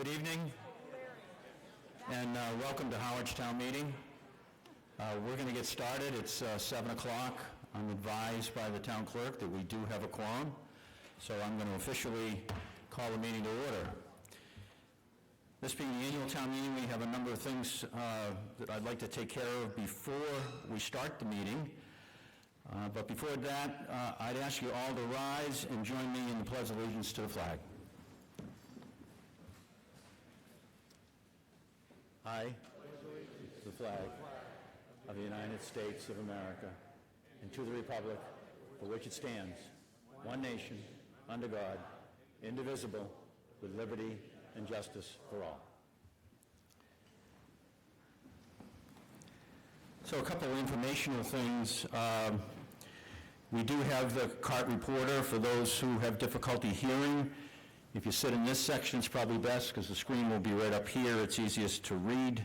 Good evening, and welcome to Harwich Town Meeting. We're going to get started. It's 7 o'clock. I'm advised by the town clerk that we do have a quorum, so I'm going to officially call the meeting to order. This being the annual town meeting, we have a number of things that I'd like to take care of before we start the meeting. But before that, I'd ask you all to rise and join me in the Pledge of Allegiance to the flag. I pledge to the flag of the United States of America and to the republic for which it stands, one nation, under God, indivisible, with liberty and justice for all. So a couple of informational things. We do have the CART reporter for those who have difficulty hearing. If you sit in this section, it's probably best because the screen will be right up here. It's easiest to read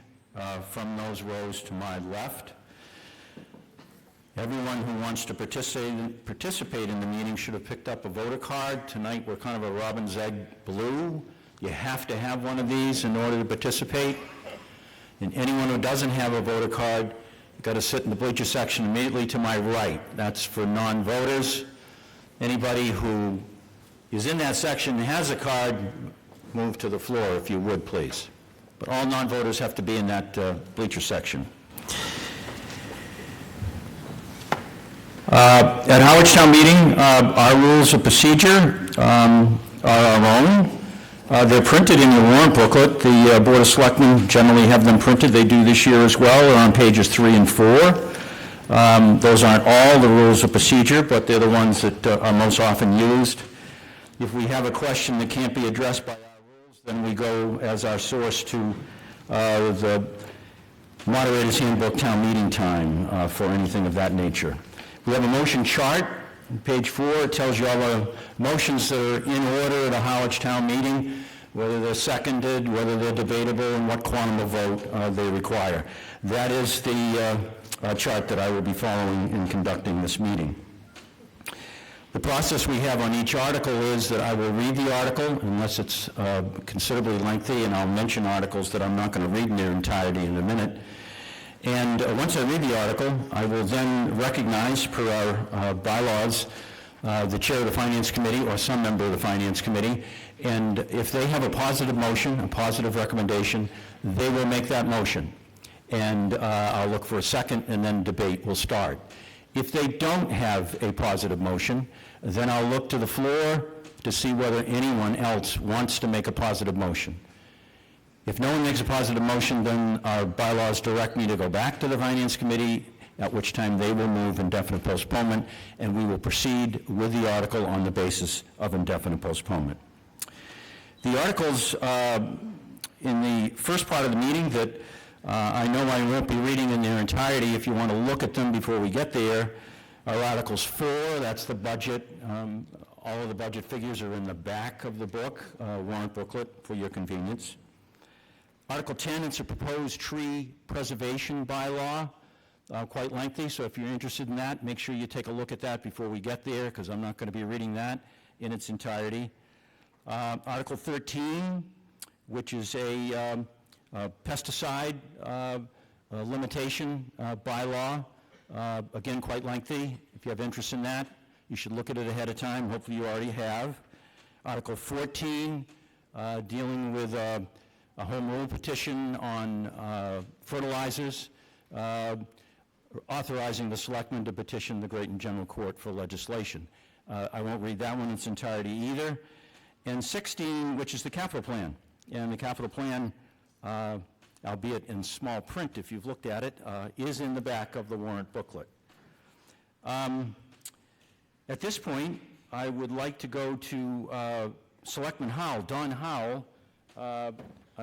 from those rows to my left. Everyone who wants to participate in the meeting should have picked up a voter card. Tonight we're kind of a robin's egg blue. You have to have one of these in order to participate. And anyone who doesn't have a voter card, you've got to sit in the bleacher section immediately to my right. That's for non-voters. Anybody who is in that section and has a card, move to the floor if you would, please. But all non-voters have to be in that bleacher section. At Harwich Town Meeting, our rules of procedure are our own. They're printed in your warrant booklet. The Board of Selectmen generally have them printed. They do this year as well. They're on pages 3 and 4. Those aren't all the rules of procedure, but they're the ones that are most often used. If we have a question that can't be addressed by our rules, then we go as our source to the Moderator's Handbook Town Meeting Time for anything of that nature. We have a motion chart. On page 4, it tells you all the motions that are in order at a Harwich Town Meeting, whether they're seconded, whether they're debatable, and what quantum of vote they require. That is the chart that I will be following in conducting this meeting. The process we have on each article is that I will read the article, unless it's considerably lengthy, and I'll mention articles that I'm not going to read in their entirety in a minute. And once I read the article, I will then recognize, per our bylaws, the chair of the Finance Committee or some member of the Finance Committee, and if they have a positive motion, a positive recommendation, they will make that motion. And I'll look for a second, and then debate will start. If they don't have a positive motion, then I'll look to the floor to see whether anyone else wants to make a positive motion. If no one makes a positive motion, then our bylaws direct me to go back to the Finance Committee, at which time they will move indefinite postponement, and we will proceed with the article on the basis of indefinite postponement. The articles in the first part of the meeting that I know I won't be reading in their entirety. If you want to look at them before we get there, are Articles 4, that's the budget. All of the budget figures are in the back of the book, warrant booklet, for your convenience. Article 10, it's a proposed tree preservation bylaw, quite lengthy, so if you're interested in that, make sure you take a look at that before we get there, because I'm not going to be reading that in its entirety. Article 13, which is a pesticide limitation bylaw, again, quite lengthy. If you have interest in that, you should look at it ahead of time. Hopefully you already have. Article 14, dealing with a home rule petition on fertilizers, authorizing the selectmen to petition the Great and General Court for legislation. I won't read that one in its entirety either. And 16, which is the capital plan. And the capital plan, albeit in small print if you've looked at it, is in the back of the warrant booklet. At this point, I would like to go to Selectman Howell, Don Howell.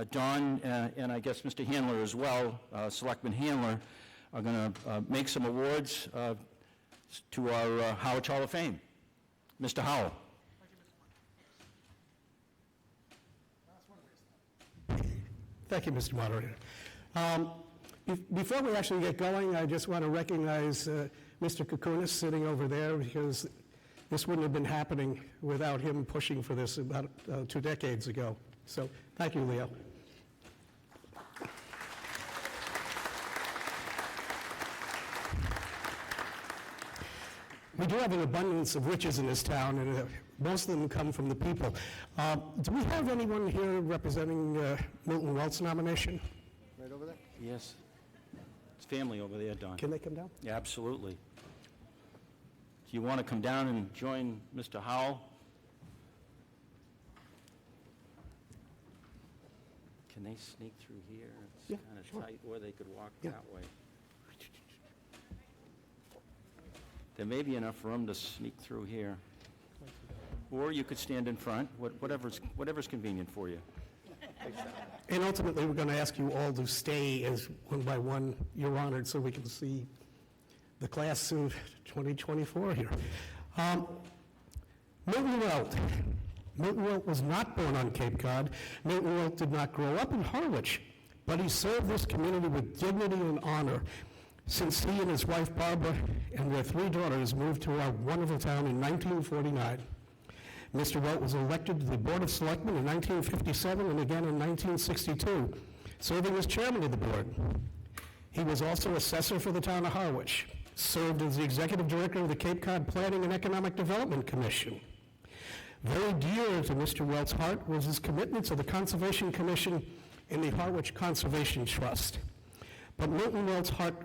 Don and I guess Mr. Handler as well, Selectman Handler, are going to make some awards to our Harwich Hall of Fame. Mr. Howell. Thank you, Mr. Moderator. Before we actually get going, I just want to recognize Mr. Kukunis sitting over there, because this wouldn't have been happening without him pushing for this about 2 decades ago. So, thank you, Leo. We do have an abundance of riches in this town, and most of them come from the people. Do we have anyone here representing Milton Welt's nomination? Right over there? Yes. It's family over there, Don. Can they come down? Yeah, absolutely. Do you want to come down and join Mr. Howell? Can they sneak through here? It's Yeah, kind of sure. tight, or they could walk Yeah. that way. There may be enough room to sneak through here. Or you could stand in front, whatever's convenient for you. And ultimately, we're going to ask you all to stay as one by one you're honored so we can see the class of 2024 here. Milton Welt. Milton Welt was not born on Cape Cod. Milton Welt did not grow up in Harwich, but he served this community with dignity and honor since he and his wife Barbara and their 3 daughters moved to our wonderful town in 1949. Mr. Welt was elected to the Board of Selectmen in 1957 and again in 1962, serving as chairman of the board. He was also assessor for the town of Harwich, served as the executive director of the Cape Cod Planning and Economic Development Commission. Very dear to Mr. Welt's heart was his commitment to the Conservation Commission and the Harwich Conservation Trust. But Milton Welt's heart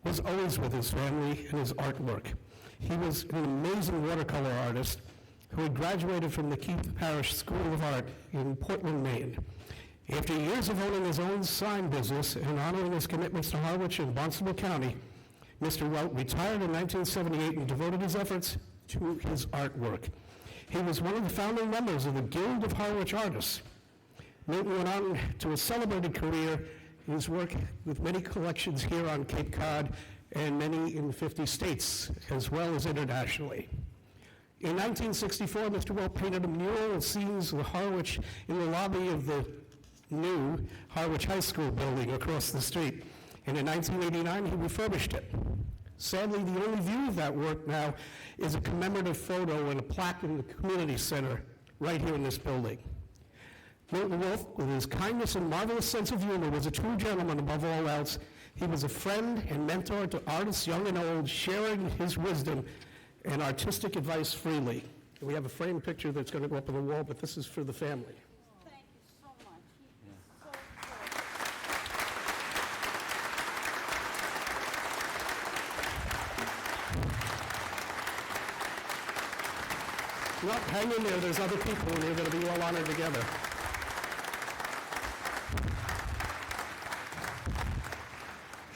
was always with his family and his artwork. He was an amazing watercolor artist who had graduated from the Keith Parish School of Art in Portland, Maine. After years of owning his own sign business and honoring his commitments to Harwich and Barnstable County, Mr. Welt retired in 1978 and devoted his efforts to his artwork. He was one of the founding members of the Guild of Harwich Artists. Milton went on to a celebrated career in his work with many collections here on Cape Cod and many in 50 states, as well as internationally. In 1964, Mr. Welt painted a mural of scenes of Harwich in the lobby of the new Harwich High School building across the street. And in 1989, he refurbished it. Sadly, the only view of that work now is a commemorative photo and a plaque in the community center right here in this building. Milton Welt, with his kindness and marvelous sense of humor, was a true gentleman above all else. He was a friend and mentor to artists young and old, sharing his wisdom and artistic advice freely. And we have a framed picture that's going to go up on the wall, but this is for the family. Thank you so much. He's so good. Well, hang in there. There's other people, and you're going to be all honored together.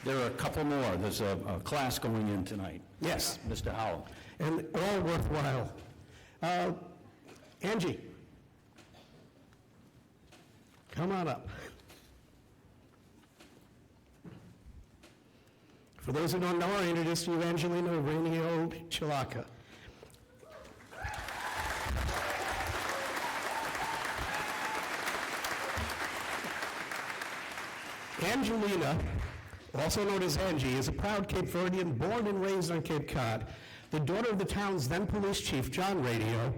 There are a couple more. There's a class going in tonight. Yes, Mr. Howell. and all worthwhile. Angie, come on up. For those who don't know her, I introduce to you Angelina Rainio Chilaka. Angelina, also known as Angie, is a proud Cape Verdean born and raised on Cape Cod. The daughter of the town's then police chief, John Radio,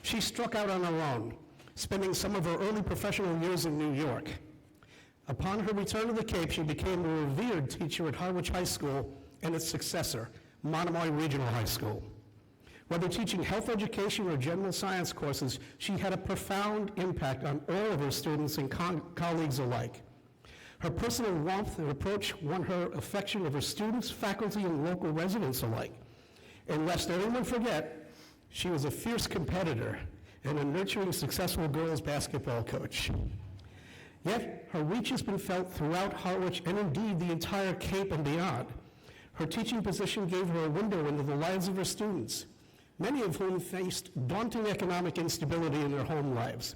she struck out on her own, spending some of her early professional years in New York. Upon her return to the Cape, she became a revered teacher at Harwich High School and its successor, Monomoy Regional High School. Whether teaching health education or general science courses, she had a profound impact on all of her students and colleagues alike. Her personal warmth and approach won her affection of her students, faculty, and local residents alike. And lest anyone forget, she was a fierce competitor and a nurturing, successful girls basketball coach. Yet, her reach has been felt throughout Harwich and indeed the entire Cape and beyond. Her teaching position gave her a window into the lives of her students, many of whom faced daunting economic instability in their home lives.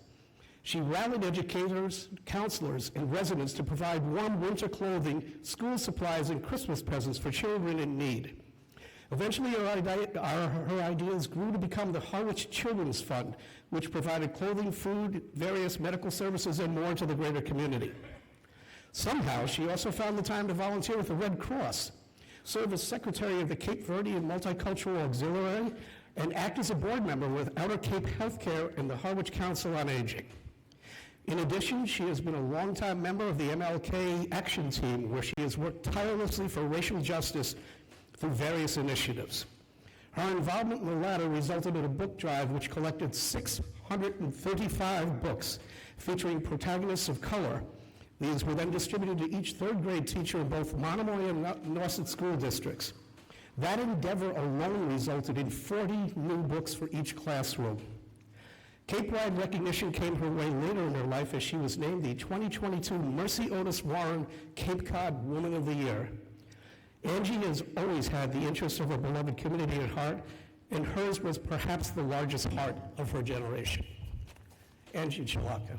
She rallied educators, counselors, and residents to provide warm winter clothing, school supplies, and Christmas presents for children in need. Eventually, her ideas grew to become the Harwich Children's Fund, which provided clothing, food, various medical services, and more to the greater community. Somehow, she also found the time to volunteer with the Red Cross, serve as secretary of the Cape Verdean Multicultural Auxiliary, and act as a board member with Outer Cape Healthcare and the Harwich Council on Aging. In addition, she has been a longtime member of the MLK Action Team, where she has worked tirelessly for racial justice through various initiatives. Her involvement in the latter resulted in a book drive which collected 635 books featuring protagonists of color. These were then distributed to each third grade teacher in both Monomoy and Nauset school districts. That endeavor alone resulted in 40 new books for each classroom. Cape-wide recognition came her way later in her life as she was named the 2022 Mercy Otis Warren Cape Cod Woman of the Year. Angie has always had the interests of her beloved community at heart, and hers was perhaps the largest heart of her generation. Angie Chalaka.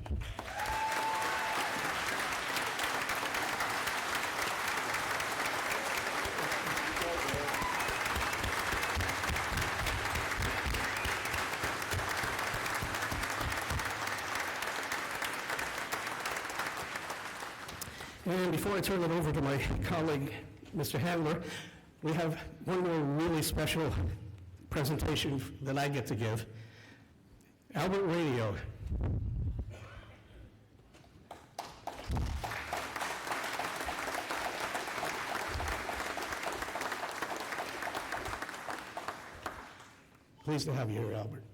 And before I turn it over to my colleague, Mr. Handler, we have one more really special presentation that I get to give. Albert Radio. Pleased to have you here, Albert.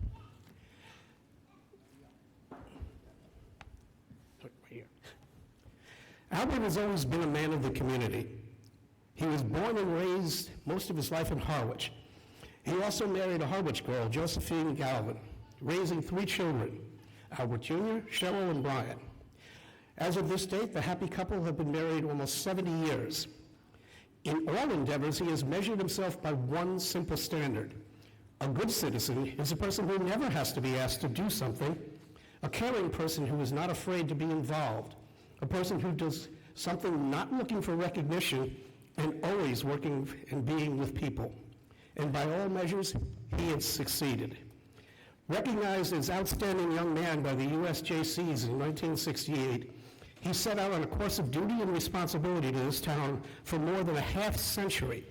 Right here. Albert has always been a man of the community. He was born and raised most of his life in Harwich. He also married a Harwich girl, Josephine Galvin, raising 3 children, Albert Jr., Cheryl, and Brian. As of this date, the happy couple have been married almost 70 years. In all endeavors, he has measured himself by one simple standard. A good citizen is a person who never has to be asked to do something, a caring person who is not afraid to be involved, a person who does something not looking for recognition and always working and being with people. And by all measures, he has succeeded. Recognized as outstanding young man by the USJCs in 1968, he set out on a course of duty and responsibility to this town for more than a half-century.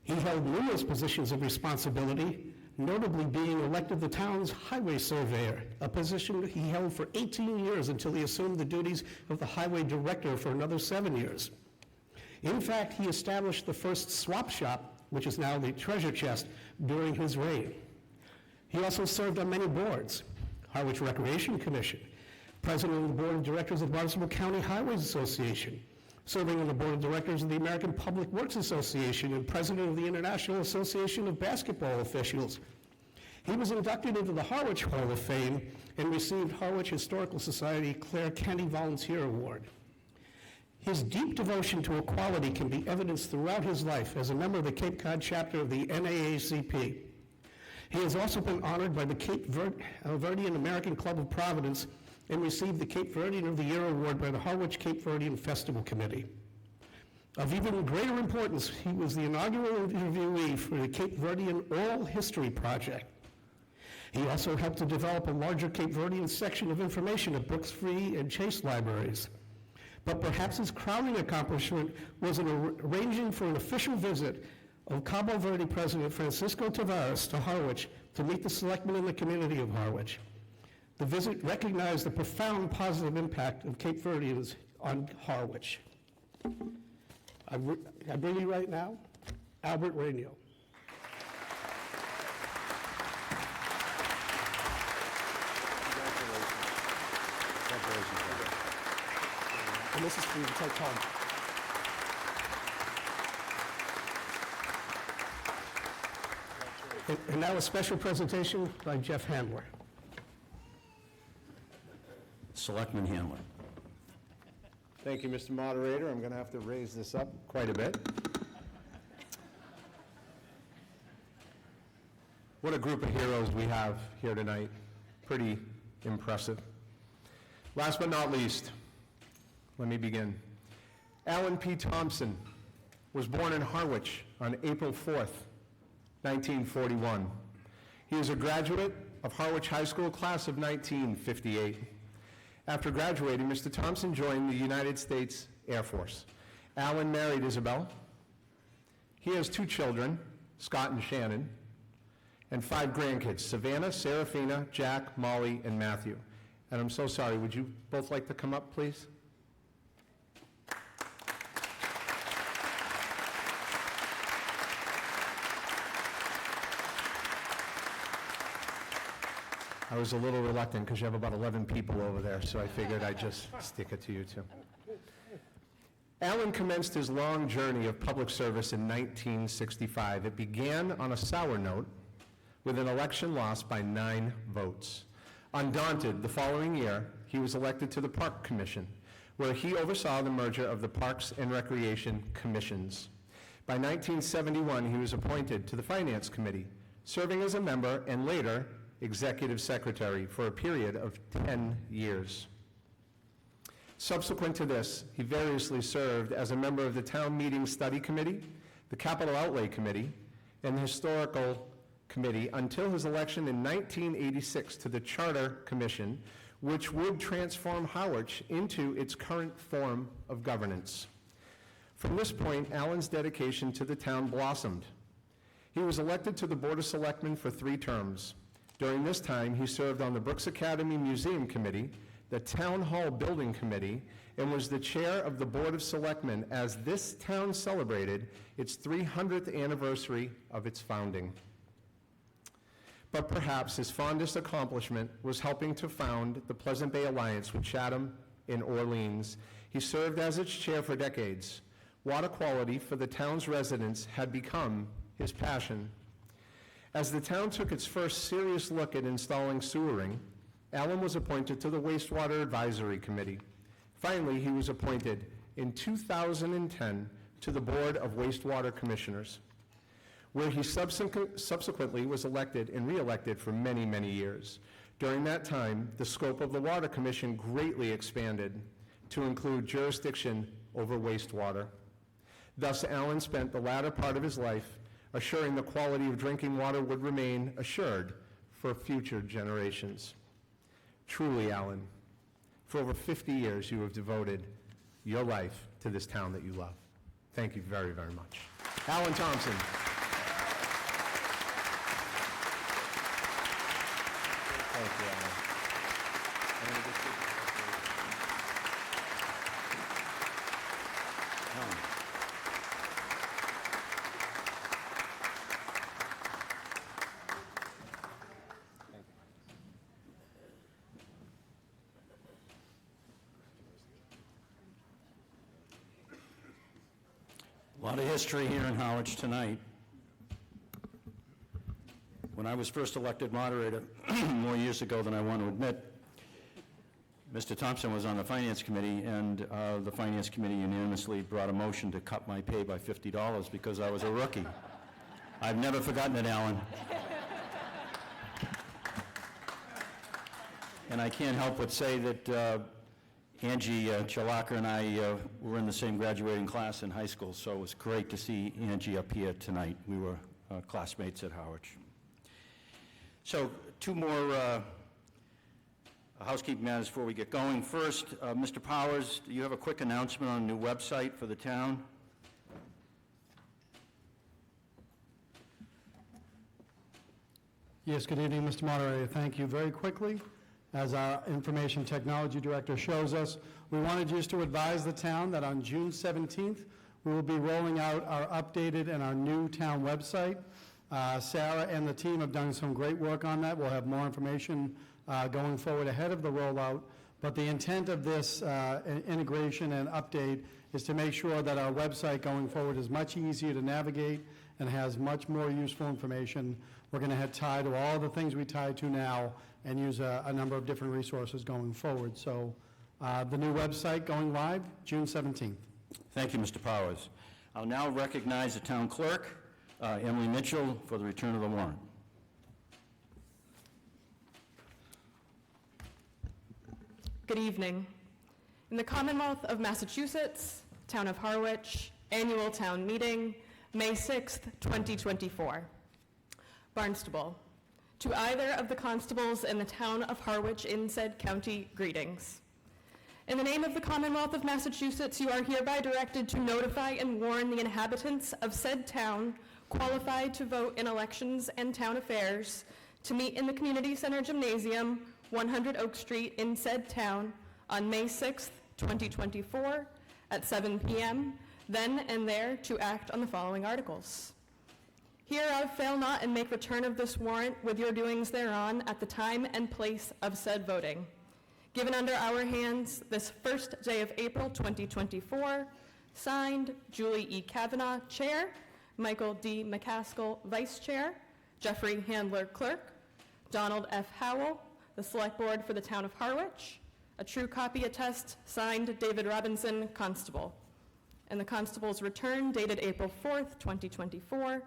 He held numerous positions of responsibility, notably being elected the town's highway surveyor, a position he held for 18 years until he assumed the duties of the highway director for another 7 years. In fact, he established the first swap shop, which is now the treasure chest, during his reign. He also served on many boards: Harwich Recreation Commission, president of the board of directors of Barnstable County Highways Association, serving on the board of directors of the American Public Works Association, and president of the International Association of Basketball Officials. He was inducted into the Harwich Hall of Fame and received Harwich Historical Society Claire Kenny Volunteer Award. His deep devotion to equality can be evidenced throughout his life as a member of the Cape Cod chapter of the NAACP. He has also been honored by the Cape Verdean American Club of Providence and received the Cape Verdean of the Year Award by the Harwich Cape Verdean Festival Committee. Of even greater importance, he was the inaugural interviewee for the Cape Verdean Oral History Project. He also helped to develop a larger Cape Verdean section of information at Brooks Free and Chase libraries. But perhaps his crowning accomplishment was arranging for an official visit of Cabo Verde President Francisco Tavares to Harwich to meet the selectmen in the community of Harwich. The visit recognized the profound positive impact of Cape Verdeans on Harwich. I bring you right now, Albert Rainio. And this is for you to take home. And now a special presentation by Jeff Handler. Selectman Handler. Thank you, Mr. Moderator. I'm going to have to raise this up quite a bit. What a group of heroes we have here tonight. Pretty impressive. Last but not least, let me begin. Alan P. Thompson was born in Harwich on April 4th, 1941. He is a graduate of Harwich High School class of 1958. After graduating, Mr. Thompson joined the United States Air Force. Alan married Isabel. He has 2 children, Scott and Shannon, and 5 grandkids, Savannah, Serafina, Jack, Molly, and Matthew. And I'm so sorry, would you both like to come up, please? I was a little reluctant because you have about 11 people over there, so I figured I'd just stick it to you two. Alan commenced his long journey of public service in 1965. It began on a sour note with an election lost by 9 votes. Undaunted, the following year, he was elected to the Park Commission, where he oversaw the merger of the Parks and Recreation Commissions. By 1971, he was appointed to the Finance Committee, serving as a member and later Executive Secretary for a period of 10 years. Subsequent to this, he variously served as a member of the Town Meeting Study Committee, the Capital Outlay Committee, and the Historical Committee until his election in 1986 to the Charter Commission, which would transform Harwich into its current form of governance. From this point, Alan's dedication to the town blossomed. He was elected to the Board of Selectmen for 3 terms. During this time, he served on the Brooks Academy Museum Committee, the Town Hall Building Committee, and was the chair of the Board of Selectmen as this town celebrated its 300th anniversary of its founding. But perhaps his fondest accomplishment was helping to found the Pleasant Bay Alliance with Chatham and Orleans. He served as its chair for decades. Water quality for the town's residents had become his passion. As the town took its first serious look at installing sewering, Alan was appointed to the Wastewater Advisory Committee. Finally, he was appointed in 2010 to the Board of Wastewater Commissioners, where he subsequently was elected and re-elected for many, many years. During that time, the scope of the Water Commission greatly expanded to include jurisdiction over wastewater. Thus, Alan spent the latter part of his life assuring the quality of drinking water would remain assured for future generations. Truly, Alan, for over 50 years you have devoted your life to this town that you love. Thank you very, very much. Alan Thompson. Thank you, Alan. A lot of history here in Harwich tonight. When I was first elected moderator, more years ago than I want to admit, Mr. Thompson was on the Finance Committee, and the Finance Committee unanimously brought a motion to cut my pay by $50 because I was a rookie. I've never forgotten it, Alan. And I can't help but say that Angie Chalaka and I were in the same graduating class in high school, so it was great to see Angie up here tonight. We were classmates at Harwich. So 2 more housekeeping matters before we get going. First, Mr. Powers, do you have a quick announcement on a new website for the town? Yes, good evening, Mr. Moderator. Thank you. Very quickly, as our Information Technology Director shows us, we wanted just to advise the town that on June 17th, we will be rolling out our updated and our new town website. Sarah and the team have done some great work on that. We'll have more information going forward ahead of the rollout. But the intent of this integration and update is to make sure that our website going forward is much easier to navigate and has much more useful information. We're going to tie to all the things we tie to now and use a number of different resources going forward. So the new website going live June 17th. Thank you, Mr. Powers. I'll now recognize the town clerk, Emily Mitchell, for the return of the warrant. Good evening. In the Commonwealth of Massachusetts, Town of Harwich, Annual Town Meeting, May 6th, 2024. Barnstable. To either of the constables in the Town of Harwich in said county, greetings. In the name of the Commonwealth of Massachusetts, you are hereby directed to notify and warn the inhabitants of said town qualified to vote in elections and town affairs to meet in the Community Center Gymnasium 100 Oak Street in said town on May 6th, 2024 at 7 p.m., then and there to act on the following articles. Hereof fail not and make return of this warrant with your doings thereon at the time and place of said voting. Given under our hands this first day of April 2024, signed Julie E. Kavanaugh, Chair, Michael D. McCaskill, Vice Chair, Jeffrey Handler, Clerk, Donald F. Howell, the Select Board for the Town of Harwich. A true copy attest, signed David Robinson, Constable. And the Constable's return dated April 4th, 2024.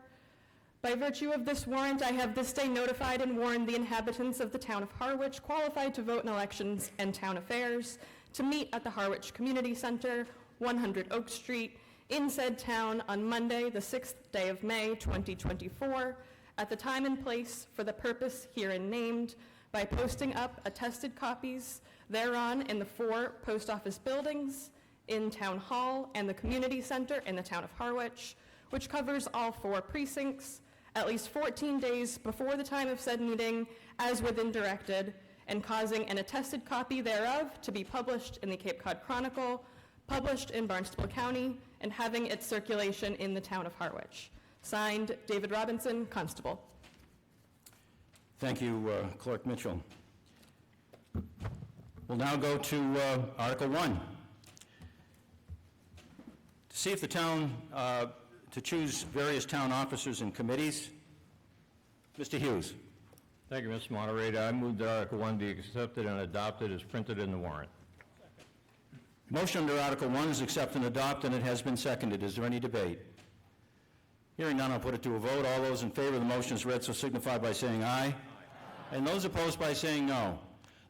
By virtue of this warrant, I have this day notified and warned the inhabitants of the town of Harwich qualified to vote in elections and town affairs to meet at the Harwich Community Center, 100 Oak Street, in said town on Monday, the 6th day of May, 2024, at the time and place for the purpose herein named, by posting up attested copies thereon in the 4 post office buildings, in Town Hall and the Community Center in the town of Harwich, which covers all 4 precincts, at least 14 days before the time of said meeting, as within directed, and causing an attested copy thereof to be published in the Cape Cod Chronicle, published in Barnstable County, and having its circulation in the town of Harwich. Signed, David Robinson, Constable. Thank you, Clerk Mitchell. We'll now go to Article 1. To see if the town, to choose various town officers and committees. Mr. Hughes. Thank you, Mr. Moderator. I move that Article 1 be accepted and adopted as printed in the warrant. Motion under Article 1 is accept and adopt, and it has been seconded. Is there any debate? Hearing none, I'll put it to a vote. All those in favor of the motion as read so signify by saying aye. And those opposed by saying no.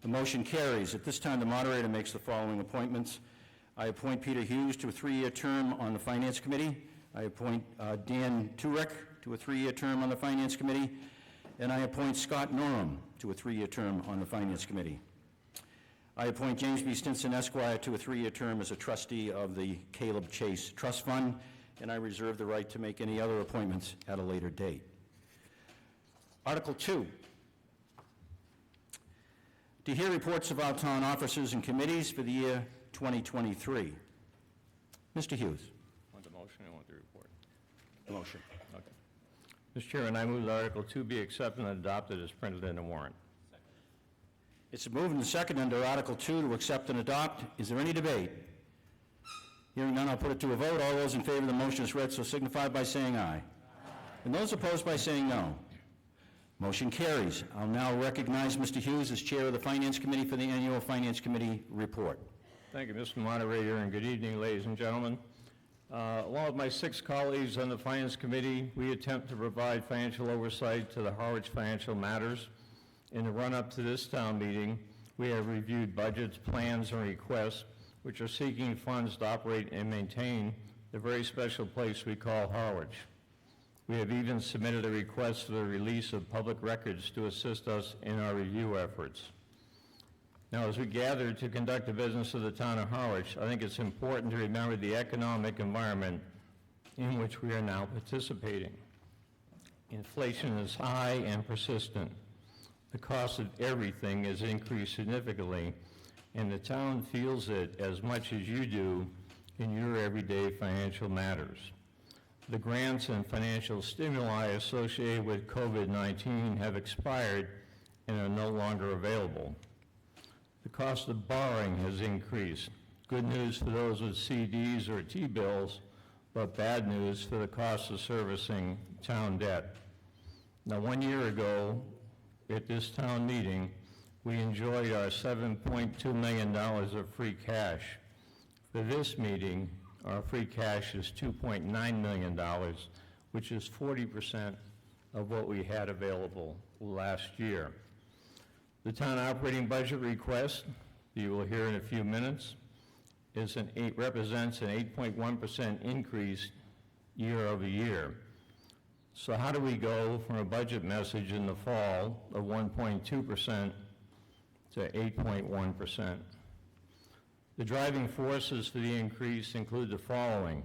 The motion carries. At this time, the moderator makes the following appointments. I appoint Peter Hughes to a 3-year term on the Finance Committee. I appoint Dan Turek to a 3-year term on the Finance Committee. And I appoint Scott Norum to a 3-year term on the Finance Committee. I appoint James B. Stinson, Esquire, to a 3-year term as a trustee of the Caleb Chase Trust Fund, and I reserve the right to make any other appointments at a later date. Article 2. To hear reports of our town officers and committees for the year 2023. Mr. Hughes. Want the motion or want the report? The motion. Okay. Mr. Chairman, I move that Article 2 be accepted and adopted as printed in the warrant. It's moved and seconded under Article 2 to accept and adopt. Is there any debate? Hearing none, I'll put it to a vote. All those in favor of the motion as read so signify by saying aye. And those opposed by saying no. Motion carries. I'll now recognize Mr. Hughes as Chair of the Finance Committee for the annual Finance Committee report. Thank you, Mr. Moderator, and good evening, ladies and gentlemen. Along with my 6 colleagues on the Finance Committee, we attempt to provide financial oversight to the Harwich financial matters. In the run-up to this town meeting, we have reviewed budgets, plans, and requests which are seeking funds to operate and maintain the very special place we call Harwich. We have even submitted a request for the release of public records to assist us in our review efforts. Now, as we gather to conduct the business of the town of Harwich, I think it's important to remember the economic environment in which we are now participating. Inflation is high and persistent. The cost of everything has increased significantly, and the town feels it as much as you do in your everyday financial matters. The grants and financial stimuli associated with COVID-19 have expired and are no longer available. The cost of borrowing has increased. Good news for those with CDs or T-bills, but bad news for the cost of servicing town debt. Now, 1 year ago, at this town meeting, we enjoyed our $7.2 million of free cash. For this meeting, our free cash is $2.9 million, which is 40% of what we had available last year. The town operating budget request, you will hear in a few minutes, represents an 8.1% increase year over year. So how do we go from a budget message in the fall of 1.2% to 8.1%? The driving forces for the increase include the following: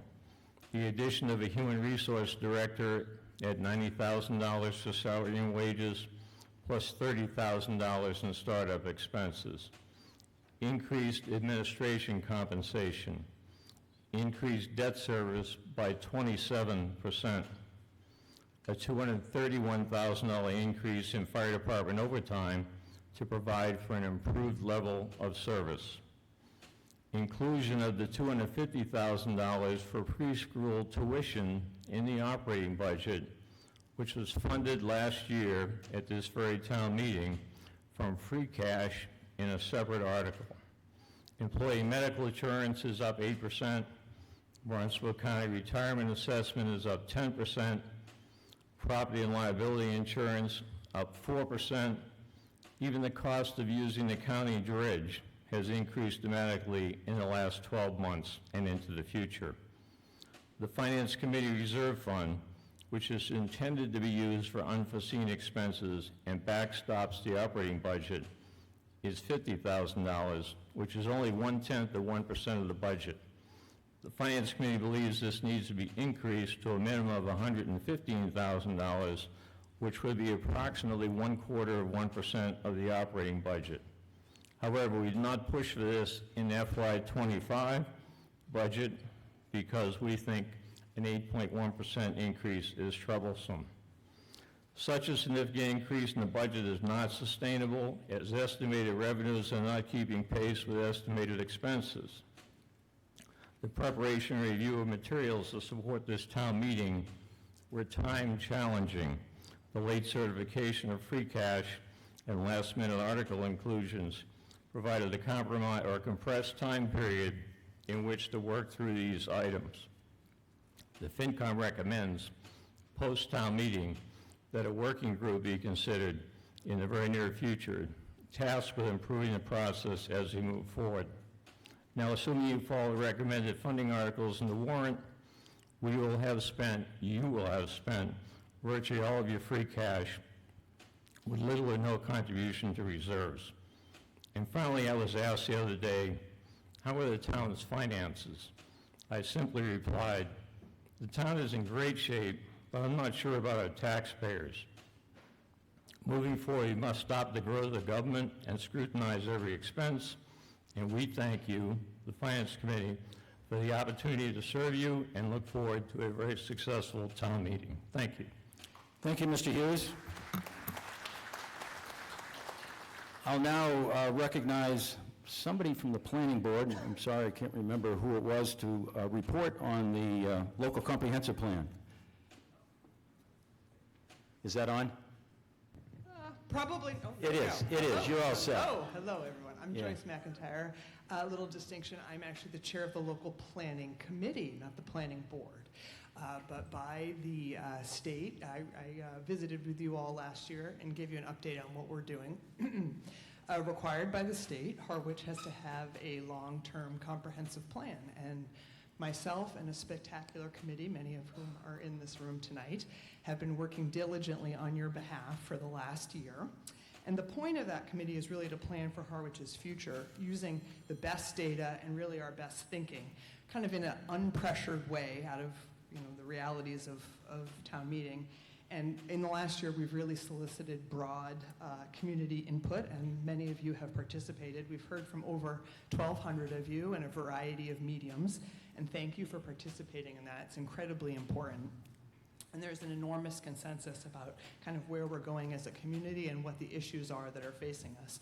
the addition of a human resource director at $90,000 for salary and wages, plus $30,000 in startup expenses. Increased administration compensation. Increased debt service by 27%. A $231,000 increase in fire department overtime to provide for an improved level of service. Inclusion of the $250,000 for preschool tuition in the operating budget, which was funded last year at this very town meeting from free cash in a separate article. Employee medical insurance is up 8%. Barnstable County retirement assessment is up 10%. Property and liability insurance up 4%. Even the cost of using the county dredge has increased dramatically in the last 12 months and into the future. The Finance Committee Reserve Fund, which is intended to be used for unforeseen expenses and backstops the operating budget, is $50,000, which is only 1/10 of 1% of the budget. The Finance Committee believes this needs to be increased to a minimum of $115,000, which would be approximately 1/4 of 1% of the operating budget. However, we did not push for this in FY25 budget because we think an 8.1% increase is troublesome. Such a significant increase in the budget is not sustainable, as estimated revenues are not keeping pace with estimated expenses. The preparation and review of materials to support this town meeting were time challenging. The late certification of free cash and last-minute article inclusions provided a compromise or compressed time period in which to work through these items. The FinCom recommends, post-town meeting, that a working group be considered in the very near future, tasked with improving the process as we move forward. Now, assuming you follow the recommended funding articles in the warrant, you will have spent virtually all of your free cash with little or no contribution to reserves. And finally, I was asked the other day, how are the town's finances? I simply replied, the town is in great shape, but I'm not sure about our taxpayers. Moving forward, we must stop the growth of the government and scrutinize every expense, and we thank you, the Finance Committee, for the opportunity to serve you and look forward to a very successful town meeting. Thank you. Thank you, Mr. Hughes. I'll now recognize somebody from the Planning Board, I'm sorry, I can't remember who it was, to report on the local comprehensive plan. Is that on? Probably. Oh, It is, it is. You're all set. Hello, everyone. I'm Yeah. Joyce McIntyre. A little distinction, I'm actually the chair of the local planning committee, not the planning board. But by the state, I visited with you all last year and gave you an update on what we're doing. Required by the state, Harwich has to have a long-term comprehensive plan. And myself and a spectacular committee, many of whom are in this room tonight, have been working diligently on your behalf for the last year. And the point of that committee is really to plan for Harwich's future using the best data and really our best thinking, kind of in an unpressured way out of the realities of town meeting. And in the last year, we've really solicited broad community input, and many of you have participated. We've heard from over 1,200 of you in a variety of mediums, and thank you for participating in that. It's incredibly important. And there's an enormous consensus about kind of where we're going as a community and what the issues are that are facing us.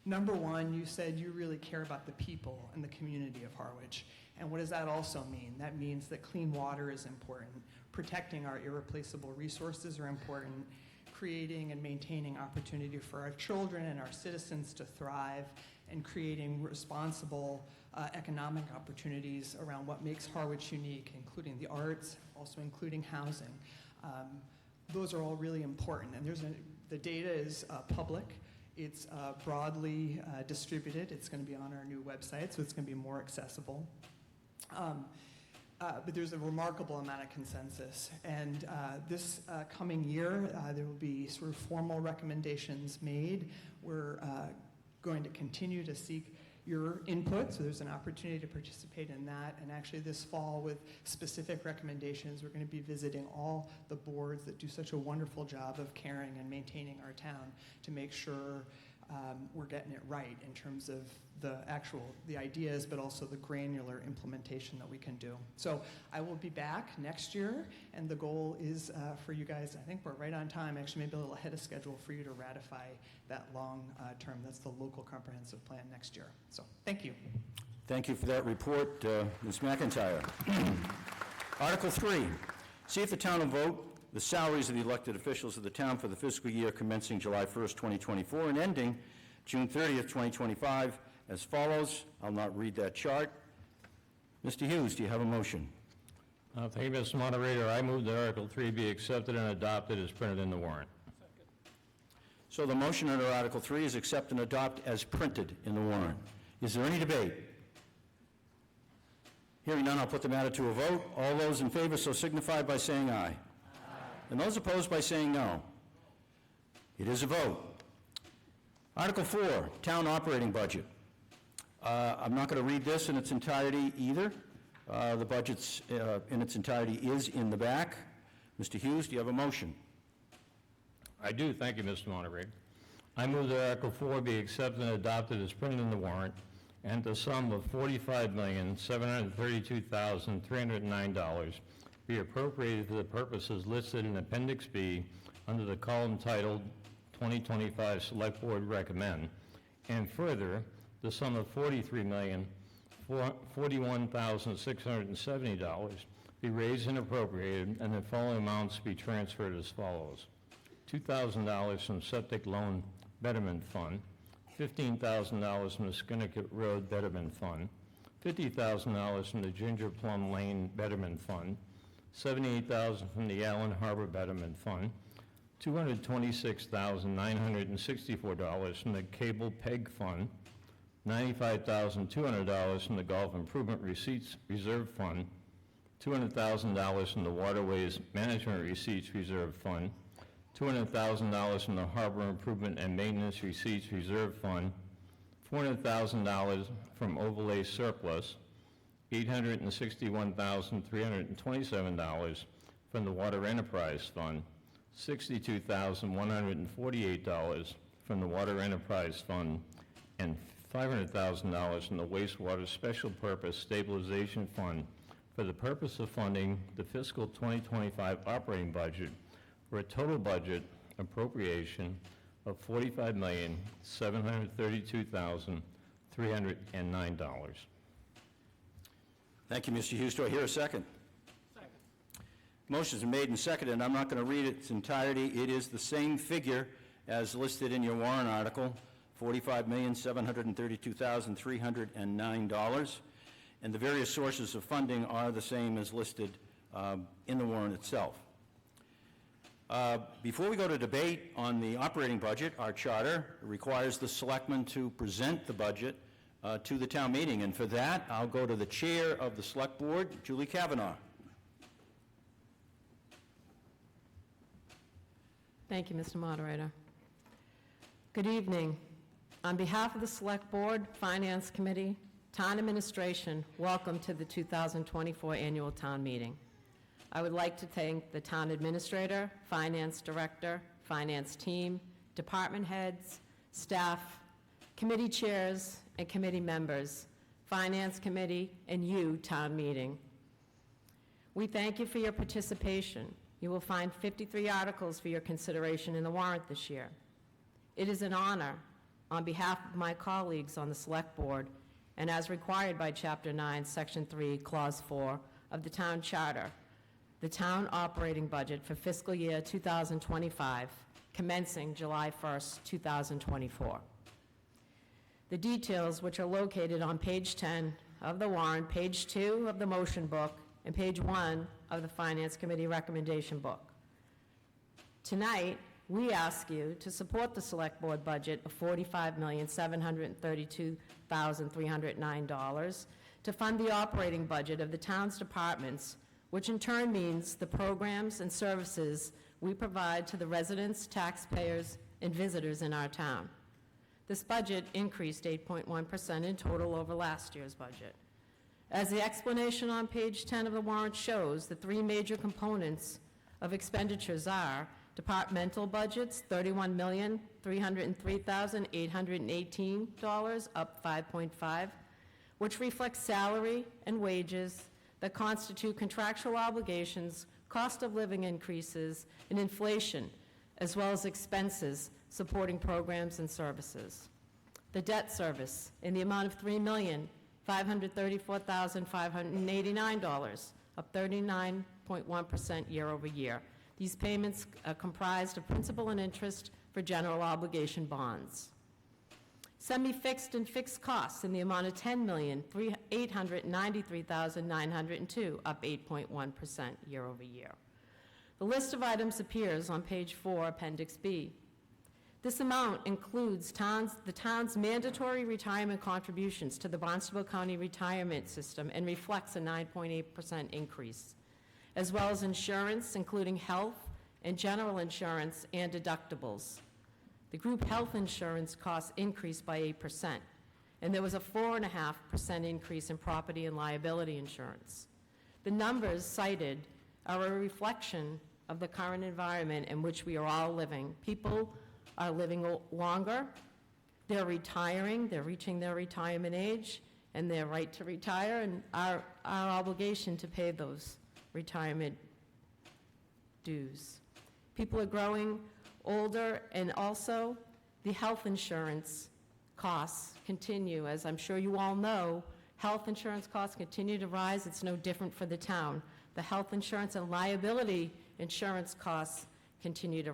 Number one, you said you really care about the people and the community of Harwich. And what does that also mean? That means that clean water is important. Protecting our irreplaceable resources are important. Creating and maintaining opportunity for our children and our citizens to thrive, and creating responsible economic opportunities around what makes Harwich unique, including the arts, also including housing. Those are all really important. And the data is public. It's broadly distributed. It's going to be on our new website, so it's going to be more accessible. But there's a remarkable amount of consensus. And this coming year, there will be sort of formal recommendations made. We're going to continue to seek your input, so there's an opportunity to participate in that. And actually this fall, with specific recommendations, we're going to be visiting all the boards that do such a wonderful job of caring and maintaining our town to make sure we're getting it right in terms of the ideas, but also the granular implementation that we can do. So I will be back next year, and the goal is for you guys, I think we're right on time, actually maybe a little ahead of schedule, for you to ratify that long term. That's the local comprehensive plan next year. So thank you. Thank you for that report, Ms. McIntyre. Article 3, see if the town will vote the salaries of the elected officials of the town for the fiscal year commencing July 1st, 2024 and ending June 30th, 2025 as follows. I'll not read that chart. Mr. Hughes, do you have a motion? Thank you, Mr. Moderator. I move that Article 3 be accepted and adopted as printed in the warrant. So the motion under Article 3 is accept and adopt as printed in the warrant. Is there any debate? Hearing none, I'll put the matter to a vote. All those in favor so signify by saying aye. And those opposed by saying no. It is a vote. Article 4, Town Operating Budget. I'm not going to read this in its entirety either. The budget's in its entirety is in the back. Mr. Hughes, do you have a motion? I do. Thank you, Mr. Moderator. I move that Article 4 be accepted and adopted as printed in the warrant, and the sum of $45,732,309 be appropriated for the purposes listed in Appendix B under the column titled 2025 Select Board Recommend, and further, the sum of $41,670 be raised and appropriated, and the following amounts be transferred as follows. $2,000 from Septic Loan Betterment Fund, $15,000 from the Skinnicut Road Betterment Fund, $50,000 from the Ginger Plum Lane Betterment Fund, $78,000 from the Allen Harbor Betterment Fund, $226,964 from the Cable Peg Fund, $95,200 from the Golf Improvement Receipts Reserve Fund, $200,000 from the Waterways Management Receipts Reserve Fund, $200,000 from the Harbor Improvement and Maintenance Receipts Reserve Fund, $400,000 from Overlay Surplus, $861,327 from the Water Enterprise Fund, $62,148 from the Water Enterprise Fund, and $500,000 from the Wastewater Special Purpose Stabilization Fund for the purpose of funding the fiscal 2025 operating budget for a total budget appropriation of $45,732,309. Thank you, Mr. Hughes. Do I hear a second? Second. Motion's been made and seconded, and I'm not going to read its entirety. It is the same figure as listed in your warrant article, $45,732,309, and the various sources of funding are the same as listed in the warrant itself. Before we go to debate on the operating budget, our charter requires the selectmen to present the budget to the town meeting, and for that, I'll go to the chair of the select board, Julie Kavanaugh. Thank you, Mr. Moderator. Good evening. On behalf of the Select Board, Finance Committee, Town Administration, welcome to the 2024 Annual Town Meeting. I would like to thank the Town Administrator, Finance Director, Finance Team, Department Heads, staff, committee chairs, and committee members, Finance Committee, and you, Town Meeting. We thank you for your participation. You will find 53 articles for your consideration in the warrant this year. It is an honor, on behalf of my colleagues on the Select Board, and as required by Chapter 9, Section 3, Clause 4 of the Town Charter, the town operating budget for fiscal year 2025, commencing July 1st, 2024. The details, which are located on page 10 of the warrant, page 2 of the motion book, and page 1 of the Finance Committee recommendation book. Tonight, we ask you to support the Select Board budget of $45,732,309 to fund the operating budget of the town's departments, which in turn means the programs and services we provide to the residents, taxpayers, and visitors in our town. This budget increased 8.1% in total over last year's budget. As the explanation on page 10 of the warrant shows, the three major components of expenditures are departmental budgets, $31,303,818, up 5.5, which reflects salary and wages that constitute contractual obligations, cost of living increases, and inflation, as well as expenses supporting programs and services. The debt service in the amount of $3,534,589, up 39.1% year over year. These payments are comprised of principal and interest for general obligation bonds. Semi-fixed and fixed costs in the amount of $10,893,902, up 8.1% year over year. The list of items appears on page 4, Appendix B. This amount includes the town's mandatory retirement contributions to the Barnstable County Retirement System and reflects a 9.8% increase, as well as insurance, including health and general insurance and deductibles. The group health insurance costs increased by 8%, and there was a 4.5% increase in property and liability insurance. The numbers cited are a reflection of the current environment in which we are all living. People are living longer, they're retiring, they're reaching their retirement age, and their right to retire, and our obligation to pay those retirement dues. People are growing older, and also the health insurance costs continue. As I'm sure you all know, health insurance costs continue to rise. It's no different for the town. The health insurance and liability insurance costs continue to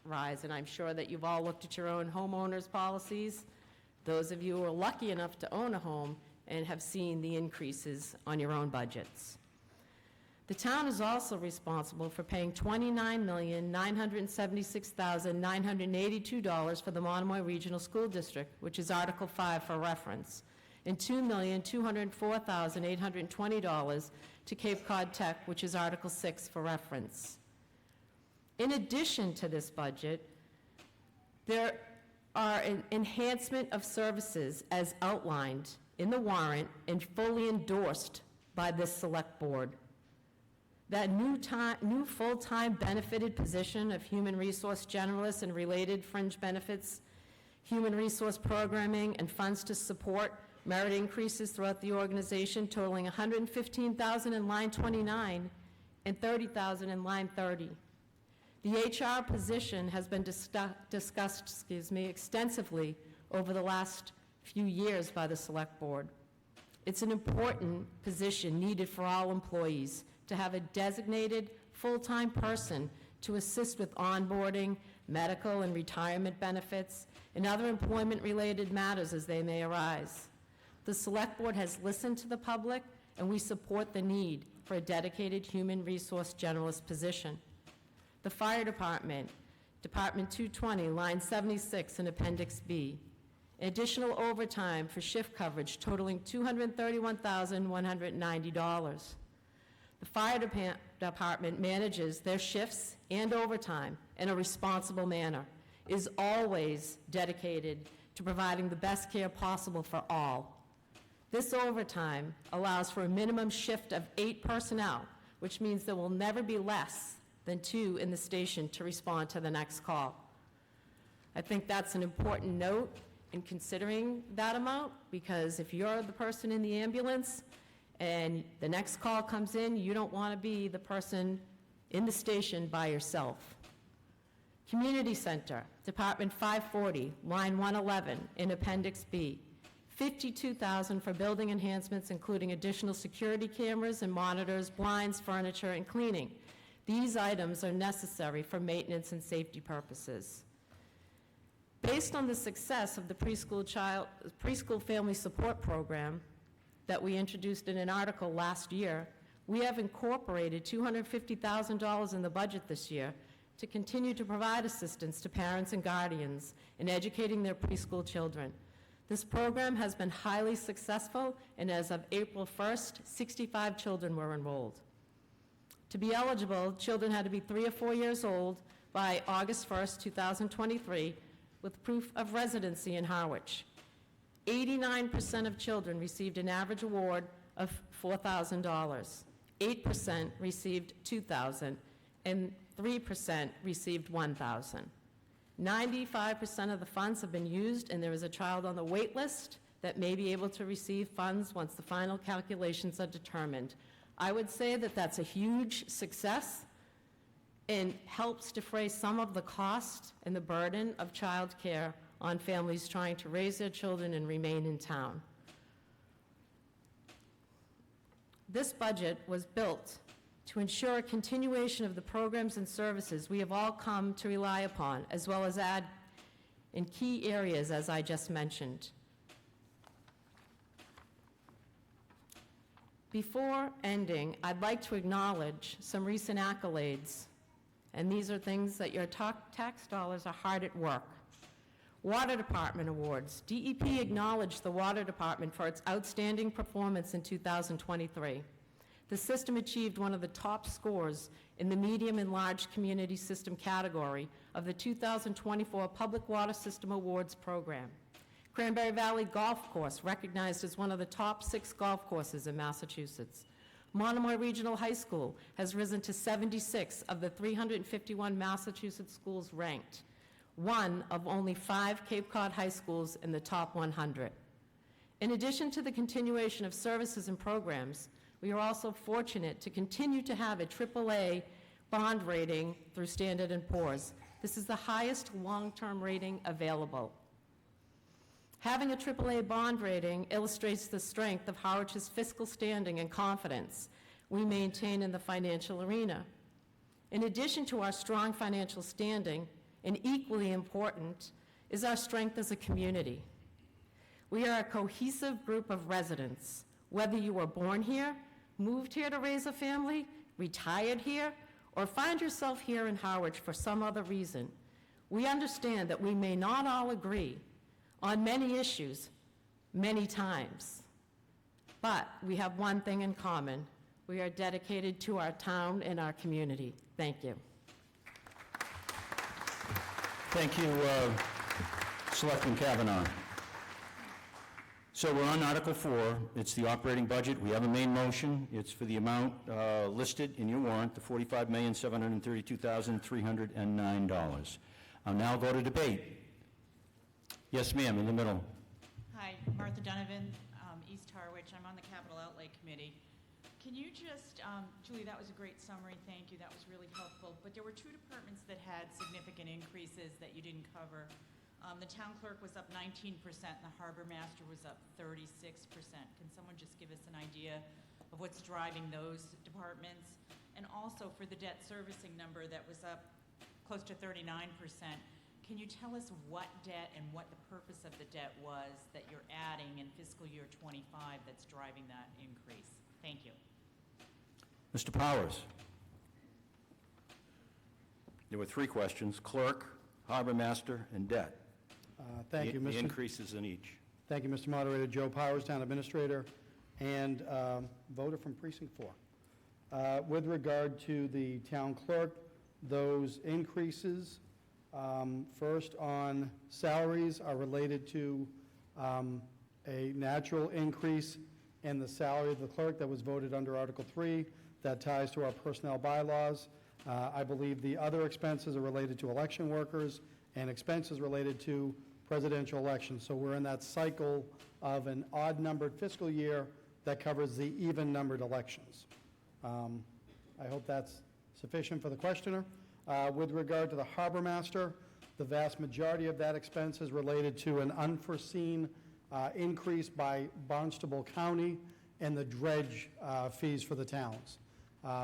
rise, and I'm sure that you've all looked at your own homeowners policies, those of you who are lucky enough to own a home, and have seen the increases on your own budgets. The town is also responsible for paying $29,976,982 for the Monomoy Regional School District, which is Article 5 for reference, and $2,204,820 to Cape Cod Tech, which is Article 6 for reference. In addition to this budget, there are an enhancement of services as outlined in the warrant and fully endorsed by this select board. That new full-time benefited position of human resource generalist and related fringe benefits, human resource programming, and funds to support merit increases throughout the organization totaling $115,000 in line 29 and $30,000 in line 30. The HR position has been discussed extensively over the last few years by the Select Board. It's an important position needed for all employees to have a designated full-time person to assist with onboarding, medical and retirement benefits, and other employment-related matters as they may arise. The Select Board has listened to the public, and we support the need for a dedicated human resource generalist position. The Fire Department, Department 220, line 76 in Appendix B. Additional overtime for shift coverage totaling $231,190. The Fire Department manages their shifts and overtime in a responsible manner, is always dedicated to providing the best care possible for all. This overtime allows for a minimum shift of 8 personnel, which means there will never be less than 2 in the station to respond to the next call. I think that's an important note in considering that amount, because if you're the person in the ambulance and the next call comes in, you don't want to be the person in the station by yourself. Community Center, Department 540, line 111 in Appendix B. $52,000 for building enhancements, including additional security cameras and monitors, blinds, furniture, and cleaning. These items are necessary for maintenance and safety purposes. Based on the success of the preschool family support program that we introduced in an article last year, we have incorporated $250,000 in the budget this year to continue to provide assistance to parents and guardians in educating their preschool children. This program has been highly successful, and as of April 1st, 65 children were enrolled. To be eligible, children had to be 3 or 4 years old by August 1st, 2023, with proof of residency in Harwich. 89% of children received an average award of $4,000. 8% received $2,000, and 3% received $1,000. 95% of the funds have been used, and there is a child on the wait list that may be able to receive funds once the final calculations are determined. I would say that that's a huge success and helps defray some of the cost and the burden of childcare on families trying to raise their children and remain in town. This budget was built to ensure a continuation of the programs and services we have all come to rely upon, as well as add in key areas, as I just mentioned. Before ending, I'd like to acknowledge some recent accolades, and these are things that your tax dollars are hard at work. Water Department Awards. DEP acknowledged the Water Department for its outstanding performance in 2023. The system achieved one of the top scores in the medium and large community system category of the 2024 Public Water System Awards program. Cranberry Valley Golf Course, recognized as one of the top 6 golf courses in Massachusetts. Monomoy Regional High School has risen to 76 of the 351 Massachusetts schools ranked, one of only 5 Cape Cod high schools in the top 100. In addition to the continuation of services and programs, we are also fortunate to continue to have a AAA bond rating through Standard & Poor's. This is the highest long-term rating available. Having a AAA bond rating illustrates the strength of Harwich's fiscal standing and confidence we maintain in the financial arena. In addition to our strong financial standing, and equally important, is our strength as a community. We are a cohesive group of residents. Whether you were born here, moved here to raise a family, retired here, or find yourself here in Harwich for some other reason, we understand that we may not all agree on many issues, many times. But we have one thing in common. We are dedicated to our town and our community. Thank you. Thank you, Selectman Kavanaugh. So we're on Article 4. It's the operating budget. We have a main motion. It's for the amount listed in your warrant, the $45,732,309. I'll now go to debate. Yes, ma'am, in the middle. Hi, Martha Donovan, East Harwich. I'm on the Capital Outlay Committee. Can you just, Julie, that was a great summary, thank you, that was really helpful. But there were 2 departments that had significant increases that you didn't cover. The town clerk was up 19% and the harbor master was up 36%. Can someone just give us an idea of what's driving those departments? And also for the debt servicing number that was up close to 39%, can you tell us what debt and what the purpose of the debt was that you're adding in fiscal year 25 that's driving that increase? Thank you. Mr. Powers. There were 3 questions: clerk, harbor master, and debt. Thank you, The Mr. increases in each. Thank you, Mr. Moderator. Joe Powers, Town Administrator, and voter from Precinct 4. With regard to the town clerk, those increases, first on salaries, are related to a natural increase in the salary of the clerk that was voted under Article 3 that ties to our personnel bylaws. I believe the other expenses are related to election workers and expenses related to presidential elections. So we're in that cycle of an odd-numbered fiscal year that covers the even-numbered elections. I hope that's sufficient for the questioner. With regard to the harbor master, the vast majority of that expense is related to an unforeseen increase by Barnstable County and the dredge fees for the towns.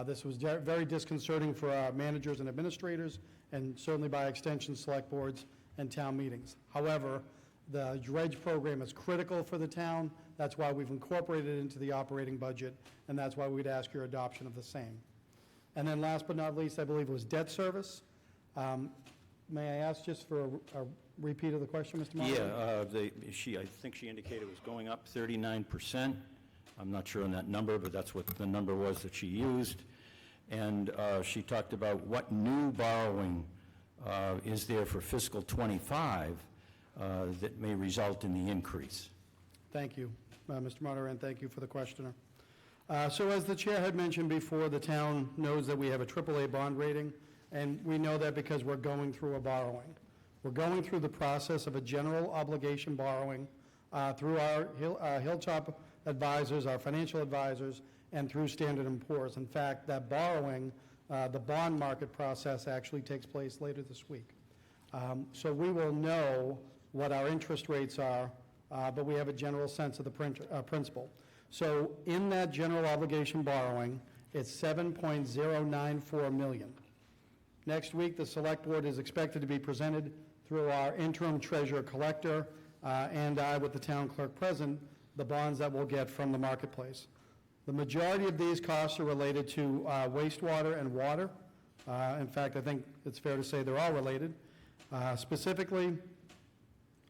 This was very disconcerting for our managers and administrators, and certainly by extension, select boards and town meetings. However, the dredge program is critical for the town. That's why we've incorporated it into the operating budget, and that's why we'd ask your adoption of the same. And then last but not least, I believe it was debt service. May I ask just for a repeat of the question, Mr. Moderator? Yeah, I think she indicated it was going up 39%. I'm not sure on that number, but that's what the number was that she used. And she talked about what new borrowing is there for fiscal '25 that may result in the increase? Thank you, Mr. Moderator, and thank you for the questioner. So as the chair had mentioned before, the town knows that we have a AAA bond rating, and we know that because we're going through a borrowing. We're going through the process of a general obligation borrowing through our Hilltop advisors, our financial advisors, and through Standard & Poor's. In fact, that borrowing, the bond market process actually takes place later this week. So we will know what our interest rates are, but we have a general sense of the principle. So in that general obligation borrowing, it's $7.094 million. Next week, the Select Board is expected to be presented through our interim treasurer collector and I, with the town clerk present, the bonds that we'll get from the marketplace. The majority of these costs are related to wastewater and water. In fact, I think it's fair to say they're all related. Specifically,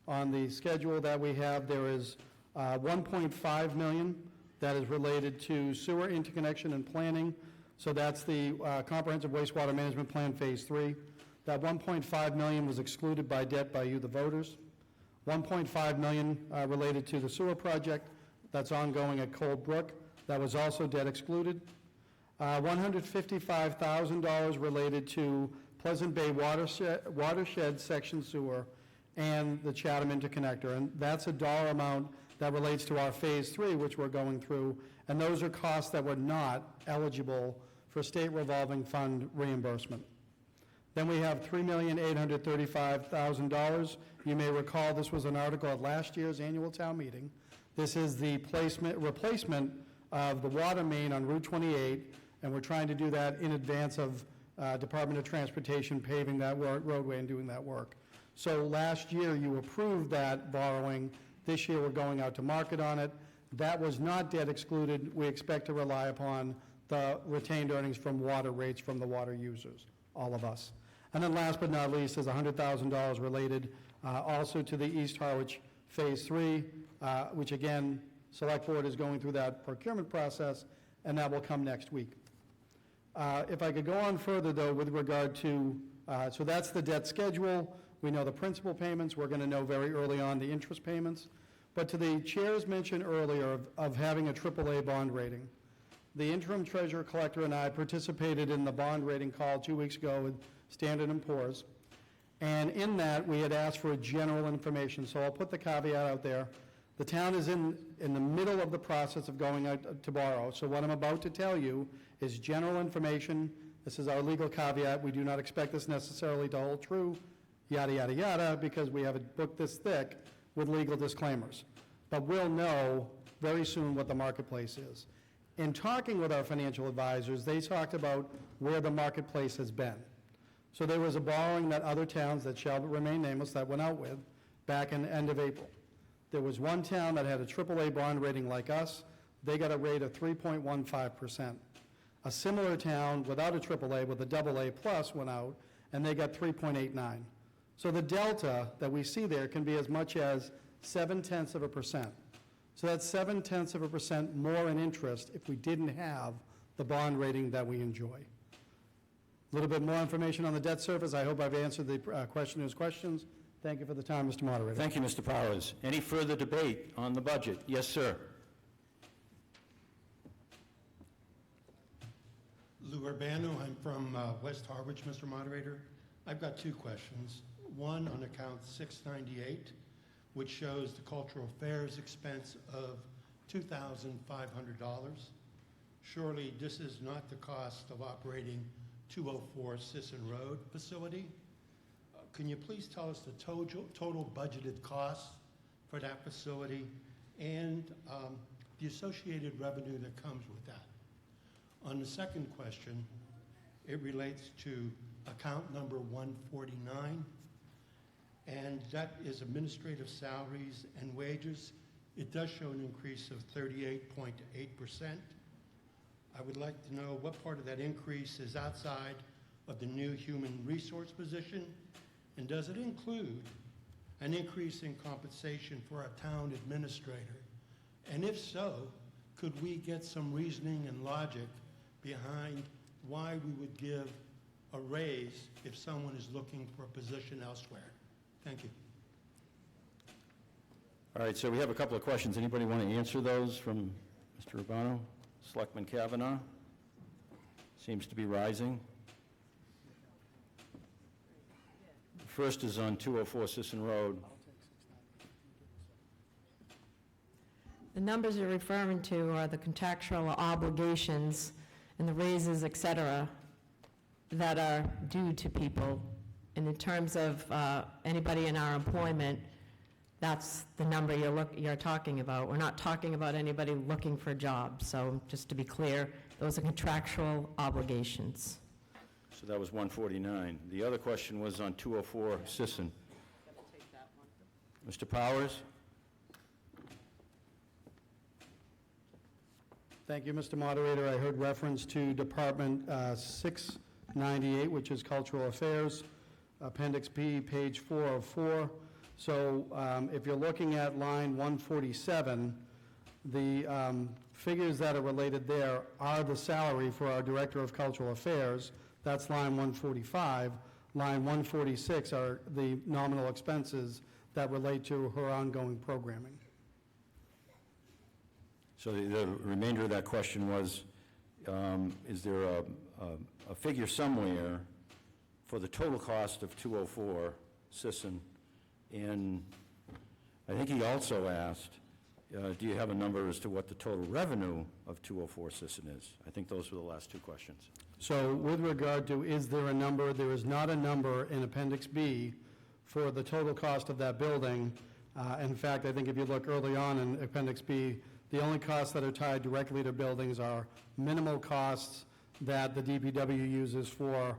on the schedule that we have, there is $1.5 million that is related to sewer interconnection and planning. So that's the Comprehensive Wastewater Management Plan Phase 3. That $1.5 million was excluded by debt by you, the voters. $1.5 million related to the sewer project that's ongoing at Cold Brook. That was also debt excluded. $155,000 related to Pleasant Bay Watershed Section Sewer and the Chatham Interconnector. And that's a dollar amount that relates to our Phase 3, which we're going through. And those are costs that were not eligible for state revolving fund reimbursement. Then we have $3,835,000. You may recall this was an article at last year's annual town meeting. This is the replacement of the water main on Route 28, and we're trying to do that in advance of Department of Transportation paving that roadway and doing that work. So last year you approved that borrowing. This year we're going out to market on it. That was not debt excluded. We expect to rely upon the retained earnings from water rates from the water users, all of us. And then last but not least is $100,000 related also to the East Harwich Phase 3, which again, Select Board is going through that procurement process, and that will come next week. If I could go on further, though, with regard to, so that's the debt schedule. We know the principal payments. We're going to know very early on the interest payments. But to the chair's mention earlier of having a AAA bond rating, the interim treasurer collector and I participated in the bond rating call 2 weeks ago with Standard & Poor's. And in that, we had asked for general information. So I'll put the caveat out there. The town is in the middle of the process of going out to borrow. So what I'm about to tell you is general information. This is our legal caveat. We do not expect this necessarily to hold true, yada, yada, yada, because we have a book this thick with legal disclaimers. But we'll know very soon what the marketplace is. In talking with our financial advisors, they talked about where the marketplace has been. So there was a borrowing that other towns that shall remain nameless that went out with back in the end of April. There was one town that had a AAA bond rating like us. They got a rate of 3.15%. A similar town without a AAA with a AA plus went out, and they got 3.89. So the delta that we see there can be as much as 0.7%. So that's 0.7% more in interest if we didn't have the bond rating that we enjoy. A little bit more information on the debt service. I hope I've answered the questioner's questions. Thank you for the time, Mr. Moderator. Thank you, Mr. Powers. Any further debate on the budget? Yes, sir. Lou Urbano, I'm from West Harwich, Mr. Moderator. I've got two questions. One on account 698, which shows the cultural affairs expense of $2,500. Surely this is not the cost of operating 204 Sisson Road facility. Can you please tell us the total budgeted costs for that facility and the associated revenue that comes with that? On the second question, it relates to account number 149, and that is administrative salaries and wages. It does show an increase of 38.8%. I would like to know what part of that increase is outside of the new human resource position, and does it include an increase in compensation for our town administrator? And if so, could we get some reasoning and logic behind why we would give a raise if someone is looking for a position elsewhere? Thank you. All right, so we have a couple of questions. Anybody want to answer those from Mr. Urbano? Selectman Kavanaugh? Seems to be rising. The first is on 204 Sisson Road. The numbers you're referring to are the contractual obligations and the raises, et cetera, that are due to people. And in terms of anybody in our employment, that's the number you're talking about. We're not talking about anybody looking for a job. So just to be clear, those are contractual obligations. So that was 149. The other question was on 204 Sisson. Mr. Powers? Thank you, Mr. Moderator. I heard reference to Department 698, which is Cultural Affairs, Appendix B, page 404. So if you're looking at line 147, the figures that are related there are the salary for our Director of Cultural Affairs. That's line 145. Line 146 are the nominal expenses that relate to her ongoing programming. So the remainder of that question was, is there a figure somewhere for the total cost of 204 Sisson? And I think he also asked, do you have a number as to what the total revenue of 204 Sisson is? I think those were the last two questions. So with regard to is there a number, there is not a number in Appendix B for the total cost of that building. In fact, I think if you look early on in Appendix B, the only costs that are tied directly to buildings are minimal costs that the DPW uses for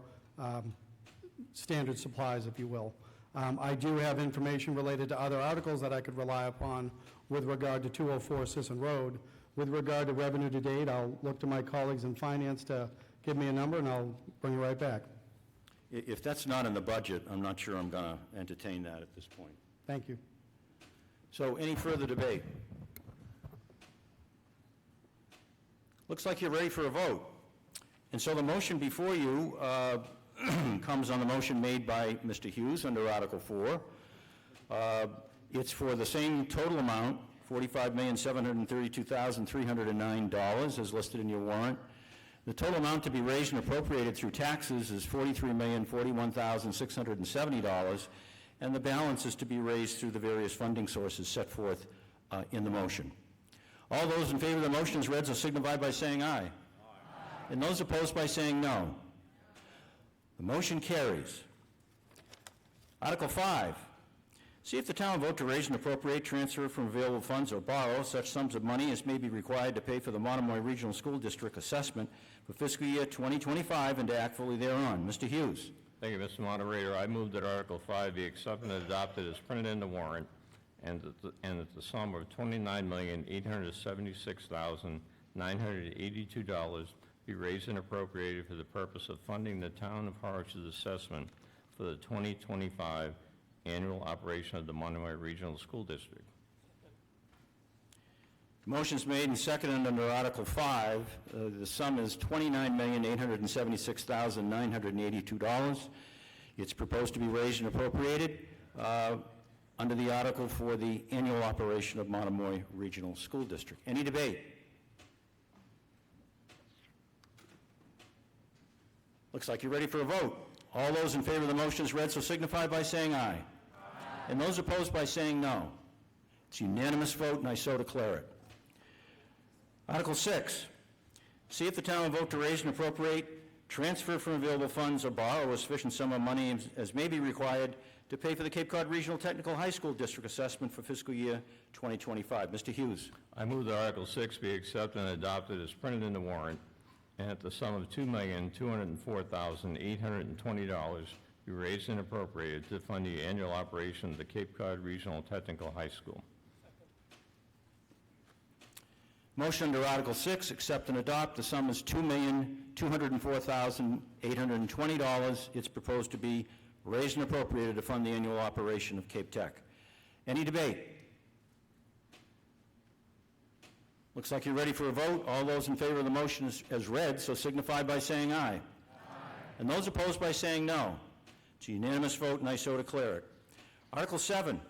standard supplies, if you will. I do have information related to other articles that I could rely upon with regard to 204 Sisson Road. With regard to revenue to date, I'll look to my colleagues in finance to give me a number, and I'll bring it right back. If that's not in the budget, I'm not sure I'm going to entertain that at this point. Thank you. So any further debate? Looks like you're ready for a vote. And so the motion before you comes on the motion made by Mr. Hughes under Article 4. It's for the same total amount, $45,732,309, as listed in your warrant. The total amount to be raised and appropriated through taxes is $43,041,670, and the balance is to be raised through the various funding sources set forth in the motion. All those in favor of the motion as read will signify by saying aye. Aye. And those opposed by saying no. The motion carries. Article 5. See if the town will vote to raise and appropriate, transfer from available funds, or borrow such sums of money as may be required to pay for the Monomoy Regional School District assessment for fiscal year 2025 and to act fully thereon. Mr. Hughes. Thank you, Mr. Moderator. I move that Article 5 be accepted and adopted as printed in the warrant, and that the sum of $29,876,982 be raised and appropriated for the purpose of funding the town of Harwich's assessment for the 2025 annual operation of the Monomoy Regional School District. Motion's made and seconded under Article 5. The sum is $29,876,982. It's proposed to be raised and appropriated under the article for the annual operation of Monomoy Regional School District. Any debate? Looks like you're ready for a vote. All those in favor of the motion as read so signify by saying aye. Aye. And those opposed by saying no. It's a unanimous vote, and I so declare it. Article 6. See if the town will vote to raise and appropriate, transfer from available funds, or borrow a sufficient sum of money as may be required to pay for the Cape Cod Regional Technical High School District assessment for fiscal year 2025. Mr. Hughes. I move that Article 6 be accepted and adopted as printed in the warrant, and that the sum of $2,204,820 be raised and appropriated to fund the annual operation of the Cape Cod Regional Technical High School. Motion under Article 6, accept and adopt. The sum is $2,204,820. It's proposed to be raised and appropriated to fund the annual operation of Cape Tech. Any debate? Looks like you're ready for a vote. All those in favor of the motion as read, so signify by saying aye. Aye. And those opposed by saying no. It's a unanimous vote, and I so declare it. Article 7,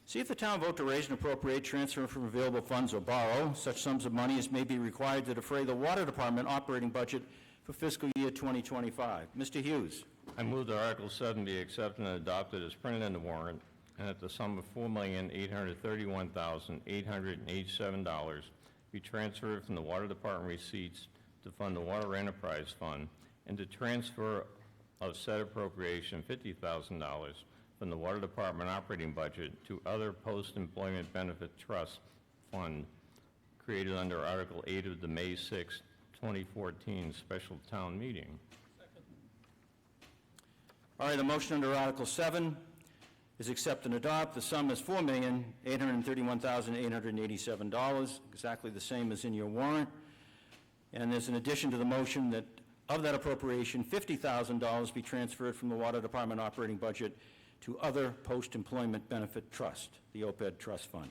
see if the town vote to raise and appropriate, transfer from available funds, or borrow such sums of money as may be required to defray the Water Department operating budget for fiscal year 2025. Mr. Hughes. I move that Article 7 be accepted and adopted as printed in the warrant, and that the sum of $4,831,887 be transferred from the Water Department receipts to fund the Water Enterprise Fund, and to transfer of said appropriation $50,000 from the Water Department operating budget to other post-employment benefit trust fund created under Article 8 of the May 6, 2014 special town meeting. All right, the motion under Article 7 is accept and adopt. The sum is $4,831,887, exactly the same as in your warrant. And there's an addition to the motion that of that appropriation, $50,000 be transferred from the Water Department operating budget to other post-employment benefit trust, the OPEB trust fund.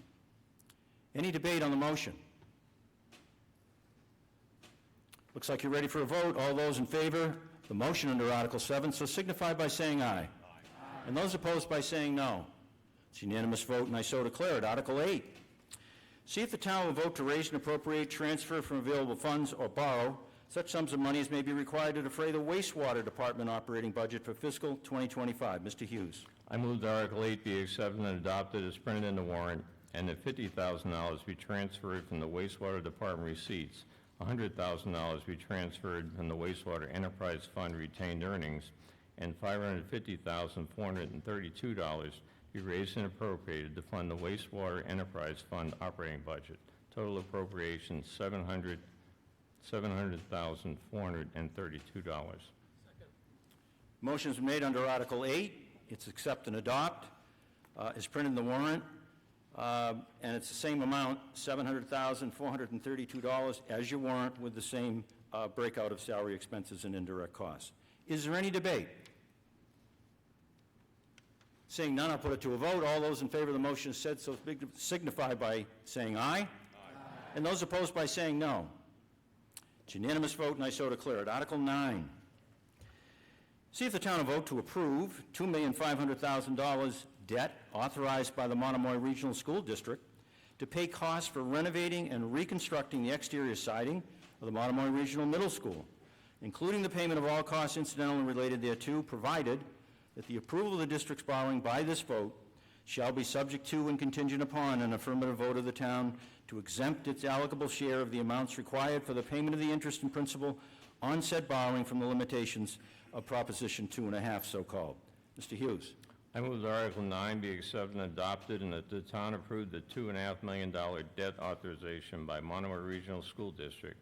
Any debate on the motion? Looks like you're ready for a vote. All those in favor of the motion under Article 7, so signify by saying aye. Aye. And those opposed by saying no. It's a unanimous vote, and I so declare it. Article 8. See if the town will vote to raise and appropriate, transfer from available funds, or borrow such sums of money as may be required to defray the wastewater department operating budget for fiscal 2025. Mr. Hughes. I move that Article 8 be accepted and adopted as printed in the warrant, and that $50,000 be transferred from the wastewater department receipts, $100,000 be transferred from the wastewater enterprise fund retained earnings, and $550,432 be raised and appropriated to fund the wastewater enterprise fund operating budget. Total appropriation $700,432. Motion's been made under Article 8. It's accept and adopt. It's printed in the warrant, and it's the same amount, $700,432, as your warrant, with the same breakout of salary expenses and indirect costs. Is there any debate? Seeing none, I'll put it to a vote. All those in favor of the motion said so signify by saying aye. Aye. And those opposed by saying no. It's a unanimous vote, and I so declare it. Article 9. See if the town will vote to approve $2,500,000 debt authorized by the Monomoy Regional School District to pay costs for renovating and reconstructing the exterior siding of the Monomoy Regional Middle School, including the payment of all costs incidental and related thereto, provided that the approval of the district's borrowing by this vote shall be subject to and contingent upon an affirmative vote of the town to exempt its allocable share of the amounts required for the payment of the interest and principal on said borrowing from the limitations of Proposition 2.5, so-called. Mr. Hughes. I move that Article 9 be accepted and adopted, and that the town approve the $2.5 million debt authorization by Monomoy Regional School District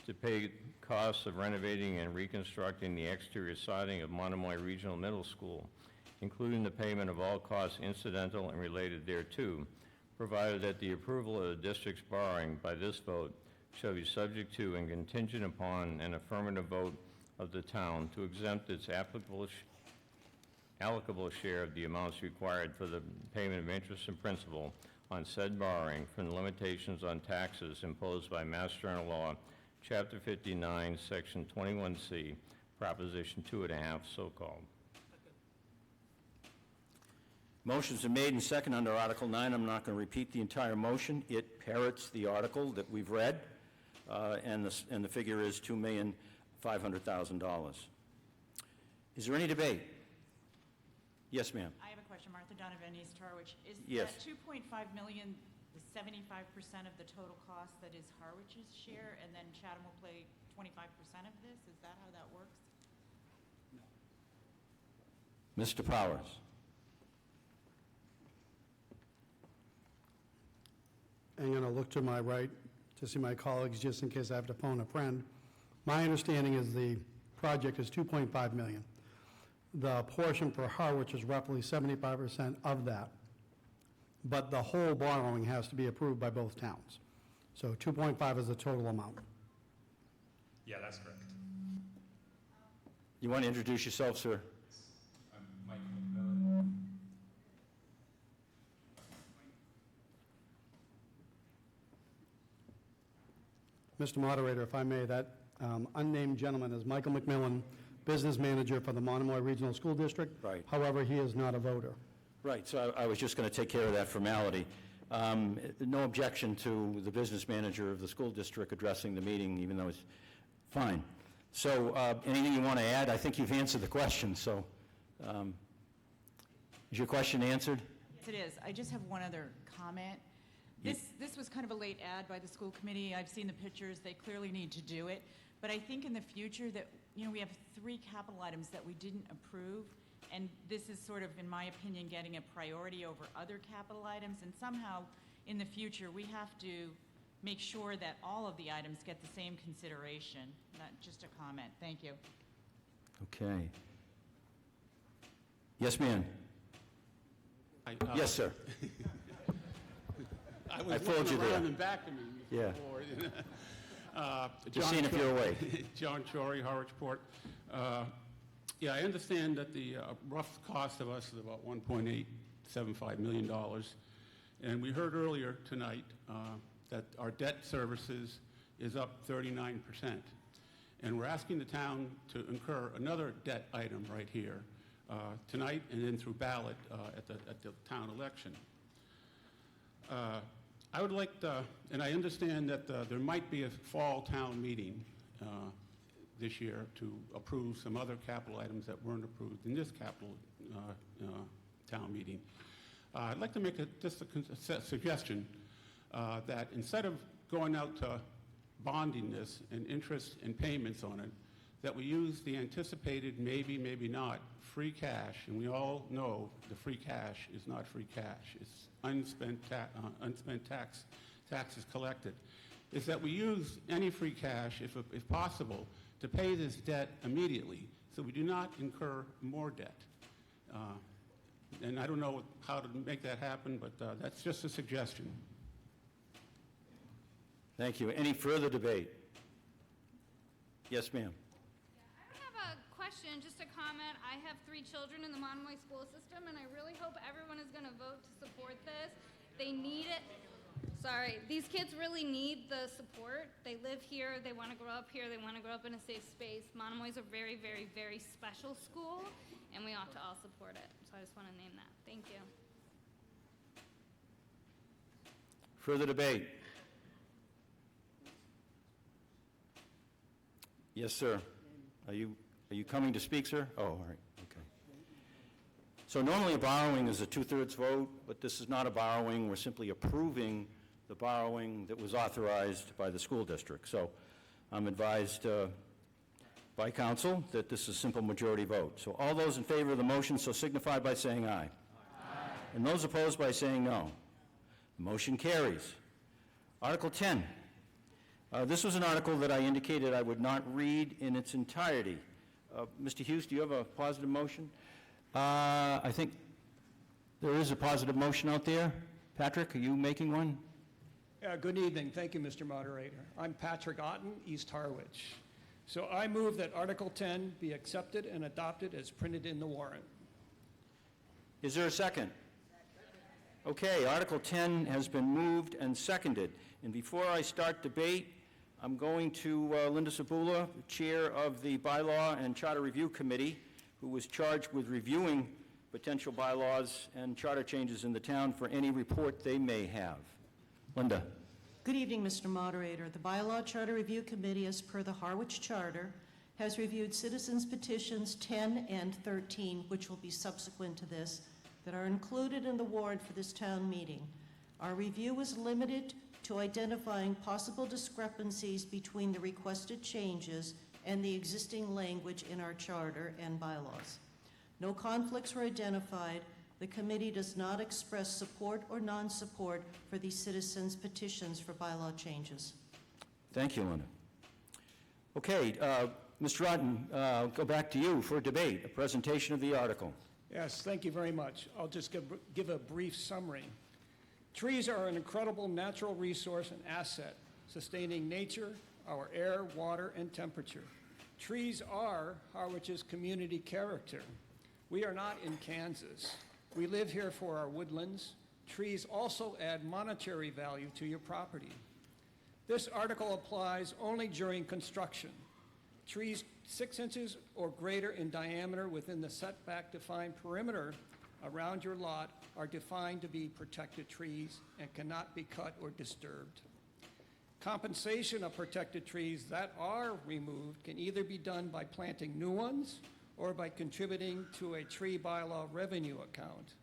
to pay costs of renovating and reconstructing the exterior siding of Monomoy Regional Middle School, including the payment of all costs incidental and related thereto, provided that the approval of the district's borrowing by this vote shall be subject to and contingent upon an affirmative vote of the town to exempt its allocable share of the amounts required for the payment of interest and principal on said borrowing from the limitations on taxes imposed by Mass General Law, Chapter 59, Section 21C, Proposition 2.5, so-called. Motions are made and second under Article 9. I'm not going to repeat the entire motion. It parrots the article that we've read, and the figure is $2,500,000. Is there any debate? Yes, ma'am. I have a question. Martha Donovan, East Harwich. Is Yes. that $2.5 million the 75% of the total cost that is Harwich's share, and then Chatham will pay 25% of this? Is that how that works? Mr. Powers. I'm going to look to my right to see my colleagues, just in case I have to phone a friend. My understanding is the project is $2.5 million. The portion for Harwich is roughly 75% of that, but the whole borrowing has to be approved by both towns. So 2.5 is the total amount. Yeah, that's correct. You want to introduce yourself, sir? I'm Mike McMillan. Mr. Moderator, if I may, that unnamed gentleman is Michael McMillan, business manager for the Monomoy Regional School District. Right. However, he is not a voter. Right, so I was just going to take care of that formality. No objection to the business manager of the school district addressing the meeting, even though it's fine. So anything you want to add? I think you've answered the question, so is your question answered? Yes, it is. I just have one other comment. This was kind of a late ad by the school committee. I've seen the pictures. They clearly need to do it. But I think in the future that, we have 3 capital items that we didn't approve, and this is sort of, in my opinion, getting a priority over other capital items, and somehow in the future we have to make sure that all of the items get the same consideration. Not just a comment. Thank you. Okay. Yes, ma'am. Yes, sir. I I was fooled you looking there. around and back to me. Yeah. before. Just John seeing if you're awake. John Chory, Harwich Port. Yeah, I understand that the rough cost of us is about $1.875 million. And we heard earlier tonight that our debt services is up 39%. And we're asking the town to incur another debt item right here tonight and then through ballot at the town election. I would like to, and I understand that there might be a fall town meeting this year to approve some other capital items that weren't approved in this capital town meeting. I'd like to make just a suggestion that instead of going out to bonding this and interest and payments on it, that we use the anticipated maybe, maybe not free cash, and we all know the free cash is not free cash. It's unspent taxes collected, is that we use any free cash, if possible, to pay this debt immediately, so we do not incur more debt. And I don't know how to make that happen, but that's just a suggestion. Thank you. Any further debate? Yes, ma'am. I have a question, just a comment. I have 3 children in the Monomoy school system, and I really hope everyone is going to vote to support this. They need it. Sorry, these kids really need the support. They live here, they want to grow up here, they want to grow up in a safe space. Monomoy is a very, very, very special school, and we ought to all support it. So I just want to name that. Thank you. Further debate? Yes, sir. Are you coming to speak, sir? Oh, all right, okay. So normally a borrowing is a 2/3 vote, but this is not a borrowing. We're simply approving the borrowing that was authorized by the school district. So I'm advised by council that this is a simple majority vote. So all those in favor of the motion so signify by saying aye. Aye. And those opposed by saying no. The motion carries. Article 10. This was an article that I indicated I would not read in its entirety. Mr. Hughes, do you have a positive motion? I think there is a positive motion out there. Patrick, are you making one? Good evening. Thank you, Mr. Moderator. I'm Patrick Otten, East Harwich. So I move that Article 10 be accepted and adopted as printed in the warrant. Is there a second? Okay, Article 10 has been moved and seconded. And before I start debate, I'm going to Linda Sabula, Chair of the Bylaw and Charter Review Committee, who was charged with reviewing potential bylaws and charter changes in the town for any report they may have. Linda. Good evening, Mr. Moderator. The Bylaw Charter Review Committee, as per the Harwich Charter, has reviewed citizens' petitions 10 and 13, which will be subsequent to this, that are included in the warrant for this town meeting. Our review was limited to identifying possible discrepancies between the requested changes and the existing language in our charter and bylaws. No conflicts were identified. The committee does not express support or non-support for these citizens' petitions for bylaw changes. Thank you, Linda. Okay, Mr. Otten, I'll go back to you for debate, a presentation of the article. Yes, thank you very much. I'll just give a brief summary. Trees are an incredible natural resource and asset, sustaining nature, our air, water, and temperature. Trees are Harwich's community character. We are not in Kansas. We live here for our woodlands. Trees also add monetary value to your property. This article applies only during construction. Trees 6 inches or greater in diameter within the setback-defined perimeter around your lot are defined to be protected trees and cannot be cut or disturbed. Compensation of protected trees that are removed can either be done by planting new ones or by contributing to a tree bylaw revenue account.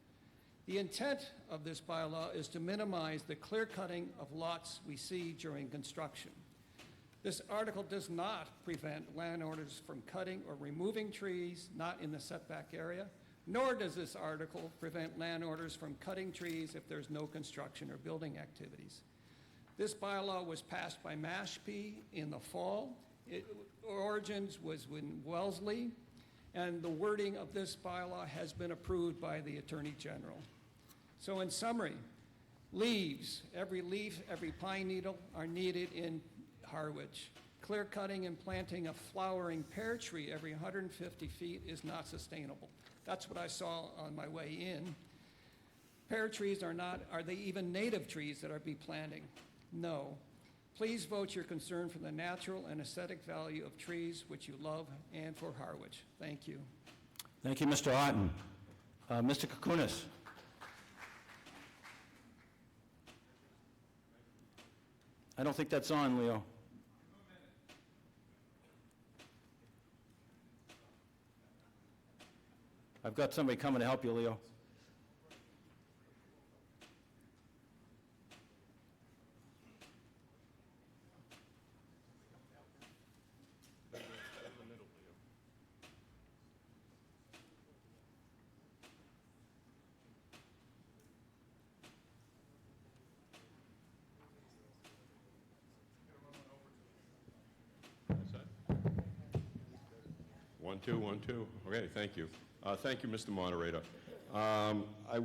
The intent of this bylaw is to minimize the clear cutting of lots we see during construction. This article does not prevent landowners from cutting or removing trees not in the setback area, nor does this article prevent landowners from cutting trees if there's no construction or building activities. This bylaw was passed by Mashpee in the fall. Origins was in Wellesley, and the wording of this bylaw has been approved by the Attorney General. So in summary, leaf, every pine needle are needed in Harwich. Clear cutting and planting a flowering pear tree every 150 feet is not sustainable. That's what I saw on my way in. Pear trees are they even native trees that are be planting? No. Please vote your concern for the natural and aesthetic value of trees which you love and for Harwich. Thank you. Thank you, Mr. Otten. Mr. Kukunis. I don't think that's on, Leo. I've got somebody coming to help you, Leo. One, two, 1, 2. Okay, thank you. Thank you, Mr. Moderator. I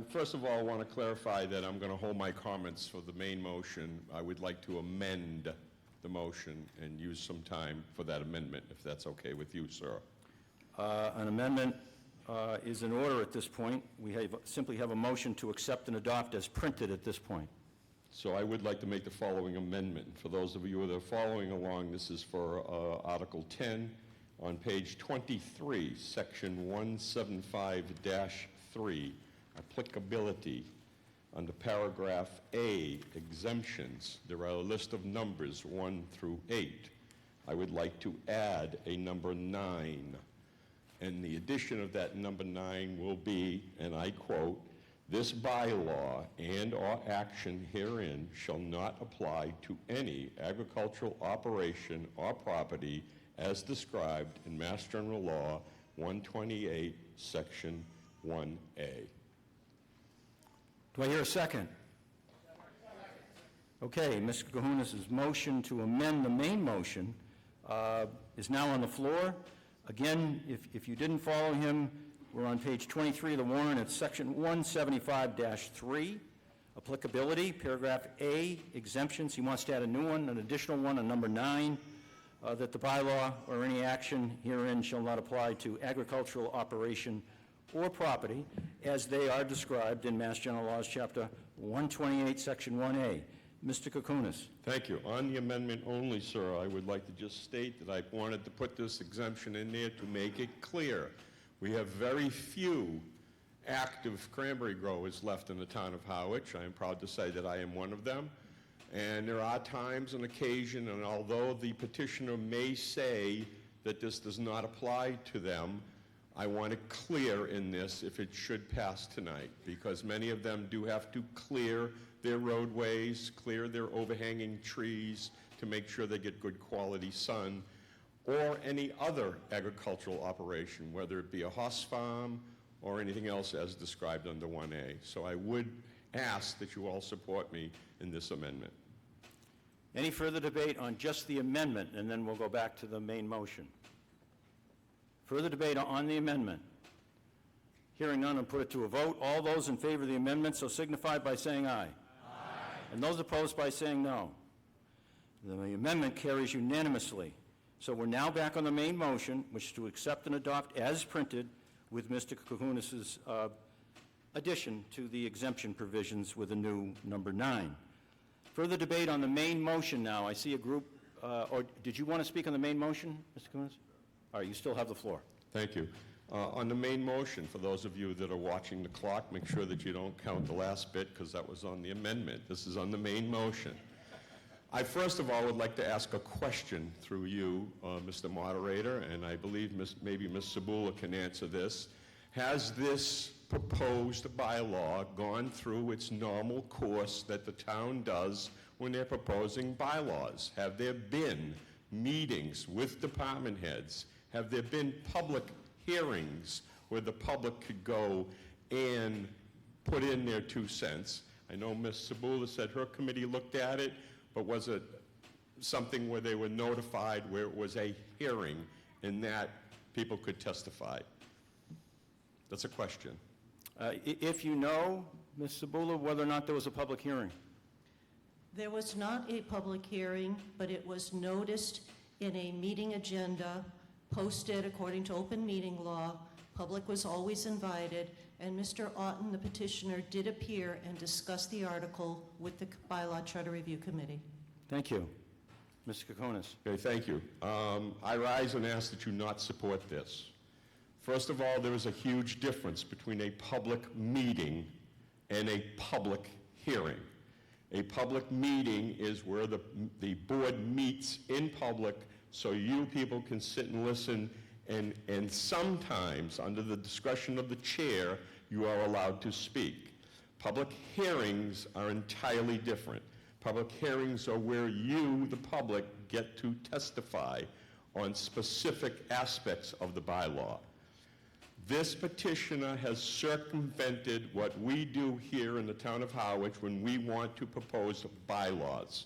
first of all want to clarify that I'm going to hold my comments for the main motion. I would like to amend the motion and use some time for that amendment, if that's okay with you, sir. An amendment is in order at this point. We simply have a motion to accept and adopt as printed at this point. So I would like to make the following amendment. For those of you that are following along, this is for Article 10. On page 23, section 175-3, applicability, under paragraph A, exemptions, there are a list of numbers 1 through 8. I would like to add a number 9. And the addition of that number 9 will be, and I quote, "This bylaw and/or action herein shall not apply to any agricultural operation or property as described in Mass General Law 128, Section 1A. Do I hear a second? Okay, Mr. Kahunas' motion to amend the main motion is now on the floor. Again, if you didn't follow him, we're on page 23 of the warrant. It's section 175-3, applicability, paragraph A, exemptions. He wants to add a new one, an additional one, a number 9. That the bylaw or any action herein shall not apply to agricultural operation or property as they are described in Mass General Laws, Chapter 128, Section 1A. Mr. Kukunis. Thank you. On the amendment only, sir, I would like to just state that I wanted to put this exemption in there to make it clear. We have very few active cranberry growers left in the town of Harwich. I am proud to say that I am one of them. And there are times and occasion, and although the petitioner may say that this does not apply to them, I want it clear in this if it should pass tonight, because many of them do have to clear their roadways, clear their overhanging trees to make sure they get good quality sun, or any other agricultural operation, whether it be a horse farm or anything else as described under 1A. So I would ask that you all support me in this amendment. Any further debate on just the amendment, and then we'll go back to the main motion? Further debate on the amendment? Hearing none, I'll put it to a vote. All those in favor of the amendment so signify by saying aye. Aye. And those opposed by saying no. The amendment carries unanimously. So we're now back on the main motion, which is to accept and adopt as printed with Mr. Kahunas' addition to the exemption provisions with a new number 9. Further debate on the main motion now. I see a group, or did you want to speak on the main motion, Mr. Kahunas? All right, you still have the floor. Thank you. On the main motion, for those of you that are watching the clock, make sure that you don't count the last bit because that was on the amendment. This is on the main motion. I first of all would like to ask a question through you, Mr. Moderator, and I believe maybe Ms. Sabula can answer this. Has this proposed bylaw gone through its normal course that the town does when they're proposing bylaws? Have there been meetings with department heads? Have there been public hearings where the public could go and put in their 2 cents? I know Ms. Sabula said her committee looked at it, but was it something where they were notified, where it was a hearing and that people could testify? That's a question. If you know, Ms. Sabula, whether or not there was a public hearing? There was not a public hearing, but it was noticed in a meeting agenda, posted according to open meeting law. Public was always invited, and Mr. Otten, the petitioner, did appear and discuss the article with the Bylaw Charter Review Committee. Thank you. Mr. Kokonis. Okay, thank you. I rise and ask that you not support this. First of all, there is a huge difference between a public meeting and a public hearing. A public meeting is where the board meets in public so you people can sit and listen, and sometimes, under the discretion of the chair, you are allowed to speak. Public hearings are entirely different. Public hearings are where you, the public, get to testify on specific aspects of the bylaw. This petitioner has circumvented what we do here in the town of Harwich when we want to propose bylaws.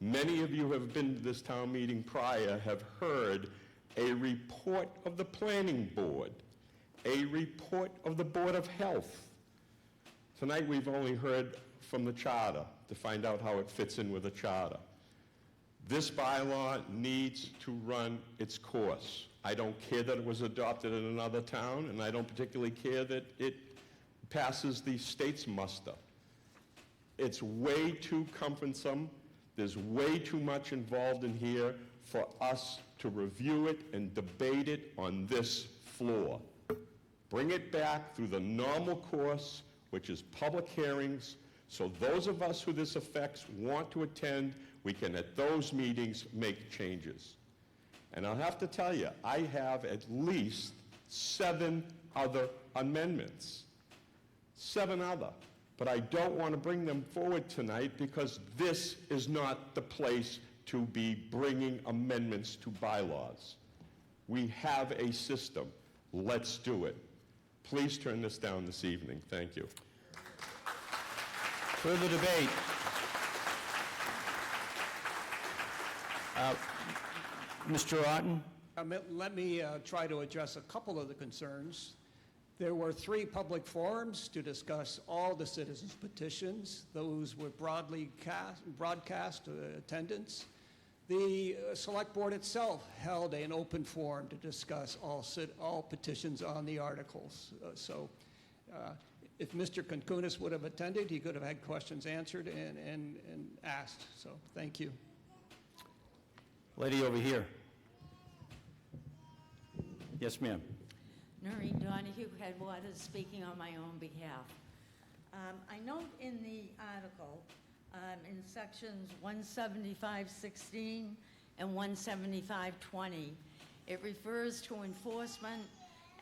Many of you who have been to this town meeting prior have heard a report of the planning board, a report of the Board of Health. Tonight we've only heard from the charter to find out how it fits in with the charter. This bylaw needs to run its course. I don't care that it was adopted in another town, and I don't particularly care that it passes the state's muster. It's way too cumbersome. There's way too much involved in here for us to review it and debate it on this floor. Bring it back through the normal course, which is public hearings, so those of us who this affects want to attend, we can at those meetings make changes. And I'll have to tell you, I have at least 7 other amendments. 7 other. But I don't want to bring them forward tonight because this is not the place to be bringing amendments to bylaws. We have a system. Let's do it. Please turn this down this evening. Thank you. Further debate. Mr. Otten? Let me try to address a couple of the concerns. There were 3 public forums to discuss all the citizens' petitions. Those were broadcast attendance. The Select Board itself held an open forum to discuss all petitions on the articles. If Mr. Kunkunis would have attended, he could have had questions answered and asked. So thank you. Lady over here. Yes, ma'am. Noreen Donahue, Headwaters, speaking on my own behalf. I note in the article, in sections 175.16 and 175.20, it refers to enforcement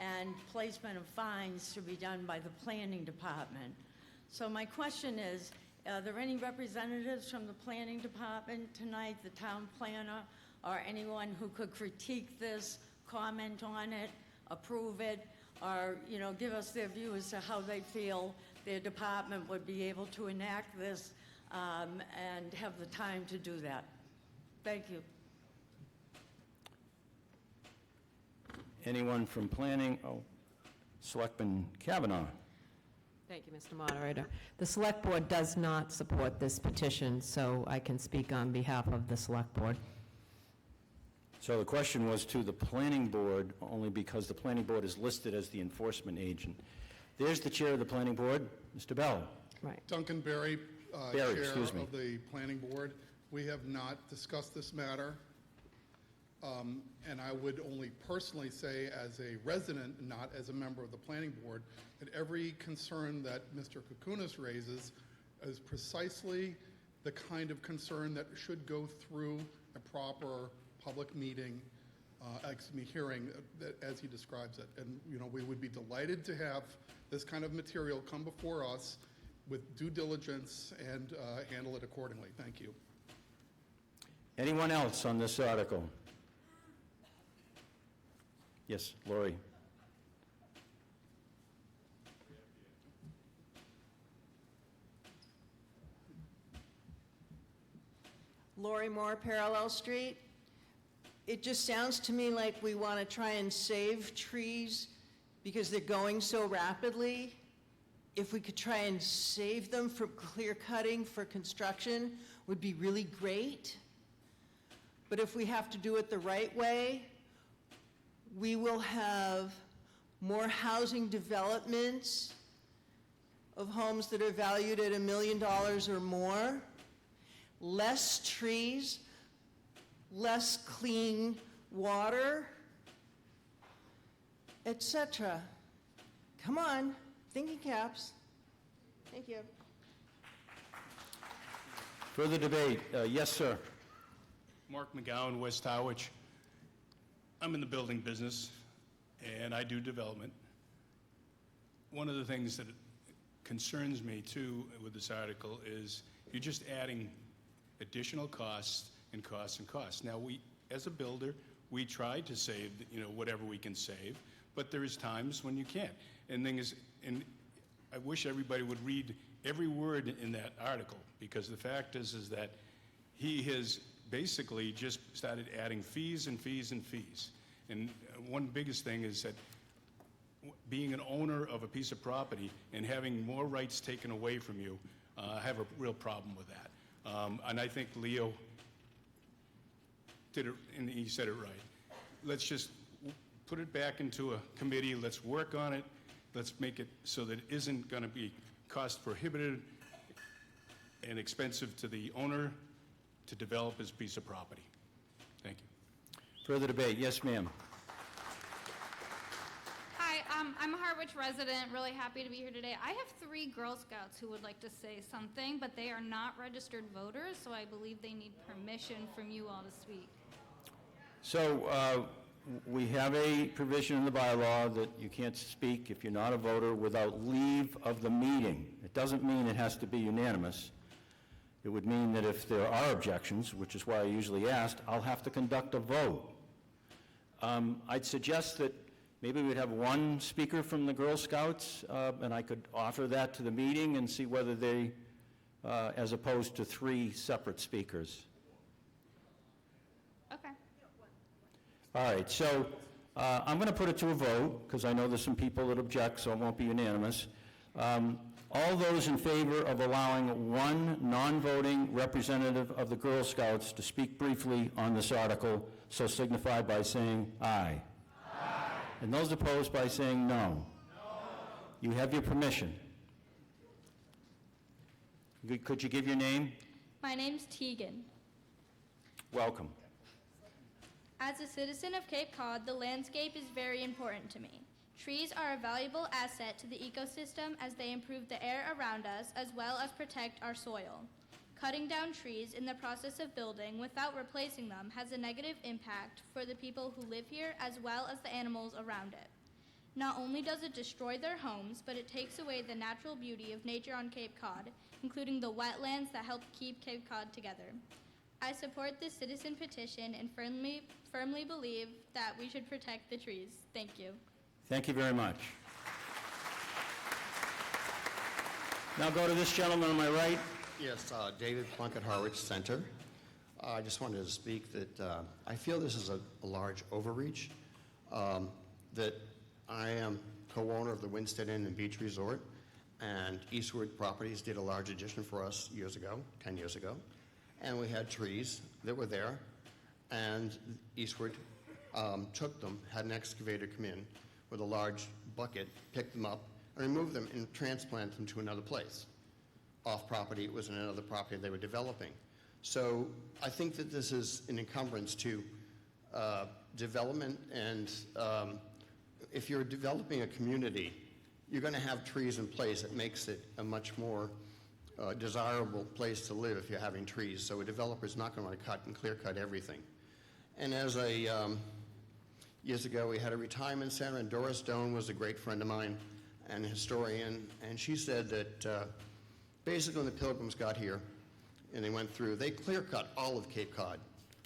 and placement of fines to be done by the planning department. So my question is, are there any representatives from the planning department tonight, the town planner, or anyone who could critique this, comment on it, approve it, or give us their view as to how they feel their department would be able to enact this and have the time to do that? Thank you. Anyone from planning? Oh, Selectman Kavanaugh. Thank you, Mr. Moderator. The Select Board does not support this petition, so I can speak on behalf of the Select Board. So the question was to the planning board, only because the planning board is listed as the enforcement agent. There's the chair of the planning board, Mr. Bell. Right. Duncan Berry, Berry, chair excuse me. of the planning board. We have not discussed this matter. And I would only personally say, as a resident, not as a member of the planning board, that every concern that Mr. Kukunis raises is precisely the kind of concern that should go through a proper public meeting, hearing, as he describes it. And, we would be delighted to have this kind of material come before us with due diligence and handle it accordingly. Thank you. Anyone else on this article? Yes, Lori. Lori Moore, Parallel Street. It just sounds to me like we want to try and save trees because they're going so rapidly. If we could try and save them from clear cutting for construction, would be really great. But if we have to do it the right way, we will have more housing developments of homes that are valued at $1 million or more, less trees, less clean water, etc. Come on, thinking caps. Thank you. Further debate? Yes, sir. Mark McGowan, West Harwich. I'm in the building business, and I do development. One of the things that concerns me, too, with this article is you're just adding additional costs and costs and costs. Now, we, as a builder, we try to save, whatever we can save, but there is times when you can't. And I wish everybody would read every word in that article, because the fact is that he has basically just started adding fees and fees and fees. And one biggest thing is that being an owner of a piece of property and having more rights taken away from you, I have a real problem with that. And I think Leo did it, and he said it right. Let's just put it back into a committee. Let's work on it. Let's make it so that it isn't going to be cost prohibitive and expensive to the owner to develop his piece of property. Thank you. Further debate? Yes, ma'am. Hi, I'm a Harwich resident, really happy to be here today. I have 3 Girl Scouts who would like to say something, but they are not registered voters, so I believe they need permission from you all to speak. So we have a provision in the bylaw that you can't speak if you're not a voter without leave of the meeting. It doesn't mean it has to be unanimous. It would mean that if there are objections, which is why I usually asked, I'll have to conduct a vote. I'd suggest that maybe we'd have one speaker from the Girl Scouts, and I could offer that to the meeting and see whether they, as opposed to 3 separate speakers. Okay. All right, so I'm going to put it to a vote, because I know there's some people that object, so it won't be unanimous. All those in favor of allowing one non-voting representative of the Girl Scouts to speak briefly on this article, so signify by saying aye. Aye. And those opposed by saying no. No. You have your permission. Could you give your name? My name's Tegan. Welcome. As a citizen of Cape Cod, the landscape is very important to me. Trees are a valuable asset to the ecosystem as they improve the air around us as well as protect our soil. Cutting down trees in the process of building without replacing them has a negative impact for the people who live here as well as the animals around it. Not only does it destroy their homes, but it takes away the natural beauty of nature on Cape Cod, including the wetlands that help keep Cape Cod together. I support this citizen petition and firmly believe that we should protect the trees. Thank you. Thank you very much. Now go to this gentleman on my right. Yes, David Plunkett, Harwich Center. I just wanted to speak that I feel this is a large overreach, that I am co-owner of the Winstead Inn and Beach Resort, and Eastwood Properties did a large addition for us years ago, 10 years ago, and we had trees that were there, and Eastwood took them, had an excavator come in with a large bucket, pick them up, and remove them and transplant them to another place. Off property, it was in another property they were developing. So I think that this is an encumbrance to development, and if you're developing a community, you're going to have trees in place. That makes it a much more desirable place to live if you're having trees. So a developer's not going to want to cut and clear cut everything. And as years ago, we had a retirement center, and Doris Stone was a great friend of mine and a historian, and she said that basically when the Pilgrims got here and they went through, they clear cut all of Cape Cod.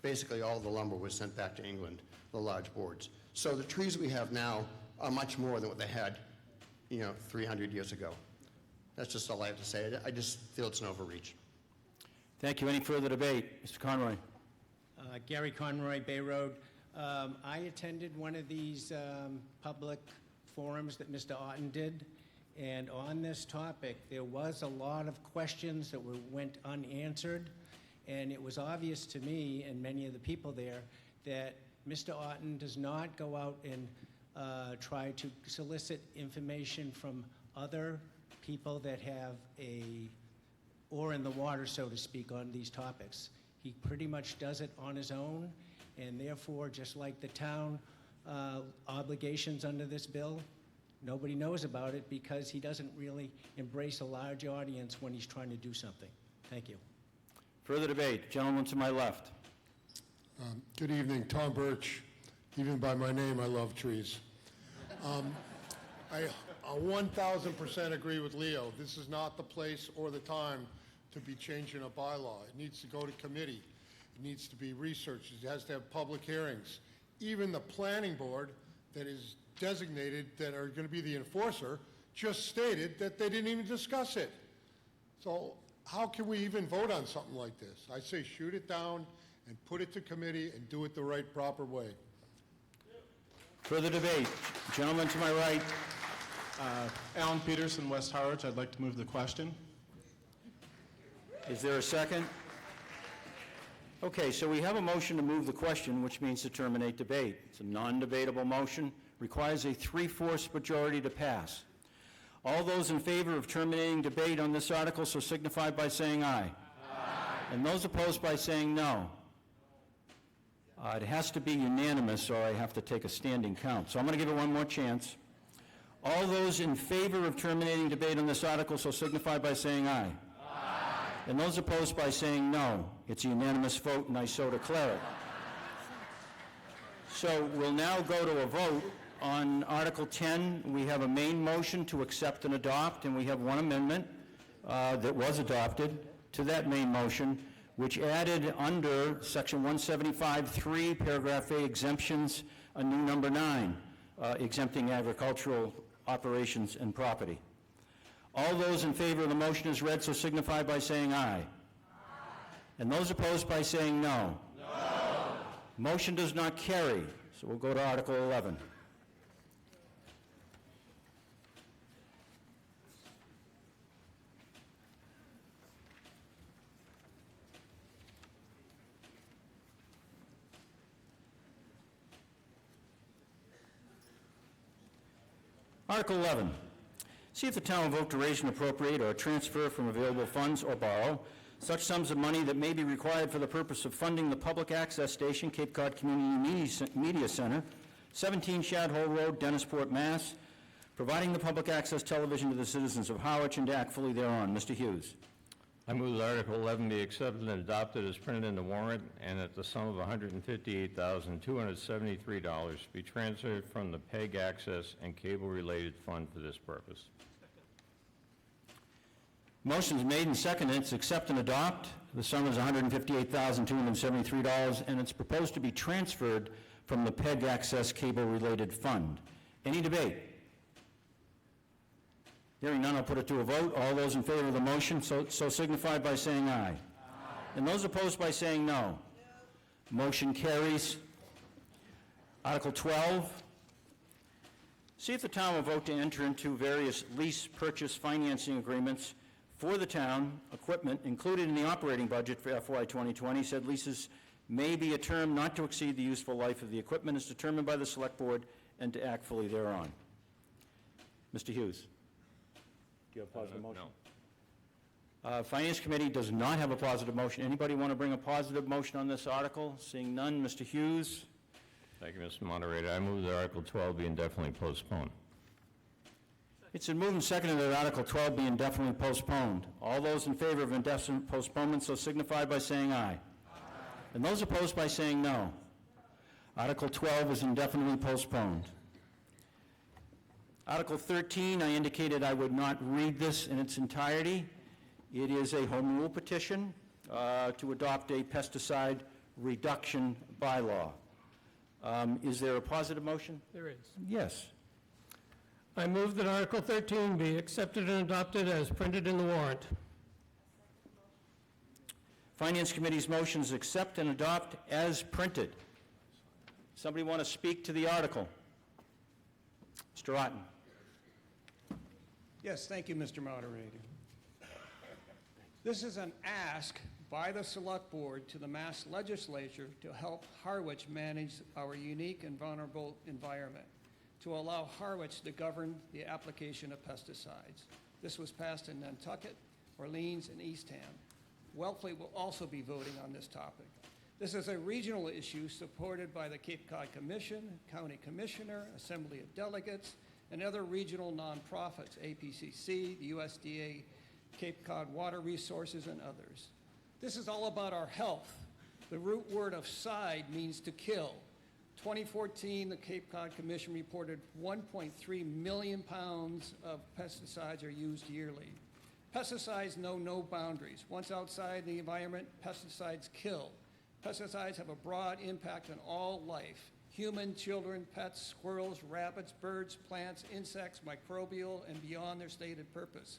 Basically all the lumber was sent back to England, the large boards. So the trees we have now are much more than what they had 300 years ago. That's just all I have to say. I just feel it's an overreach. Thank you. Any further debate? Mr. Conroy. Gary Conroy, Bay Road. I attended one of these public forums that Mr. Otten did, and on this topic, there was a lot of questions that went unanswered, and it was obvious to me and many of the people there that Mr. Otten does not go out and try to solicit information from other people that have a oar in the water, so to speak, on these topics. He pretty much does it on his own, and therefore, just like the town obligations under this bill, nobody knows about it because he doesn't really embrace a large audience when he's trying to do something. Thank you. Further debate. Gentleman to my left. Good evening, Tom Birch. Even by my name, I love trees. I 1,000% agree with Leo. This is not the place or the time to be changing a bylaw. It needs to go to committee. It needs to be researched. It has to have public hearings. Even the planning board that is designated that are going to be the enforcer just stated that they didn't even discuss it. So how can we even vote on something like this? I say shoot it down and put it to committee and do it the right, proper way. Further debate. Gentleman to my right. Alan Peterson, West Harwich. I'd like to move the question. Is there a second? Okay, so we have a motion to move the question, which means to terminate debate. It's a non-debatable motion, requires a 3/4 majority to pass. All those in favor of terminating debate on this article so signify by saying aye. Aye. And those opposed by saying no. It has to be unanimous or I have to take a standing count. So I'm going to give it one more chance. All those in favor of terminating debate on this article so signify by saying aye. Aye. And those opposed by saying no. It's a unanimous vote and I so declare it. So we'll now go to a vote on Article 10. We have a main motion to accept and adopt, and we have one amendment that was adopted to that main motion, which added under Section 175(3), Paragraph A, exemptions, a new number 9, exempting agricultural operations and property. All those in favor of the motion as read so signify by saying aye. Aye. And those opposed by saying no. No. Motion does not carry, so we'll go to Article 11. Article 11, see if the town will vote to raise and appropriate or transfer from available funds or borrow such sums of money that may be required for the purpose of funding the public access station, Cape Cod Community Media Center, 17 Shad Hole Road, Dennisport, Mass., providing the public access television to the citizens of Harwich and to act fully thereon. Mr. Hughes. I move that Article 11 be accepted and adopted as printed in the warrant, and that the sum of $158,273 be transferred from the PEG Access and Cable-Related Fund for this purpose. Motion is made and seconded to accept and adopt. The sum is $158,273, and it's proposed to be transferred from the PEG Access Cable-Related Fund. Any debate? Hearing none, I'll put it to a vote. All those in favor of the motion so signify by saying aye. Aye. And those opposed by saying no. No. Motion carries. Article 12, see if the town will vote to enter into various lease purchase financing agreements for the town equipment included in the operating budget for FY 2020. Said leases may be a term not to exceed the useful life of the equipment as determined by the Select Board and to act fully thereon. Mr. Hughes. Do you have a positive motion? No. Finance Committee does not have a positive motion. Anybody want to bring a positive motion on this article? Seeing none, Mr. Hughes. Thank you, Mr. Moderator. I move that Article 12 be indefinitely postponed. It's been moved and seconded that Article 12 be indefinitely postponed. All those in favor of indefinite postponement so signify by saying aye. And those opposed by saying no. Article 12 is indefinitely postponed. Article 13, I indicated I would not read this in its entirety. It is a home rule petition to adopt a pesticide reduction bylaw. Is there a positive motion? There is. Yes. I move that Article 13 be accepted and adopted as printed in the warrant. Finance Committee's motion is accept and adopt as printed. Somebody want to speak to the article? Mr. Otten. Yes, thank you, Mr. Moderator. This is an ask by the Select Board to the Mass Legislature to help Harwich manage our unique and vulnerable environment, to allow Harwich to govern the application of pesticides. This was passed in Nantucket, Orleans, and Eastham. Wellfleet will also be voting on this topic. This is a regional issue supported by the Cape Cod Commission, County Commissioner, Assembly of Delegates, and other regional nonprofits, APCC, the USDA, Cape Cod Water Resources, and others. This is all about our health. The root word of side means to kill. 2014, the Cape Cod Commission reported 1.3 million pounds of pesticides are used yearly. Pesticides know no boundaries. Once outside the environment, pesticides kill. Pesticides have a broad impact on all life: human, children, pets, squirrels, rabbits, birds, plants, insects, microbial, and beyond their stated purpose.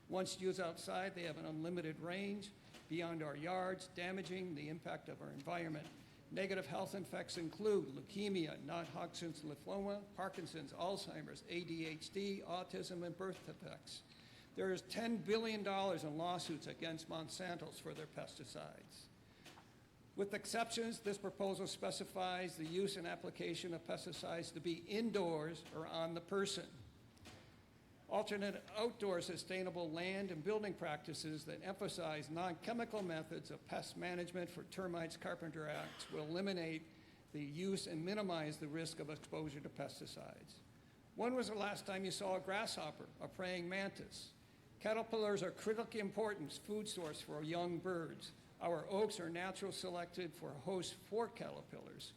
Once used outside, they have an unlimited range beyond our yards, damaging the impact of our environment. Negative health effects include leukemia, non-Hodgkin's lymphoma, Parkinson's, Alzheimer's, ADHD, autism, and birth defects. There is $10 billion in lawsuits against Monsanto for their pesticides. With exceptions, this proposal specifies the use and application of pesticides to be indoors or on the person. Alternate outdoor sustainable land and building practices that emphasize non-chemical methods of pest management for termites, carpenter acts will eliminate the use and minimize the risk of exposure to pesticides. When was the last time you saw a grasshopper, a praying mantis? Caterpillars are critically important food source for young birds. Our oaks are natural selected for a host for caterpillars.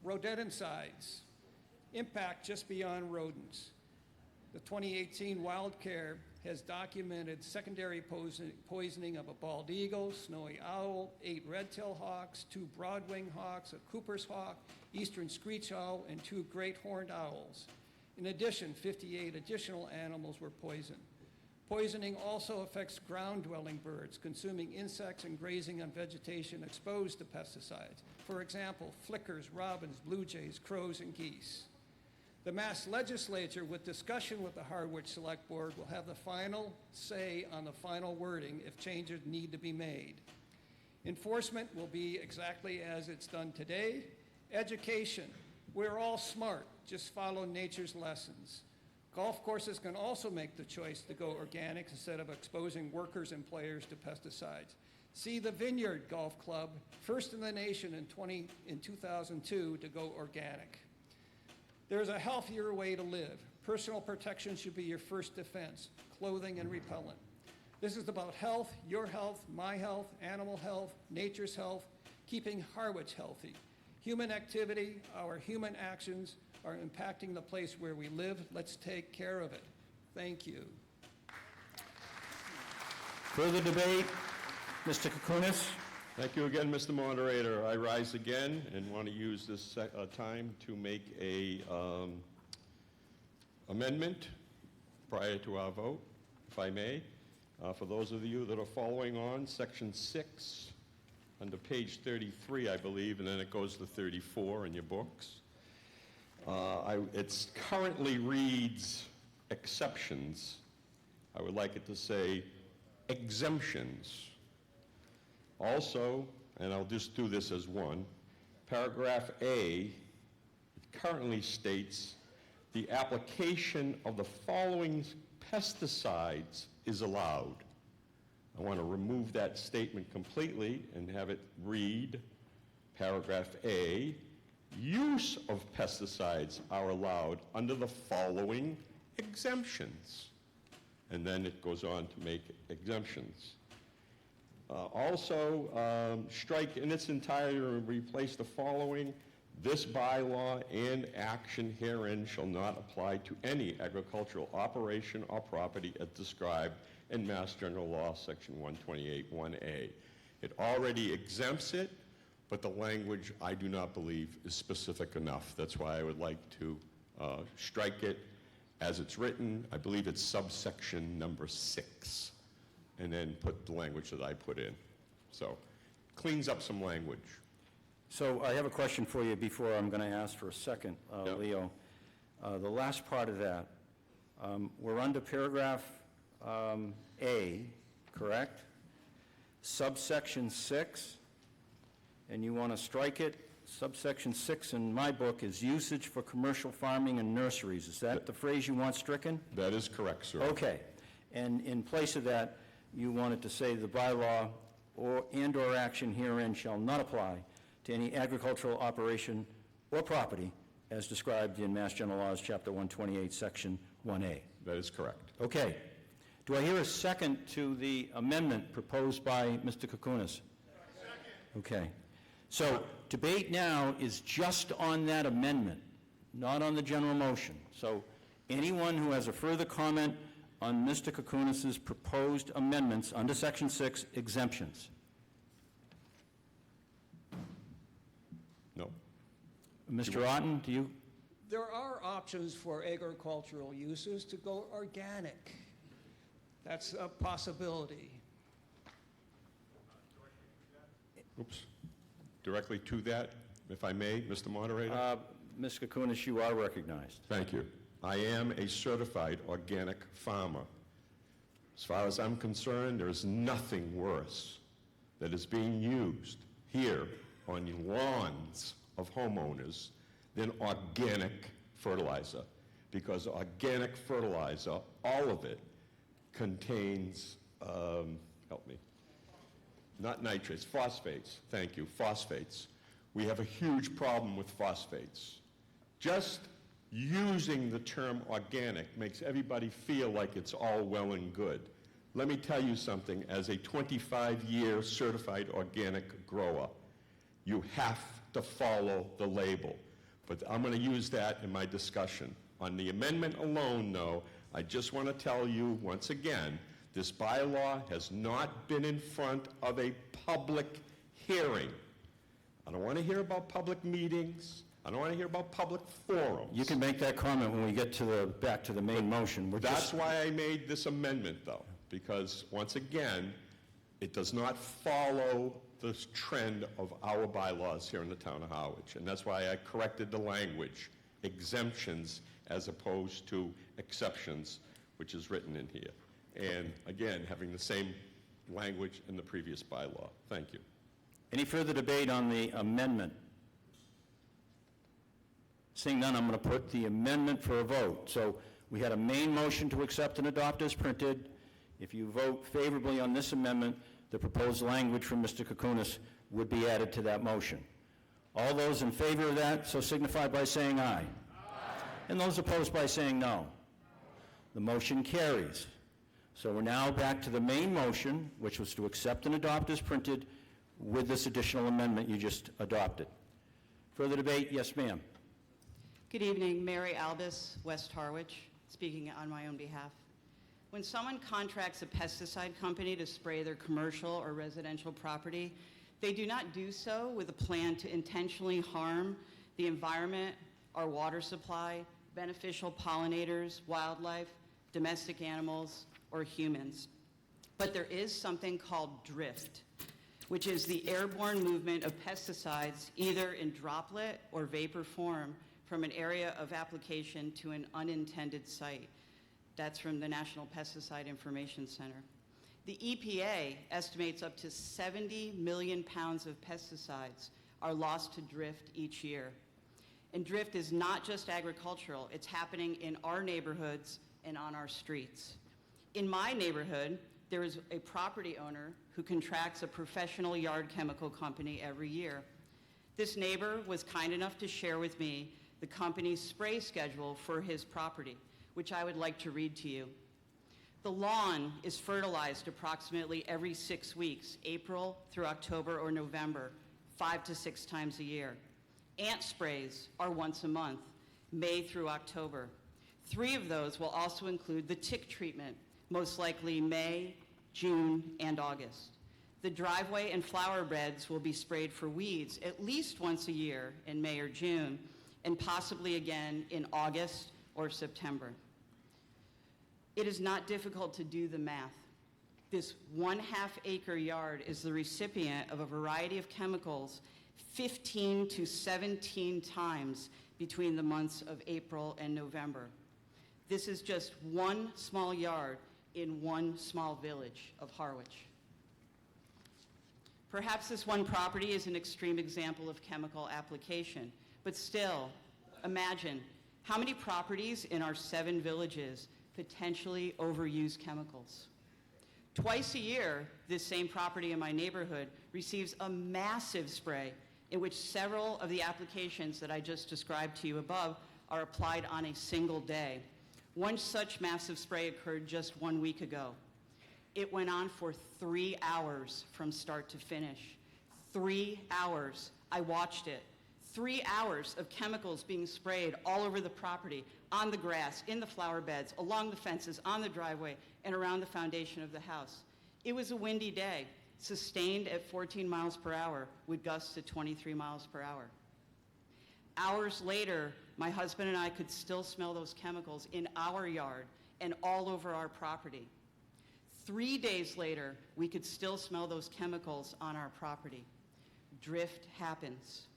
Rodenticides impact just beyond rodents. The 2018 WildCare has documented secondary poisoning of a bald eagle, snowy owl, 8 red-tailed hawks, 2 broad-winged hawks, a Cooper's hawk, eastern screech owl, and 2 great horned owls. In addition, 58 additional animals were poisoned. Poisoning also affects ground-dwelling birds, consuming insects and grazing on vegetation exposed to pesticides. For example, flickers, robins, blue jays, crows, and geese. The Mass Legislature, with discussion with the Harwich Select Board, will have the final say on the final wording if changes need to be made. Enforcement will be exactly as it's done today. Education, we're all smart, just follow nature's lessons. Golf courses can also make the choice to go organic instead of exposing workers and players to pesticides. See the Vineyard Golf Club, first in the nation in 2002 to go organic. There's a healthier way to live. Personal protection should be your first defense, clothing and repellent. This is about health, your health, my health, animal health, nature's health, keeping Harwich healthy. Human activity, our human actions are impacting the place where we live. Let's take care of it. Thank you. Further debate? Mr. Kukunis? Thank you again, Mr. Moderator. I rise again and want to use this time to make a amendment prior to our vote, if I may. For those of you that are following on, Section 6, under page 33, I believe, and then it goes to 34 in your books. It currently reads exceptions. I would like it to say exemptions. Also, and I'll just do this as one, paragraph A currently states the application of the following pesticides is allowed. I want to remove that statement completely and have it read, paragraph A, use of pesticides are allowed under the following exemptions. And then it goes on to make exemptions. Also, strike in its entirety and replace the following. This bylaw and action herein shall not apply to any agricultural operation or property as described in Mass General Law, Section 128(1)A. It already exempts it, but the language, I do not believe, is specific enough. That's why I would like to strike it as it's written. I believe it's subsection number 6, and then put the language that I put in. So, cleans up some language. So I have a question for you before I'm going to ask for a second, Yep. Leo. The last part of that, we're under paragraph A, correct? Subsection 6, and you want to strike it. Subsection 6 in my book is usage for commercial farming and nurseries. Is that the phrase you want stricken? That is correct, sir. Okay. And in place of that, you wanted to say the bylaw or action herein shall not apply to any agricultural operation or property as described in Mass General Laws, Chapter 128, Section 1A. That is correct. Okay. Do I hear a second to the amendment proposed by Mr. Kukunis? Second. Okay. So debate now is just on that amendment, not on the general motion. So anyone who has a further comment on Mr. Kukunis's proposed amendments under Section 6 exemptions? No. Mr. Otten, do you? There are options for agricultural uses to go organic. That's a possibility. Oops. Directly to that, if I may, Mr. Moderator? Ms. Kukunis, you are recognized. Thank you. I am a certified organic farmer. As far as I'm concerned, there is nothing worse that is being used here on lawns of homeowners than organic fertilizer, because organic fertilizer, all of it, contains, help me, not nitrates, phosphates. Thank you, phosphates. We have a huge problem with phosphates. Just using the term organic makes everybody feel like it's all well and good. Let me tell you something, as a 25-year certified organic grower, you have to follow the label. But I'm going to use that in my discussion. On the amendment alone, though, I just want to tell you once again, this bylaw has not been in front of a public hearing. I don't want to hear about public meetings. I don't want to hear about public forums. You can make that comment when we get to back to the main motion. That's why I made this amendment, though, because once again, it does not follow the trend of our bylaws here in the town of Harwich, and that's why I corrected the language, exemptions as opposed to exceptions, which is written in here. And again, having the same language in the previous bylaw. Thank you. Any further debate on the amendment? Seeing none, I'm going to put the amendment for a vote. So we had a main motion to accept and adopt as printed. If you vote favorably on this amendment, the proposed language from Mr. Kukunis would be added to that motion. All those in favor of that, so signify by saying aye. Aye. And those opposed by saying no. The motion carries. So we're now back to the main motion, which was to accept and adopt as printed with this additional amendment you just adopted. Further debate? Yes, ma'am. Good evening, Mary Albus, West Harwich, speaking on my own behalf. When someone contracts a pesticide company to spray their commercial or residential property, they do not do so with a plan to intentionally harm the environment, our water supply, beneficial pollinators, wildlife, domestic animals, or humans. But there is something called drift, which is the airborne movement of pesticides either in droplet or vapor form from an area of application to an unintended site. That's from the National Pesticide Information Center. The EPA estimates up to 70 million pounds of pesticides are lost to drift each year. And drift is not just agricultural, it's happening in our neighborhoods and on our streets. In my neighborhood, there is a property owner who contracts a professional yard chemical company every year. This neighbor was kind enough to share with me the company's spray schedule for his property, which I would like to read to you. The lawn is fertilized approximately every 6 weeks, April through October or November, 5 to 6 times a year. Ant sprays are once a month, May through October. 3 of those will also include the tick treatment, most likely May, June, and August. The driveway and flower beds will be sprayed for weeds at least once a year in May or June, and possibly again in August or September. It is not difficult to do the math. This 1/2 acre yard is the recipient of a variety of chemicals 15 to 17 times between the months of April and November. This is just one small yard in one small village of Harwich. Perhaps this one property is an extreme example of chemical application, but still, imagine how many properties in our 7 villages potentially overuse chemicals. Twice a year, this same property in my neighborhood receives a massive spray in which several of the applications that I just described to you above are applied on a single day. One such massive spray occurred just 1 week ago. It went on for 3 hours from start to finish. 3 hours. I watched it. 3 hours of chemicals being sprayed all over the property, on the grass, in the flower beds, along the fences, on the driveway, and around the foundation of the house. It was a windy day, sustained at 14 miles per hour with gusts at 23 miles per hour. Hours later, my husband and I could still smell those chemicals in our yard and all over our property. 3 days later, we could still smell those chemicals on our property. Drift happens.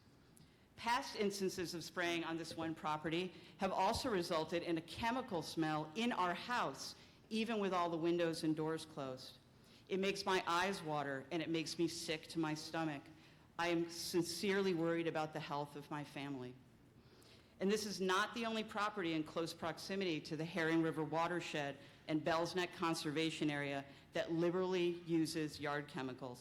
Past instances of spraying on this one property have also resulted in a chemical smell in our house, even with all the windows and doors closed. It makes my eyes water and it makes me sick to my stomach. I am sincerely worried about the health of my family. And this is not the only property in close proximity to the Herring River watershed and Bell's Neck Conservation Area that liberally uses yard chemicals.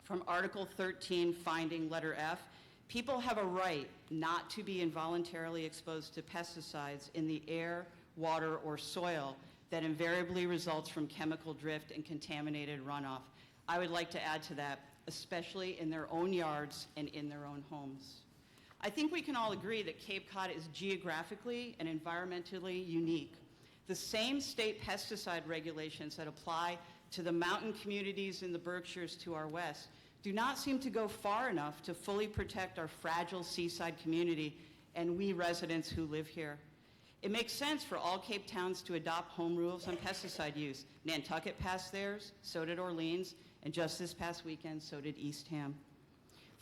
From Article 13, finding letter F, people have a right not to be involuntarily exposed to pesticides in the air, water, or soil that invariably results from chemical drift and contaminated runoff. I would like to add to that, especially in their own yards and in their own homes. I think we can all agree that Cape Cod is geographically and environmentally unique. The same state pesticide regulations that apply to the mountain communities in the Berkshires to our west do not seem to go far enough to fully protect our fragile seaside community and we residents who live here. It makes sense for all Cape towns to adopt home rules on pesticide use. Nantucket passed theirs, so did Orleans, and just this past weekend, so did Eastham.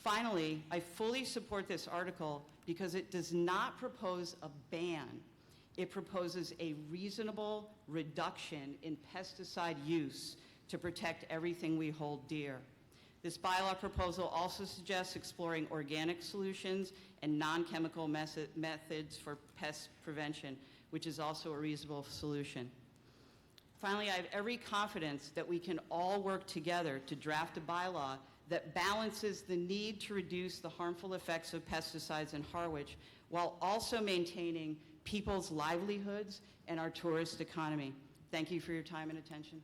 Finally, I fully support this article because it does not propose a ban. It proposes a reasonable reduction in pesticide use to protect everything we hold dear. This bylaw proposal also suggests exploring organic solutions and non-chemical methods for pest prevention, which is also a reasonable solution. Finally, I have every confidence that we can all work together to draft a bylaw that balances the need to reduce the harmful effects of pesticides in Harwich while also maintaining people's livelihoods and our tourist economy. Thank you for your time and attention.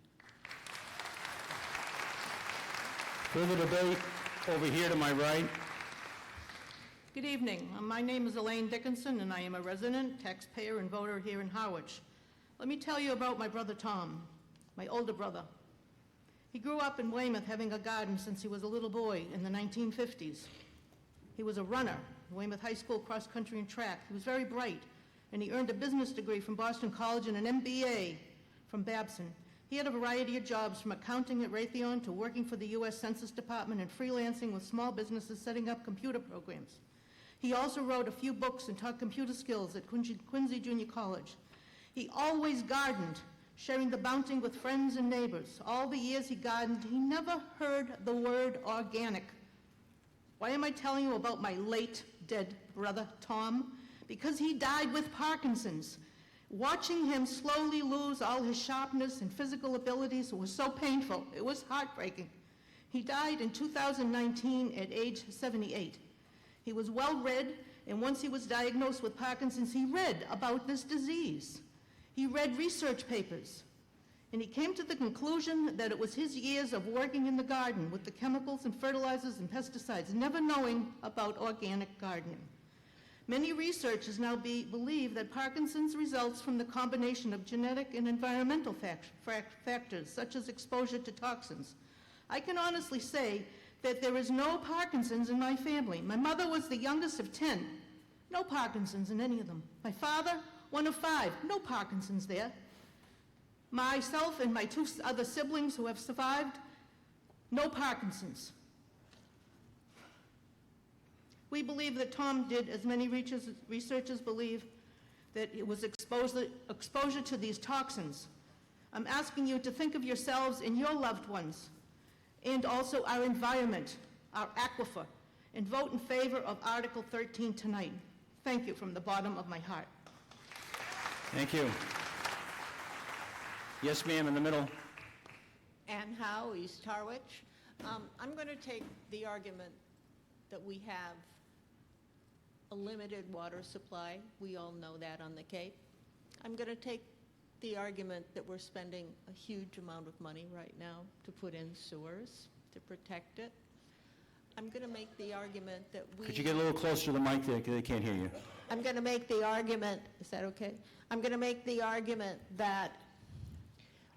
Further debate over here to my right. Good evening. My name is Elaine Dickinson, and I am a resident, taxpayer, and voter here in Harwich. Let me tell you about my brother Tom, my older brother. He grew up in Weymouth having a garden since he was a little boy in the 1950s. He was a runner, Weymouth High School cross country and track. He was very bright, and he earned a business degree from Boston College and an MBA from Babson. He had a variety of jobs, from accounting at Raytheon to working for the U.S. Census Department and freelancing with small businesses setting up computer programs. He also wrote a few books and taught computer skills at Quincy Junior College. He always gardened, sharing the bounty with friends and neighbors. All the years he gardened, he never heard the word organic. Why am I telling you about my late dead brother, Tom? Because he died with Parkinson's. Watching him slowly lose all his sharpness and physical abilities was so painful. It was heartbreaking. He died in 2019 at age 78. He was well-read, and once he was diagnosed with Parkinson's, he read about this disease. He read research papers, and he came to the conclusion that it was his years of working in the garden with the chemicals and fertilizers and pesticides, never knowing about organic gardening. Many researchers now believe that Parkinson's results from the combination of genetic and environmental factors, such as exposure to toxins. I can honestly say that there is no Parkinson's in my family. My mother was the youngest of 10. No Parkinson's in any of them. My father, one of 5. No Parkinson's there. Myself and my 2 other siblings who have survived, no Parkinson's. We believe that Tom did, as many researchers believe, that it was exposure to these toxins. I'm asking you to think of yourselves and your loved ones, and also our environment, our aquifer, and vote in favor of Article 13 tonight. Thank you from the bottom of my heart. Thank you. Yes, ma'am, in the middle. Ann Howe, East Harwich. I'm going to take the argument that we have a limited water supply. We all know that on the Cape. I'm going to take the argument that we're spending a huge amount of money right now to put in sewers, to protect it. I'm going to make the argument that we... Could you get a little closer to the mic there, 'cause they can't hear you. I'm going to make the argument, is that okay? I'm going to make the argument that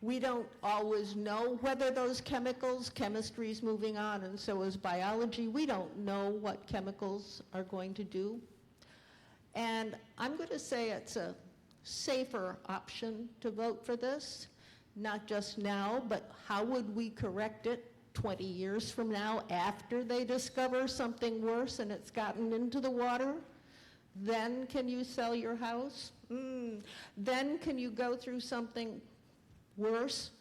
we don't always know whether those chemicals, chemistry is moving on, and so is biology. We don't know what chemicals are going to do. And I'm going to say it's a safer option to vote for this, not just now, but how would we correct it 20 years from now after they discover something worse and it's gotten into the water? Then can you sell your house? Then can you go through something worse?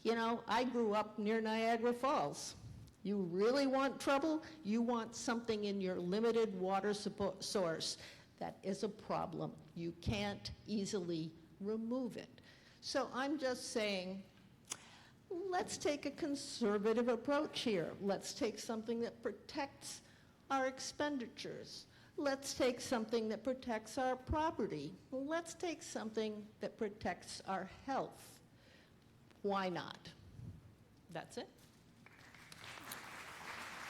You know, I grew up near Niagara Falls. You really want trouble? You want something in your limited water source. That is a problem. You can't easily remove it. So I'm just saying, let's take a conservative approach here. Let's take something that protects our expenditures. Let's take something that protects our property. Let's take something that protects our health. Why not? That's it.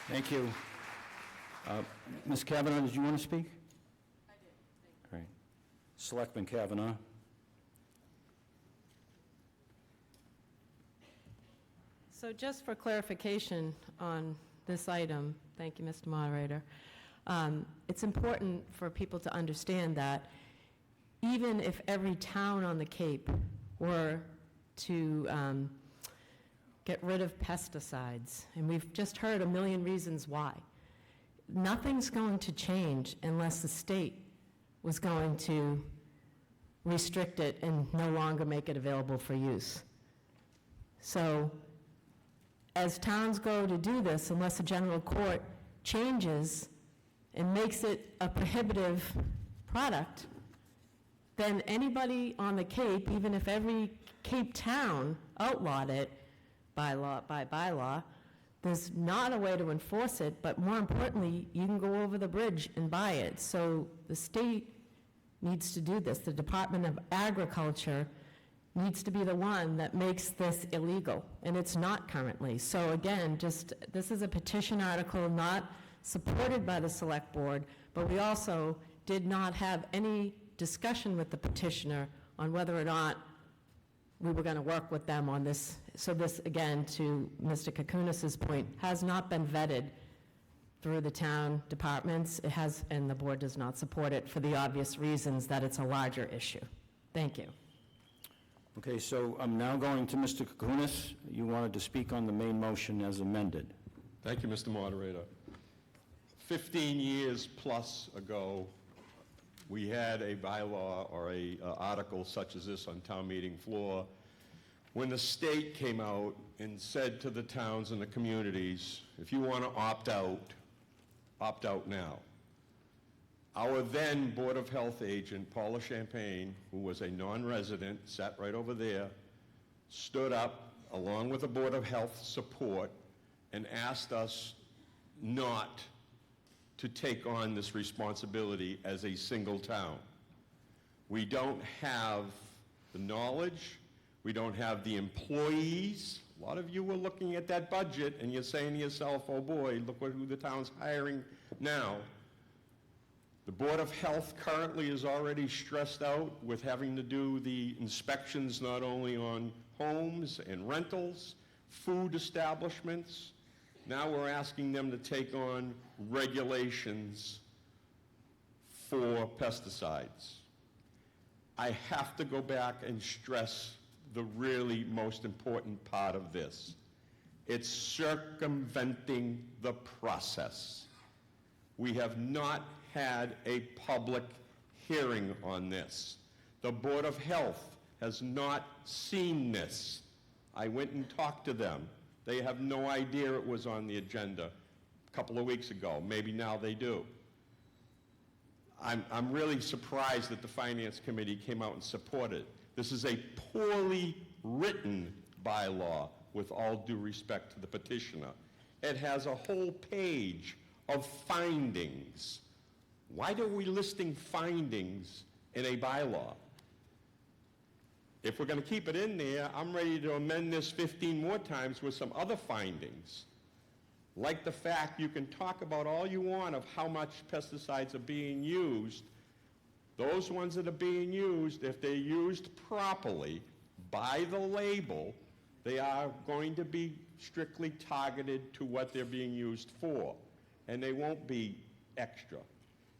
Thank you. Ms. Kavanaugh, did you want to speak? I did. Thank you. Great. Selectman Kavanaugh. So just for clarification on this item, thank you, Mr. Moderator, it's important for people to understand that even if every town on the Cape were to get rid of pesticides, and we've just heard a million reasons why, nothing's going to change unless the state was going to restrict it and no longer make it available for use. So as towns go to do this, unless the general court changes and makes it a prohibitive product, then anybody on the Cape, even if every Cape town outlawed it by bylaw, there's not a way to enforce it, but more importantly, you can go over the bridge and buy it. So the state needs to do this. The Department of Agriculture needs to be the one that makes this illegal, and it's not currently. So again, this is a petition article not supported by the Select Board, but we also did not have any discussion with the petitioner on whether or not we were going to work with them on this. So this, again, to Mr. Kukunis's point, has not been vetted through the town departments. It has, and the board does not support it for the obvious reasons that it's a larger issue. Thank you. Okay, so I'm now going to Mr. Kukunis. You wanted to speak on the main motion as amended. Thank you, Mr. Moderator. 15 years plus ago, we had a bylaw or a article such as this on town meeting floor when the state came out and said to the towns and the communities, if you want to opt out now. Our then Board of Health agent, Paula Champagne, who was a non-resident, sat right over there, stood up along with the Board of Health support and asked us not to take on this responsibility as a single town. We don't have the knowledge, we don't have the employees. A lot of you were looking at that budget and you're saying to yourself, oh boy, look who the town's hiring now. The Board of Health currently is already stressed out with having to do the inspections not only on homes and rentals, food establishments. Now we're asking them to take on regulations for pesticides. I have to go back and stress the really most important part of this. It's circumventing the process. We have not had a public hearing on this. The Board of Health has not seen this. I went and talked to them. They have no idea it was on the agenda a couple of weeks ago. Maybe now they do. I'm really surprised that the Finance Committee came out and supported it. This is a poorly written bylaw, with all due respect to the petitioner. It has a whole page of findings. Why are we listing findings in a bylaw? If we're going to keep it in there, I'm ready to amend this 15 more times with some other findings. Like the fact you can talk about all you want of how much pesticides are being used. Those ones that are being used, if they're used properly by the label, they are going to be strictly targeted to what they're being used for, and they won't be extra.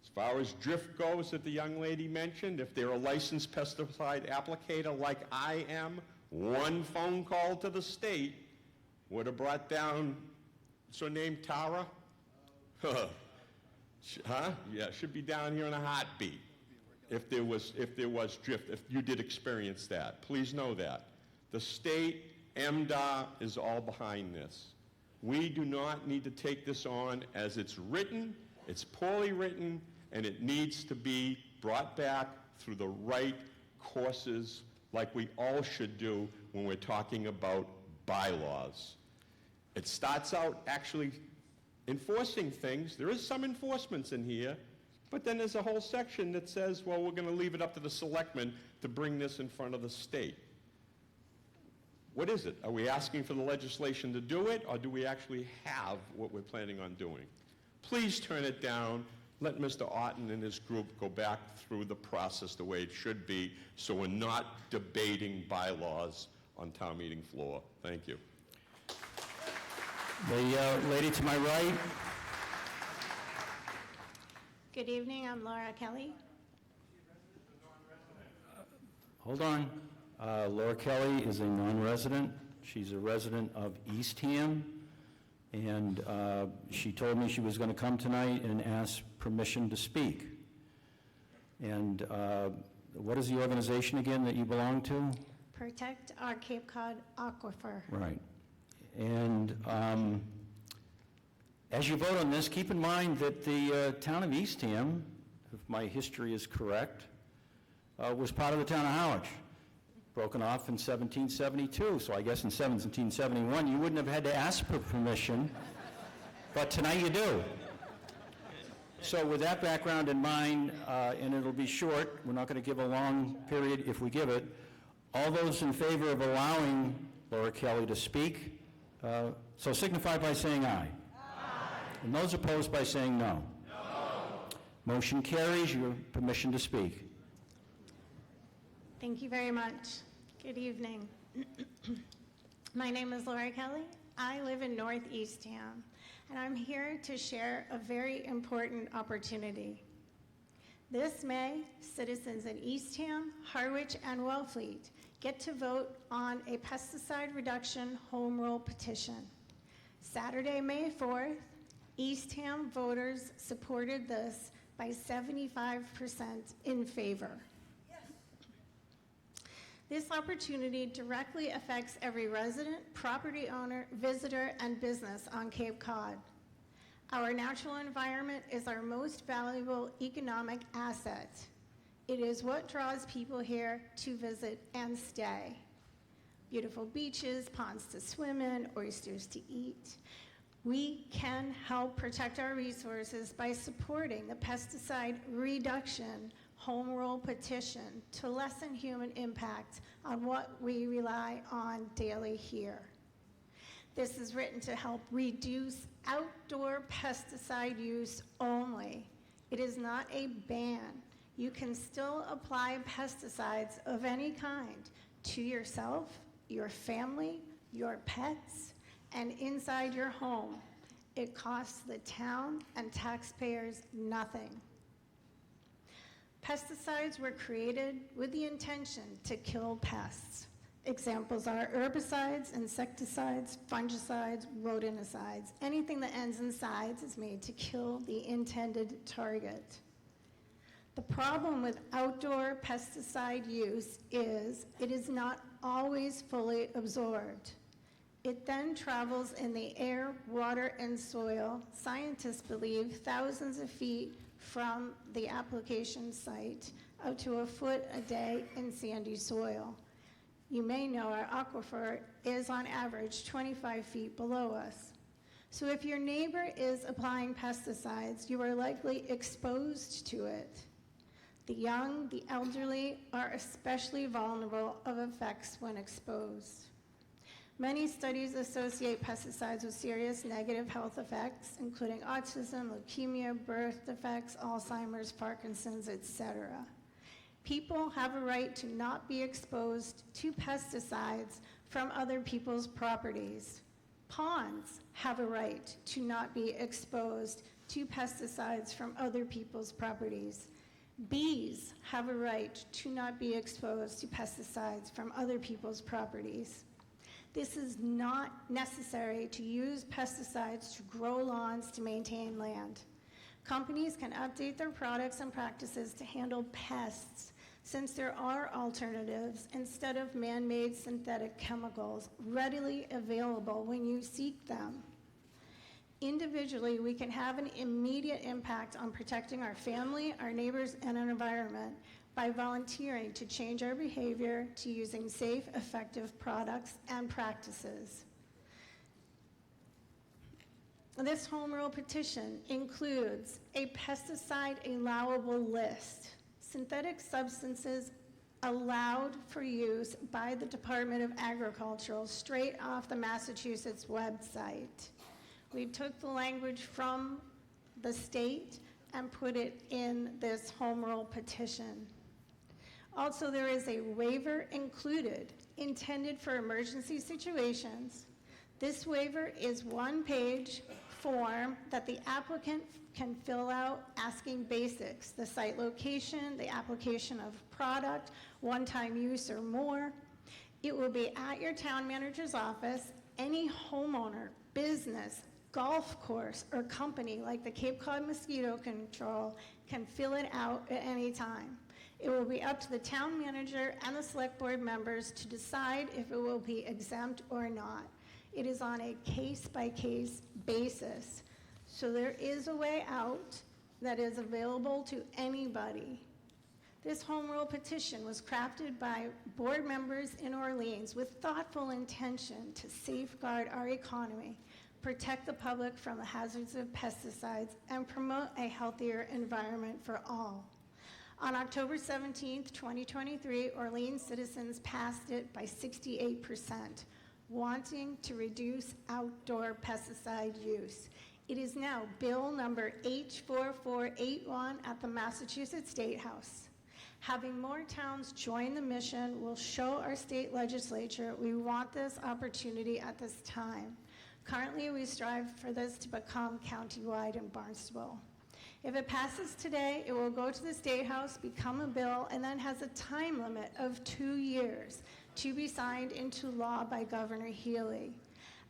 As far as drift goes that the young lady mentioned, if they're a licensed pesticide applicator like I am, one phone call to the state would have brought down, what's her name, Tara? Huh? Yeah, should be down here in a heartbeat if there was drift, if you did experience that. Please know that. The state, MDOT, is all behind this. We do not need to take this on as it's written. It's poorly written, and it needs to be brought back through the right courses like we all should do when we're talking about bylaws. It starts out actually enforcing things. There is some enforcements in here, but then there's a whole section that says, well, we're going to leave it up to the selectmen to bring this in front of the state. What is it? Are we asking for the legislation to do it, or do we actually have what we're planning on doing? Please turn it down. Let Mr. Otten and his group go back through the process the way it should be, so we're not debating bylaws on town meeting floor. Thank you. The lady to my right. Good evening, I'm Laura Kelly. Hold on. Laura Kelly is a non-resident. She's a resident of Eastham, and she told me she was going to come tonight and ask permission to speak. And what is the organization again that you belong to? Protect our Cape Cod Aquifer. Right. And as you vote on this, keep in mind that the town of Eastham, if my history is correct, was part of the town of Harwich, broken off in 1772. So I guess in 1771 you wouldn't have had to ask for permission, but tonight you do. So with that background in mind, and it'll be short, we're not going to give a long period if we give it, all those in favor of allowing Laura Kelly to speak, so signify by saying aye. And those opposed by saying no. No. Motion carries. Your permission to speak. Thank you very much. Good evening. My name is Laura Kelly. I live in North Eastham, and I'm here to share a very important opportunity. This May, citizens in Eastham, Harwich, and Wellfleet get to vote on a pesticide reduction home rule petition. Saturday, May 4th, Eastham voters supported this by 75% in favor. Yes. This opportunity directly affects every resident, property owner, visitor, and business on Cape Cod. Our natural environment is our most valuable economic asset. It is what draws people here to visit and stay. Beautiful beaches, ponds to swim in, oysters to eat. We can help protect our resources by supporting the pesticide reduction home rule petition to lessen human impact on what we rely on daily here. This is written to help reduce outdoor pesticide use only. It is not a ban. You can still apply pesticides of any kind to yourself, your family, your pets, and inside your home. It costs the town and taxpayers nothing. Pesticides were created with the intention to kill pests. Examples are herbicides, insecticides, fungicides, rodenticides. Anything that ends in sides is made to kill the intended target. The problem with outdoor pesticide use is it is not always fully absorbed. It then travels in the air, water, and soil, scientists believe, thousands of feet from the application site, up to a foot a day in sandy soil. You may know our aquifer is on average 25 feet below us. So if your neighbor is applying pesticides, you are likely exposed to it. The young, the elderly are especially vulnerable of effects when exposed. Many studies associate pesticides with serious negative health effects, including autism, leukemia, birth defects, Alzheimer's, Parkinson's, etc. People have a right to not be exposed to pesticides from other people's properties. Ponds have a right to not be exposed to pesticides from other people's properties. Bees have a right to not be exposed to pesticides from other people's properties. This is not necessary to use pesticides to grow lawns to maintain land. Companies can update their products and practices to handle pests, since there are alternatives instead of man-made synthetic chemicals readily available when you seek them. Individually, we can have an immediate impact on protecting our family, our neighbors, and our environment by volunteering to change our behavior to using safe, effective products and practices. This home rule petition includes a pesticide allowable list. Synthetic substances allowed for use by the Department of Agriculture straight off the Massachusetts website. We took the language from the state and put it in this home rule petition. Also, there is a waiver included intended for emergency situations. This waiver is one-page form that the applicant can fill out asking basics: the site location, the application of product, one-time use or more. It will be at your town manager's office. Any homeowner, business, golf course, or company like the Cape Cod Mosquito Control can fill it out at any time. It will be up to the town manager and the select board members to decide if it will be exempt or not. It is on a case-by-case basis. So there is a way out that is available to anybody. This home rule petition was crafted by board members in Orleans with thoughtful intention to safeguard our economy, protect the public from the hazards of pesticides, and promote a healthier environment for all. On October 17th, 2023, Orleans citizens passed it by 68%, wanting to reduce outdoor pesticide use. It is now bill number H4481 at the Massachusetts State House. Having more towns join the mission will show our state legislature we want this opportunity at this time. Currently, we strive for this to become countywide in Barnstable. If it passes today, it will go to the State House, become a bill, and then has a time limit of 2 years to be signed into law by Governor Healy.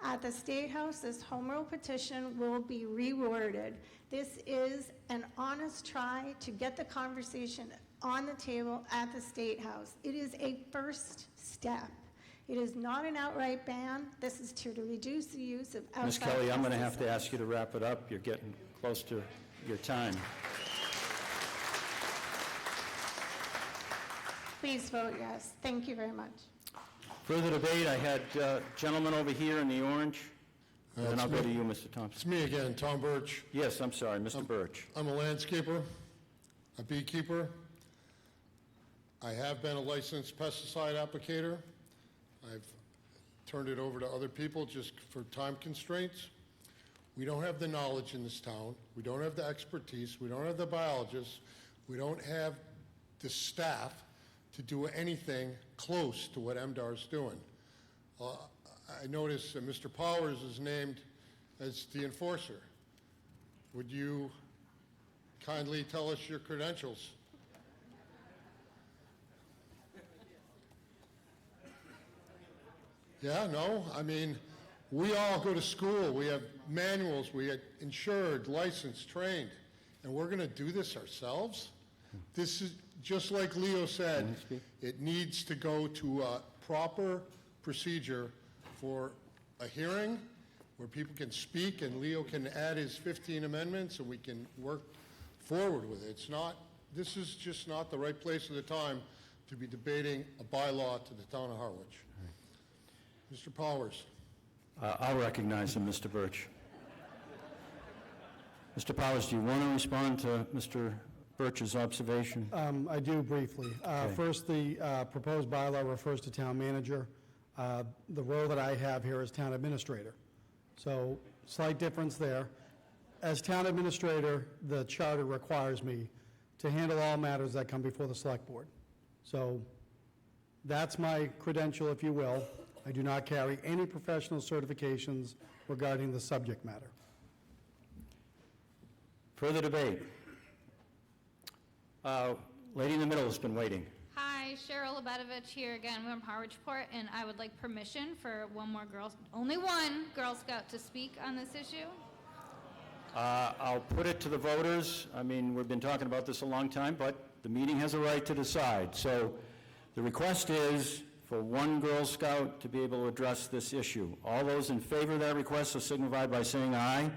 At the State House, this home rule petition will be reworded. This is an honest try to get the conversation on the table at the State House. It is a first step. It is not an outright ban. This is to reduce the use of outside Ms. Kelly, I'm going to have to pesticides. ask you to wrap it up. You're getting close to your time. Please vote yes. Thank you very much. Further debate, I had gentlemen over here in the orange. Then I'll go to you, Mr. Thompson. It's me again, Tom Birch. Yes, I'm sorry, Mr. Birch. I'm a landscaper, a beekeeper. I have been a licensed pesticide applicator. I've turned it over to other people just for time constraints. We don't have the knowledge in this town. We don't have the expertise. We don't have the biologists. We don't have the staff to do anything close to what MDR's doing. I notice Mr. Powers is named as the enforcer. Would you kindly tell us your credentials? Yeah, no, I mean, we all go to school. We have manuals. We get insured, licensed, trained, and we're going to do this ourselves? This is, just like Leo said, it needs to go to a proper procedure for a hearing where people can speak and Leo can add his 15 amendments and we can work forward with it. It's not, this is just not the right place or the time to be debating a bylaw to the town of Harwich. Mr. Powers. I'll recognize him, Mr. Birch. Mr. Powers, do you want to respond to Mr. Birch's observation? I do briefly. First, the proposed bylaw refers to town manager. The role that I have here is town administrator. So, slight difference there. As town administrator, the charter requires me to handle all matters that come before the select board. So, that's my credential, if you will. I do not carry any professional certifications regarding the subject matter. Further debate? Lady in the middle has been waiting. Hi, Cheryl Lebetovich here again from Harwichport, and I would like permission for only one Girl Scout to speak on this issue. I'll put it to the voters. I mean, we've been talking about this a long time, but the meeting has a right to decide. So the request is for one Girl Scout to be able to address this issue. All those in favor of that request will signify by saying aye. Aye.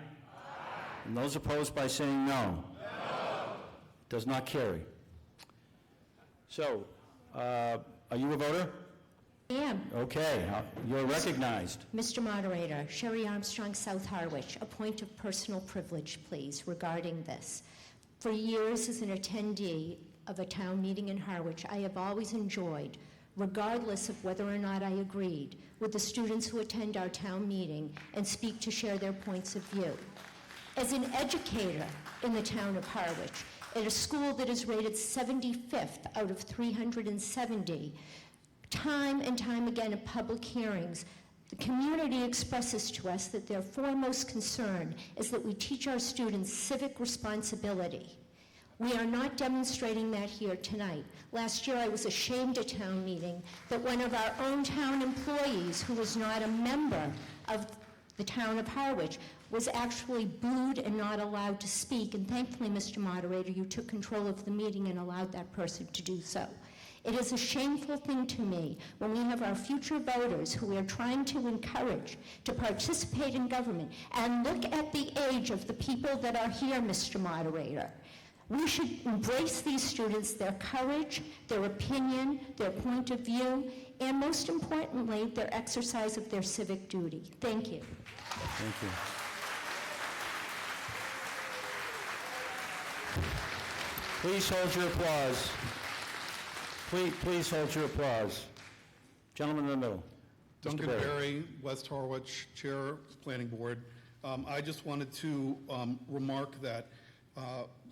And those opposed by saying no. No. Does not carry. So, are you a voter? I am. Okay, you're recognized. Mr. Moderator, Sherry Armstrong, South Harwich. A point of personal privilege, please, regarding this. For years as an attendee of a town meeting in Harwich, I have always enjoyed, regardless of whether or not I agreed, with the students who attend our town meeting and speak to share their points of view. As an educator in the town of Harwich, at a school that is rated 75th out of 370, time and time again at public hearings, the community expresses to us that their foremost concern is that we teach our students civic responsibility. We are not demonstrating that here tonight. Last year I was ashamed at town meeting that one of our own town employees, who was not a member of the town of Harwich, was actually booed and not allowed to speak. And thankfully, Mr. Moderator, you took control of the meeting and allowed that person to do so. It is a shameful thing to me when we have our future voters who we are trying to encourage to participate in government. And look at the age of the people that are here, Mr. Moderator. We should embrace these students, their courage, their opinion, their point of view, and most importantly, their exercise of their civic duty. Thank you. Thank you. Please hold your applause. Please hold your applause. Gentleman in the middle. Duncan Berry, West Harwich, Chair, Planning Board. I just wanted to remark that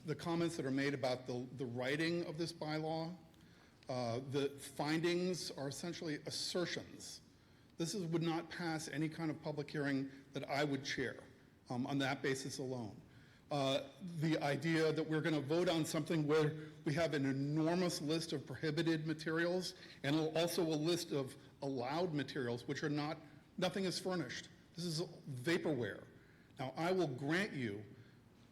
the comments that are made about the writing of this bylaw, the findings are essentially assertions. This would not pass any kind of public hearing that I would chair on that basis alone. The idea that we're going to vote on something where we have an enormous list of prohibited materials and also a list of allowed materials, which are nothing is furnished. This is vaporware. Now, I will grant you,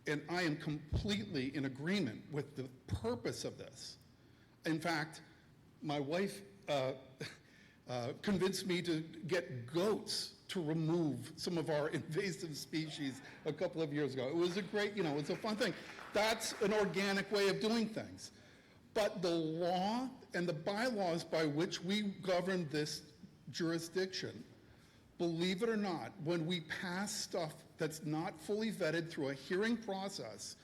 and I am completely in agreement with the purpose of this. In fact, my wife convinced me to get goats to remove some of our invasive species a couple of years ago. It was a great, it's a fun thing. That's an organic way of doing things. But the law and the bylaws by which we govern this jurisdiction believe it or not, when we pass stuff that's not fully vetted through a hearing process,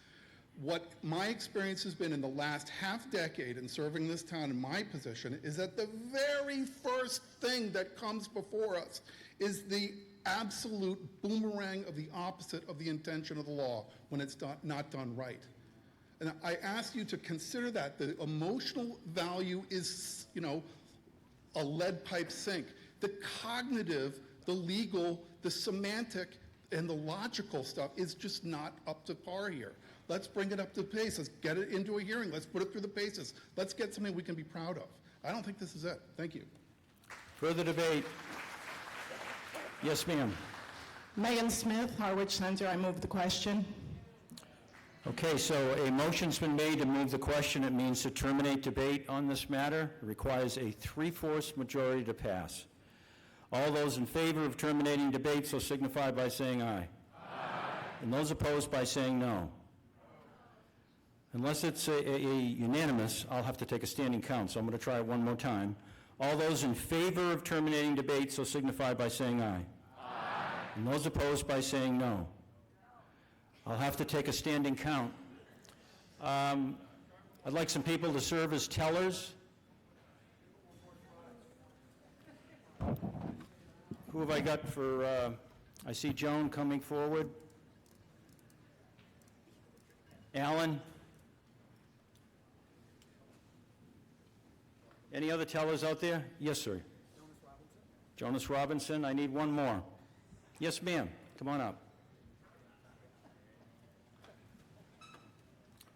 what my experience has been in the last half decade in serving this town in my position is that the very first thing that comes before us is the absolute boomerang of the opposite of the intention of the law when it's not done right. And I ask you to consider that. The emotional value is, a lead pipe sink. The cognitive, the legal, the semantic, and the logical stuff is just not up to par here. Let's bring it up to pace. Let's get it into a hearing. Let's put it through the paces. Let's get something we can be proud of. I don't think this is it. Thank you. Further debate? Yes, ma'am. Megan Smith, Harwich Center. I move the question. Okay, so a motion's been made to move the question. It means to terminate debate on this matter. It requires a 3/4 majority to pass. All those in favor of terminating debate so signify by saying aye. Aye. And those opposed by saying no. Unless it's a unanimous, I'll have to take a standing count, so I'm going to try it one more time. All those in favor of terminating debate so signify by saying aye. Aye. And those opposed by saying no. I'll have to take a standing count. I'd like some people to serve as tellers. Who have I got for, I see Joan coming forward. Alan? Any other tellers out there? Yes, sir. Jonas Robinson. I need one more. Yes, ma'am. Come on up.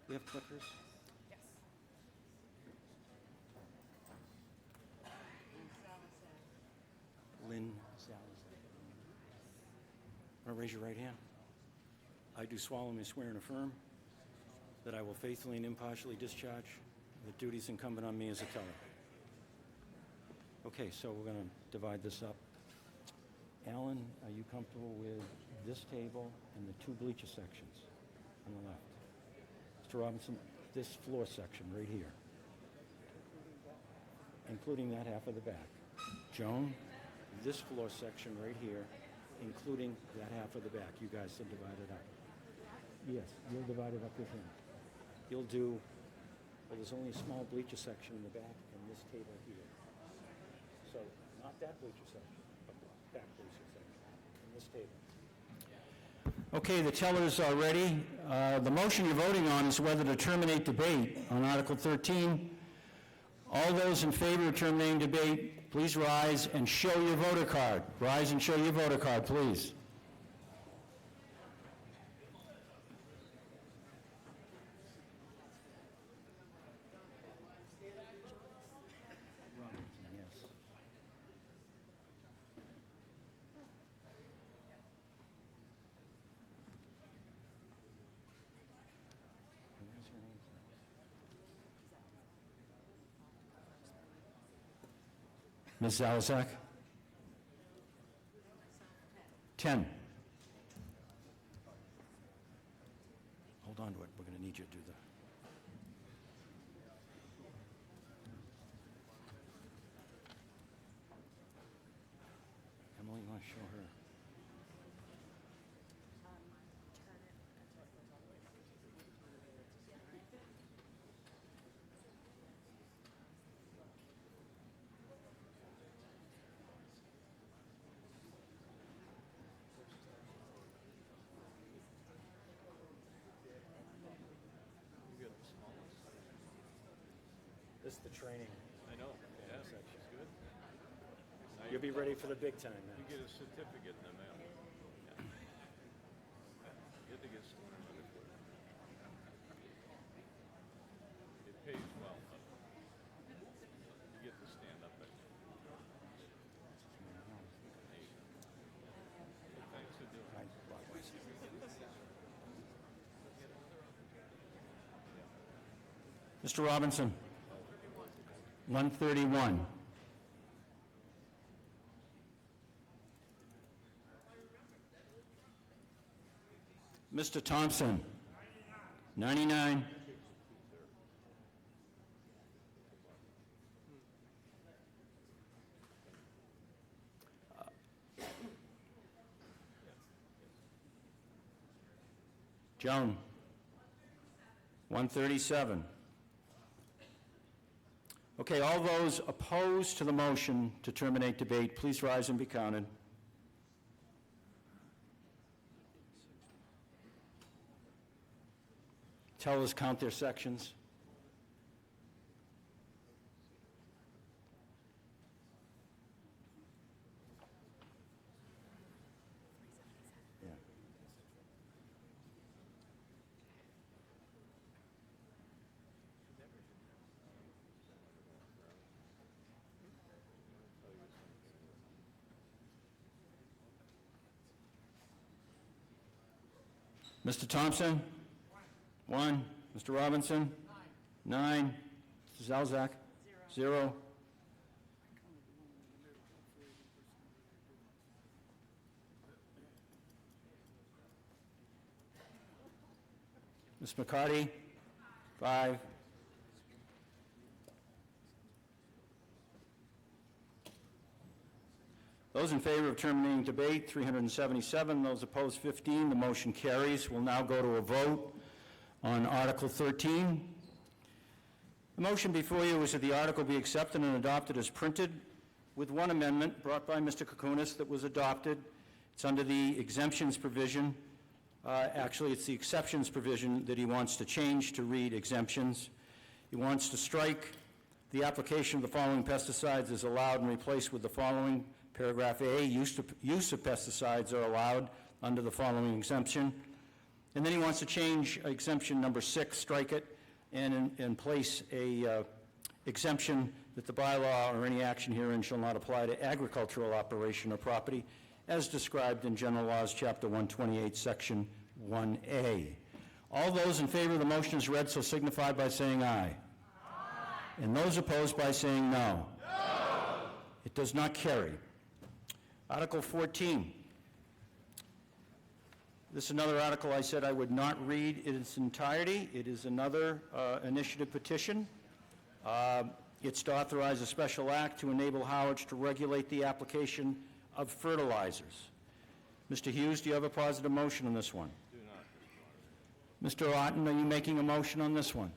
We have clickers? Yes. Lynn Salazar. Raise your right hand. I do solemnly swear and affirm that I will faithfully and impartially discharge the duties incumbent on me as a teller. Okay, so we're going to divide this up. Alan, are you comfortable with this table and the two bleacher sections on the left? Mr. Robinson, this floor section right here, including that half of the back. Joan, this floor section right here, including that half of the back. You guys will divide it up. Yes, you'll divide it up with him. You'll do, well, there's only a small bleacher section in the back and this table here. So not that bleacher section, but the back bleacher section in this table. Okay, the tellers are ready. The motion you're voting on is whether to terminate debate on Article 13. All those in favor of terminating debate, please rise and show your voter card. Rise and show your voter card, please. Ms. Zalazak? 10. Hold on to it. We're going to need you to do that. Emily, you want to show her? This is the training. I know, yeah, she's good. You'll be ready for the big time now. You get a certificate in the mail. Yeah. You have to get sworn in before that. It pays well. You get to stand up at. Thanks for doing it. Mr. Robinson, 131. Mr. Thompson, 99. Joan? 137. Okay, all those opposed to the motion to terminate debate, please rise and be counted. Tellers count their sections. Mr. Thompson? 1. Mr. Robinson? 9. Mr. Zalzak? 0. Ms. McCarty? 5. Those in favor of terminating debate, 377. Those opposed, 15. The motion carries. We'll now go to a vote on Article 13. The motion before you is that the article be accepted and adopted as printed with one amendment brought by Mr. Koukounis that was adopted. It's under the exemptions provision. Actually, it's the exceptions provision that he wants to change to read exemptions. He wants to strike the application of the following pesticides is allowed and replace with the following. Paragraph A, use of pesticides are allowed under the following exemption. And then he wants to change exemption number 6, strike it, and place a exemption that the bylaw or any action herein shall not apply to agricultural operation or property as described in General Laws, Chapter 128, Section 1A. All those in favor of the motion as read so signify by saying aye. Aye. And those opposed by saying no. No. It does not carry. Article 14. This is another article I said I would not read in its entirety. It is another initiative petition. It's to authorize a special act to enable Harwich to regulate the application of fertilizers. Mr. Hughes, do you have a positive motion on this one? Do not. Mr. Otten, are you making a motion on this one?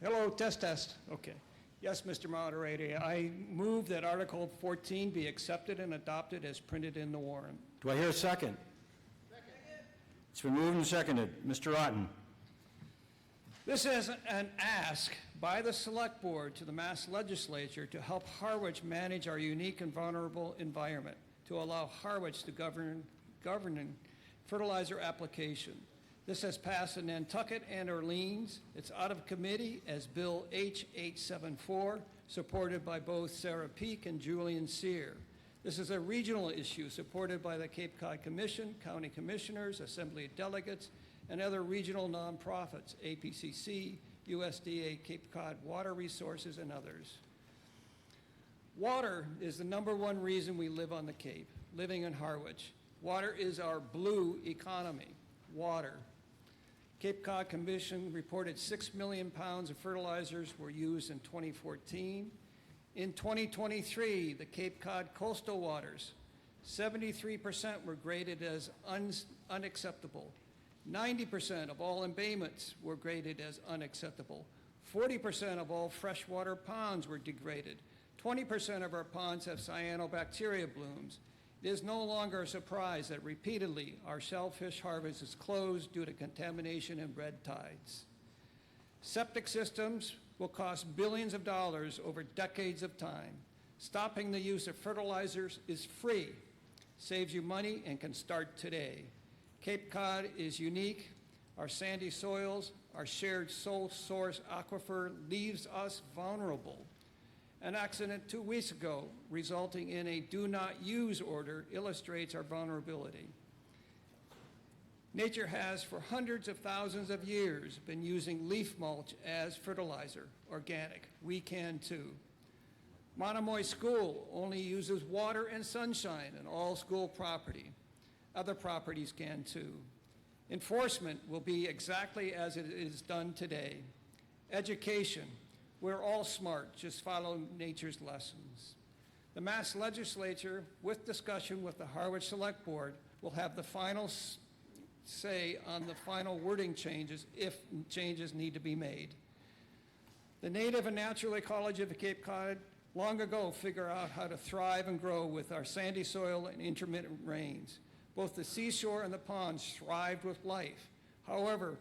Hello, test. Okay. Yes, Mr. Moderator, I move that Article 14 be accepted and adopted as printed in the warrant. Do I hear a second? Second. It's been moved and seconded. Mr. Otten. This is an ask by the Select Board to the Mass Legislature to help Harwich manage our unique and vulnerable environment, to allow Harwich to govern fertilizer application. This has passed in Nantucket and Orleans. It's out of committee as Bill H-874, supported by both Sarah Peak and Julian Sear. This is a regional issue supported by the Cape Cod Commission, county commissioners, assembly delegates, and other regional nonprofits, APCC, USDA, Cape Cod Water Resources, and others. Water is the #1 reason we live on the Cape, living in Harwich. Water is our blue economy. Water. Cape Cod Commission reported 6 million pounds of fertilizers were used in 2014. In 2023, the Cape Cod coastal waters, 73% were graded as unacceptable. 90% of all embayments were graded as unacceptable. 40% of all freshwater ponds were degraded. 20% of our ponds have cyanobacteria blooms. It is no longer a surprise that repeatedly our shellfish harvest is closed due to contamination and red tides. Septic systems will cost billions of dollars over decades of time. Stopping the use of fertilizers is free, saves you money, and can start today. Cape Cod is unique. Our sandy soils, our shared sole source aquifer leaves us vulnerable. An accident 2 weeks ago resulting in a do not use order illustrates our vulnerability. Nature has for hundreds of thousands of years been using leaf mulch as fertilizer, organic. We can too. Monomoy School only uses water and sunshine in all school property. Other properties can too. Enforcement will be exactly as it is done today. Education. We're all smart, just follow nature's lessons. The Mass Legislature, with discussion with the Harwich Select Board, will have the final say on the final wording changes if changes need to be made. The native and natural ecology of the Cape Cod long ago figured out how to thrive and grow with our sandy soil and intermittent rains. Both the seashore and the ponds thrived with life. However,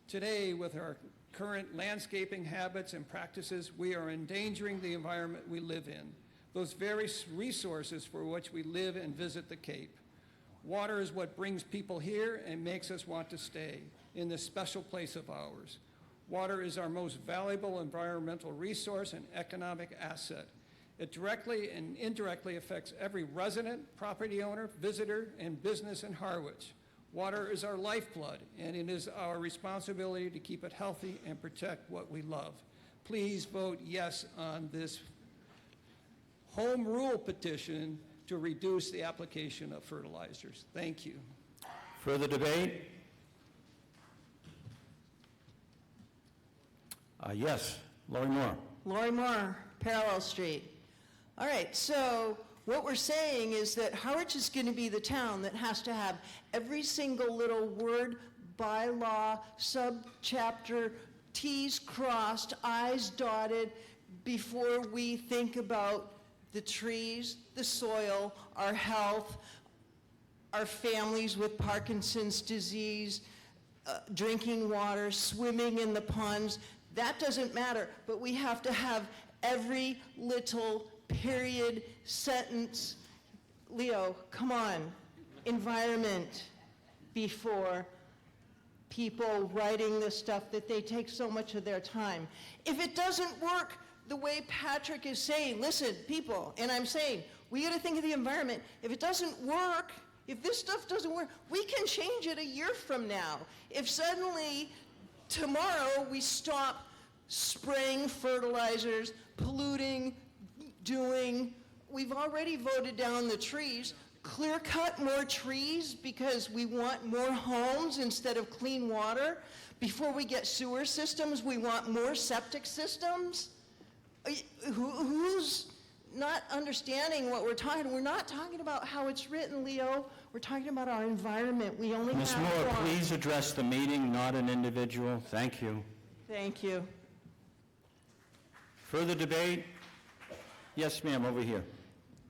today, with our current landscaping habits and practices, we are endangering the environment we live in, those very resources for which we live and visit the Cape. Water is what brings people here and makes us want to stay in this special place of ours. Water is our most valuable environmental resource and economic asset. It directly and indirectly affects every resident, property owner, visitor, and business in Harwich. Water is our lifeblood, and it is our responsibility to keep it healthy and protect what we love. Please vote yes on this home rule petition to reduce the application of fertilizers. Thank you. Further debate? Yes, Lori Moore. Lori Moore, Parallel Street. All right, so what we're saying is that Harwich is going to be the town that has to have every single little word, bylaw, subchapter, T's crossed, I's dotted, before we think about the trees, the soil, our health, our families with Parkinson's disease, drinking water, swimming in the ponds. That doesn't matter, but we have to have every little period, sentence. Leo, come on. Environment before people writing this stuff that they take so much of their time. If it doesn't work the way Patrick is saying, listen, people, and I'm saying, we got to think of the environment. If it doesn't work, if this stuff doesn't work, we can change it a year from now. If suddenly tomorrow we stop spraying fertilizers, polluting, we've already voted down the trees, clear cut more trees because we want more homes instead of clean water. Before we get sewer systems, we want more septic systems. Who's not understanding what we're talking about? We're not talking about how it's written, Leo. We're talking about our environment. We only Ms. have Moore, one. please address the meeting, not an individual. Thank you. Thank you. Further debate? Yes, ma'am, over here.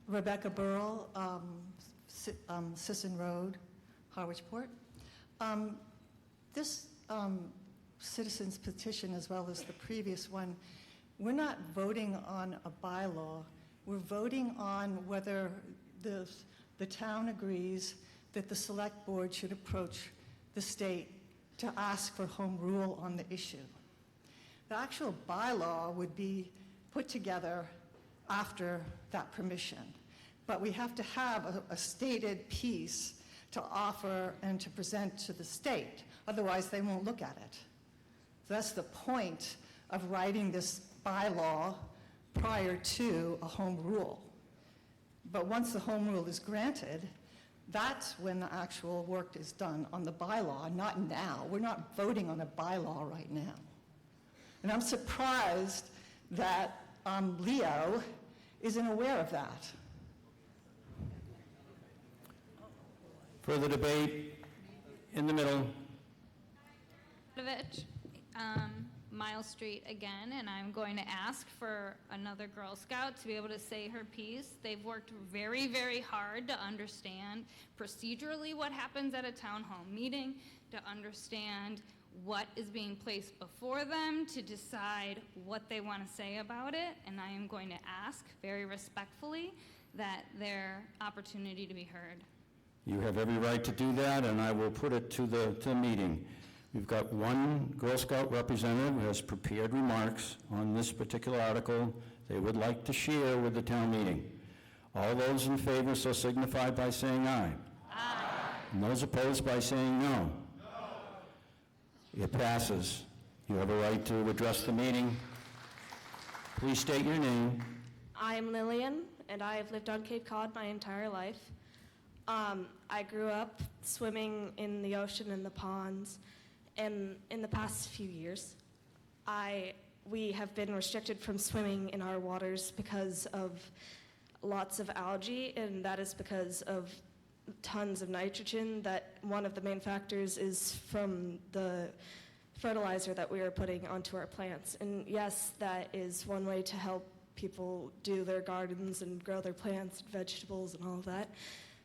Rebecca Burrell, Sisson Road, Harwichport. This citizen's petition, as well as the previous one, we're not voting on a bylaw. We're voting on whether the town agrees that the select board should approach the state to ask for home rule on the issue. The actual bylaw would be put together after that permission. But we have to have a stated piece to offer and to present to the state. Otherwise, they won't look at it. So that's the point of writing this bylaw prior to a home rule. But once the home rule is granted, that's when the actual work is done on the bylaw, not now. We're not voting on a bylaw right now. And I'm surprised that Leo isn't aware of that. Further debate? In the middle. Harwich, Miles Street again, and I'm going to ask for another Girl Scout to be able to say her piece. They've worked very, very hard to understand procedurally what happens at a town hall meeting, to understand what is being placed before them, to decide what they want to say about it, and I am going to ask very respectfully that their opportunity to be heard. You have every right to do that, and I will put it to the meeting. We've got one Girl Scout representative who has prepared remarks on this particular article they would like to share with the town meeting. All those in favor so signify by saying aye. Aye. And those opposed by saying no. No. It passes. You have a right to address the meeting. Please state your name. I'm Lillian, and I have lived on Cape Cod my entire life. I grew up swimming in the ocean and the ponds, and in the past few years, we have been restricted from swimming in our waters because of lots of algae, and that is because of tons of nitrogen. That one of the main factors is from the fertilizer that we are putting onto our plants. And yes, that is one way to help people do their gardens and grow their plants and vegetables and all of that.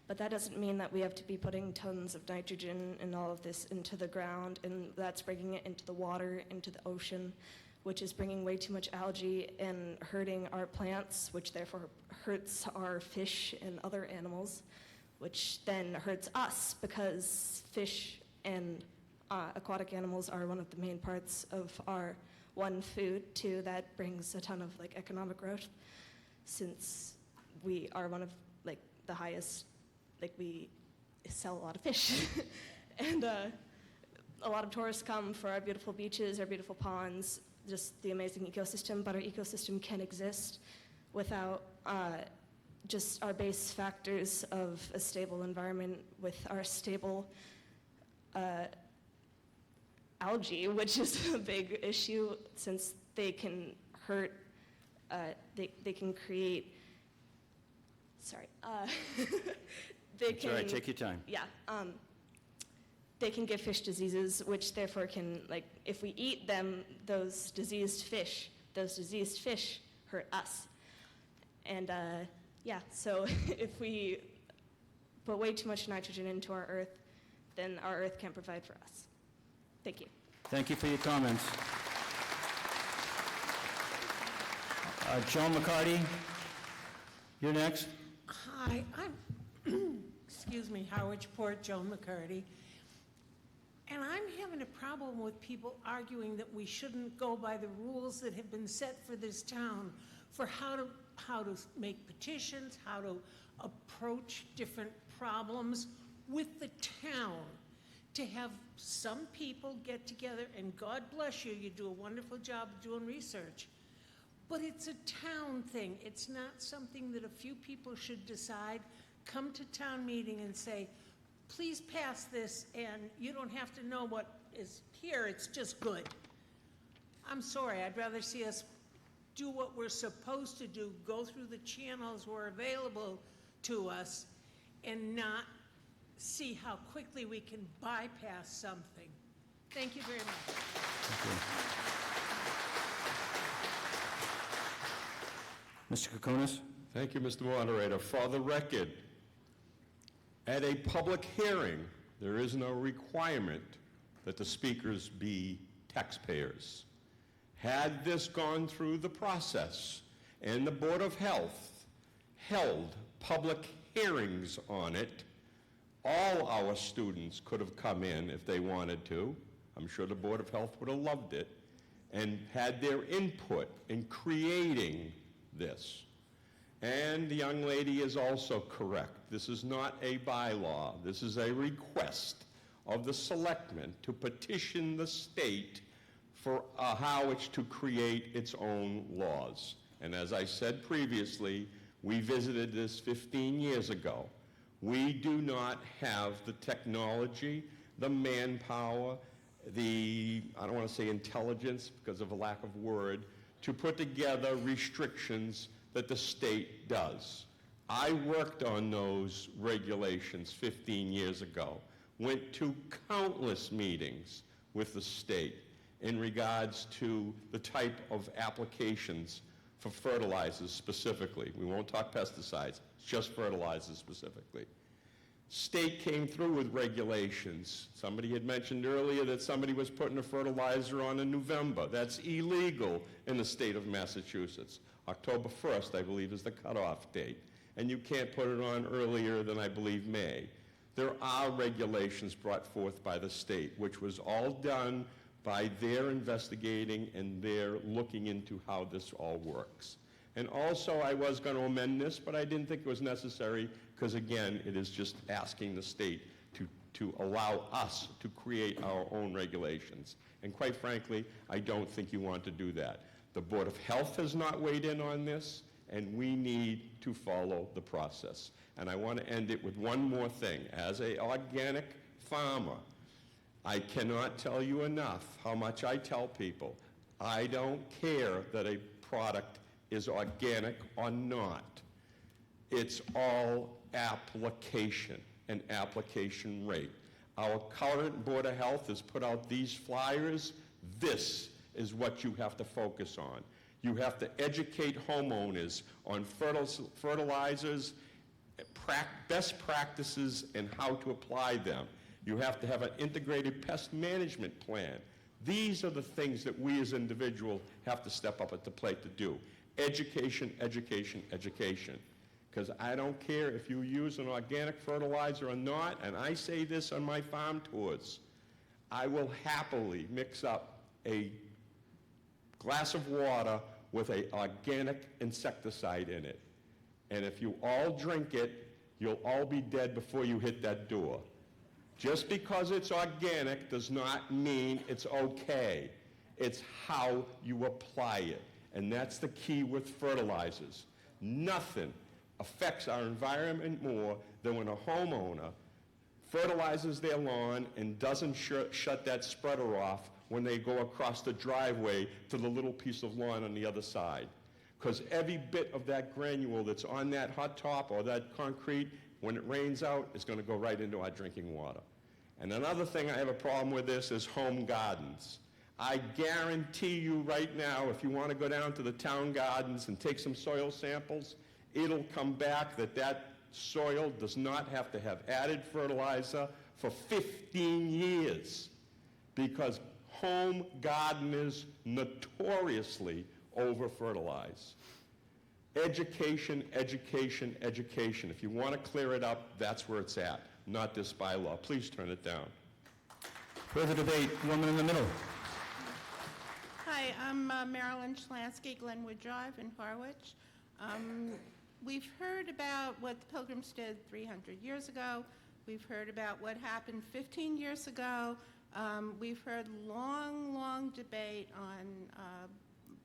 But that doesn't mean that we have to be putting tons of nitrogen and all of this into the ground, and that's bringing it into the water, into the ocean, which is bringing way too much algae and hurting our plants, which therefore hurts our fish and other animals, which then hurts us because fish and aquatic animals are one of the main parts of our one food. Two, that brings a ton of like economic growth, since we are one of like the highest, like we sell a lot of fish, and a lot of tourists come for our beautiful beaches, our beautiful ponds, just the amazing ecosystem. But our ecosystem can exist without just our base factors of a stable environment with our stable algae, which is a big issue since they can hurt, they can create, sorry, they It's can... all right, take your time. Yeah. They can give fish diseases, which therefore can, like, if we eat them, those diseased fish hurt us. And yeah, so if we put way too much nitrogen into our earth, then our earth can't provide for us. Thank you. Thank you for your comments. Joan McCarty, you're next. Hi, I'm, excuse me, Harwich Port, Joan McCarty. And I'm having a problem with people arguing that we shouldn't go by the rules that have been set for this town for how to make petitions, how to approach different problems with the town. To have some people get together, and God bless you, you do a wonderful job of doing research, but it's a town thing. It's not something that a few people should decide, come to town meeting and say, please pass this, and you don't have to know what is here, it's just good. I'm sorry, I'd rather see us do what we're supposed to do, go through the channels who are available to us, and not see how quickly we can bypass something. Thank you very much. Mr. Kokonis? Thank you, Mr. Moderator. For the record, at a public hearing, there is no requirement that the speakers be taxpayers. Had this gone through the process and the Board of Health held public hearings on it, all our students could have come in if they wanted to. I'm sure the Board of Health would have loved it, and had their input in creating this. And the young lady is also correct. This is not a bylaw. This is a request of the selectmen to petition the state for Harwich to create its own laws. And as I said previously, we visited this 15 years ago. We do not have the technology, the manpower, the, I don't want to say intelligence because of a lack of word, to put together restrictions that the state does. I worked on those regulations 15 years ago, went to countless meetings with the state in regards to the type of applications for fertilizers specifically. We won't talk pesticides, just fertilizers specifically. State came through with regulations. Somebody had mentioned earlier that somebody was putting a fertilizer on in November. That's illegal in the state of Massachusetts. October 1st, I believe, is the cutoff date. And you can't put it on earlier than, I believe, May. There are regulations brought forth by the state, which was all done by their investigating and their looking into how this all works. And also, I was going to amend this, but I didn't think it was necessary because, again, it is just asking the state to allow us to create our own regulations. And quite frankly, I don't think you want to do that. The Board of Health has not weighed in on this, and we need to follow the process. And I want to end it with one more thing. As an organic farmer, I cannot tell you enough how much I tell people, I don't care that a product is organic or not. It's all application and application rate. Our current Board of Health has put out these flyers. This is what you have to focus on. You have to educate homeowners on fertilizers, best practices, and how to apply them. You have to have an integrated pest management plan. These are the things that we as individuals have to step up at the plate to do. Education, education, education. Because I don't care if you use an organic fertilizer or not, and I say this on my farm tours, I will happily mix up a glass of water with an organic insecticide in it. And if you all drink it, you'll all be dead before you hit that door. Just because it's organic does not mean it's okay. It's how you apply it. And that's the key with fertilizers. Nothing affects our environment more than when a homeowner fertilizes their lawn and doesn't shut that spreader off when they go across the driveway to the little piece of lawn on the other side. Because every bit of that granule that's on that hot top or that concrete, when it rains out, is going to go right into our drinking water. And another thing I have a problem with this is home gardens. I guarantee you right now, if you want to go down to the town gardens and take some soil samples, it'll come back that that soil does not have to have added fertilizer for 15 years because home gardeners notoriously over-fertilize. Education, education, education. If you want to clear it up, that's where it's at, not this bylaw. Please turn it down. Further debate, woman in the middle. Hi, I'm Marilyn Schlansky, Glenwood Drive in Harwich. We've heard about what the Pilgrims did 300 years ago. We've heard about what happened 15 years ago. We've heard long debate on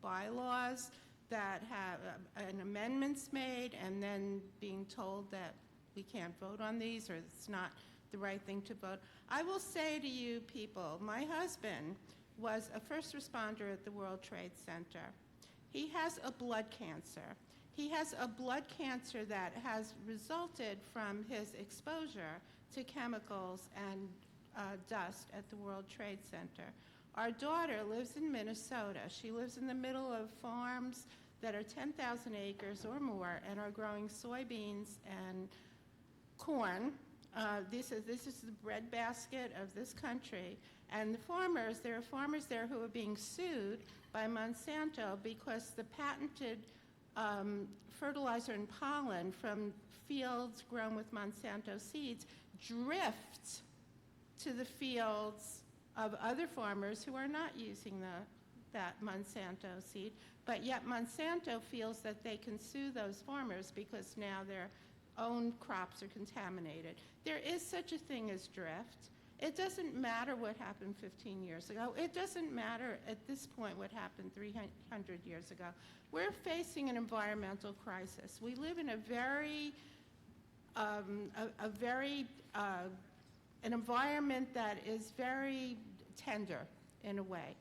bylaws that have an amendments made and then being told that we can't vote on these or it's not the right thing to vote. I will say to you people, my husband was a first responder at the World Trade Center. He has a blood cancer. He has a blood cancer that has resulted from his exposure to chemicals and dust at the World Trade Center. Our daughter lives in Minnesota. She lives in the middle of farms that are 10,000 acres or more and are growing soybeans and corn. This is the breadbasket of this country. And the farmers, there are farmers there who are being sued by Monsanto because the patented fertilizer and pollen from fields grown with Monsanto seeds drifts to the fields of other farmers who are not using that Monsanto seed, but yet Monsanto feels that they can sue those farmers because now their own crops are contaminated. There is such a thing as drift. It doesn't matter what happened 15 years ago. It doesn't matter at this point what happened 300 years ago. We're facing an environmental crisis. We live in an environment that is very tender in a way.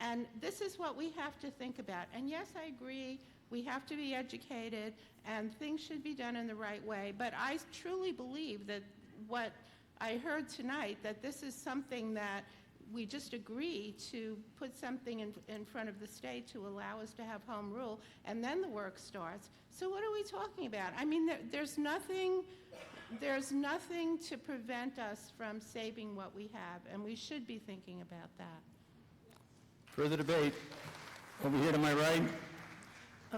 And this is what we have to think about. And yes, I agree, we have to be educated and things should be done in the right way. But I truly believe that what I heard tonight, that this is something that we just agree to put something in front of the state to allow us to have home rule, and then the work starts. So what are we talking about? I mean, there's nothing to prevent us from saving what we have, and we should be thinking about that. Further debate. Over here to my right.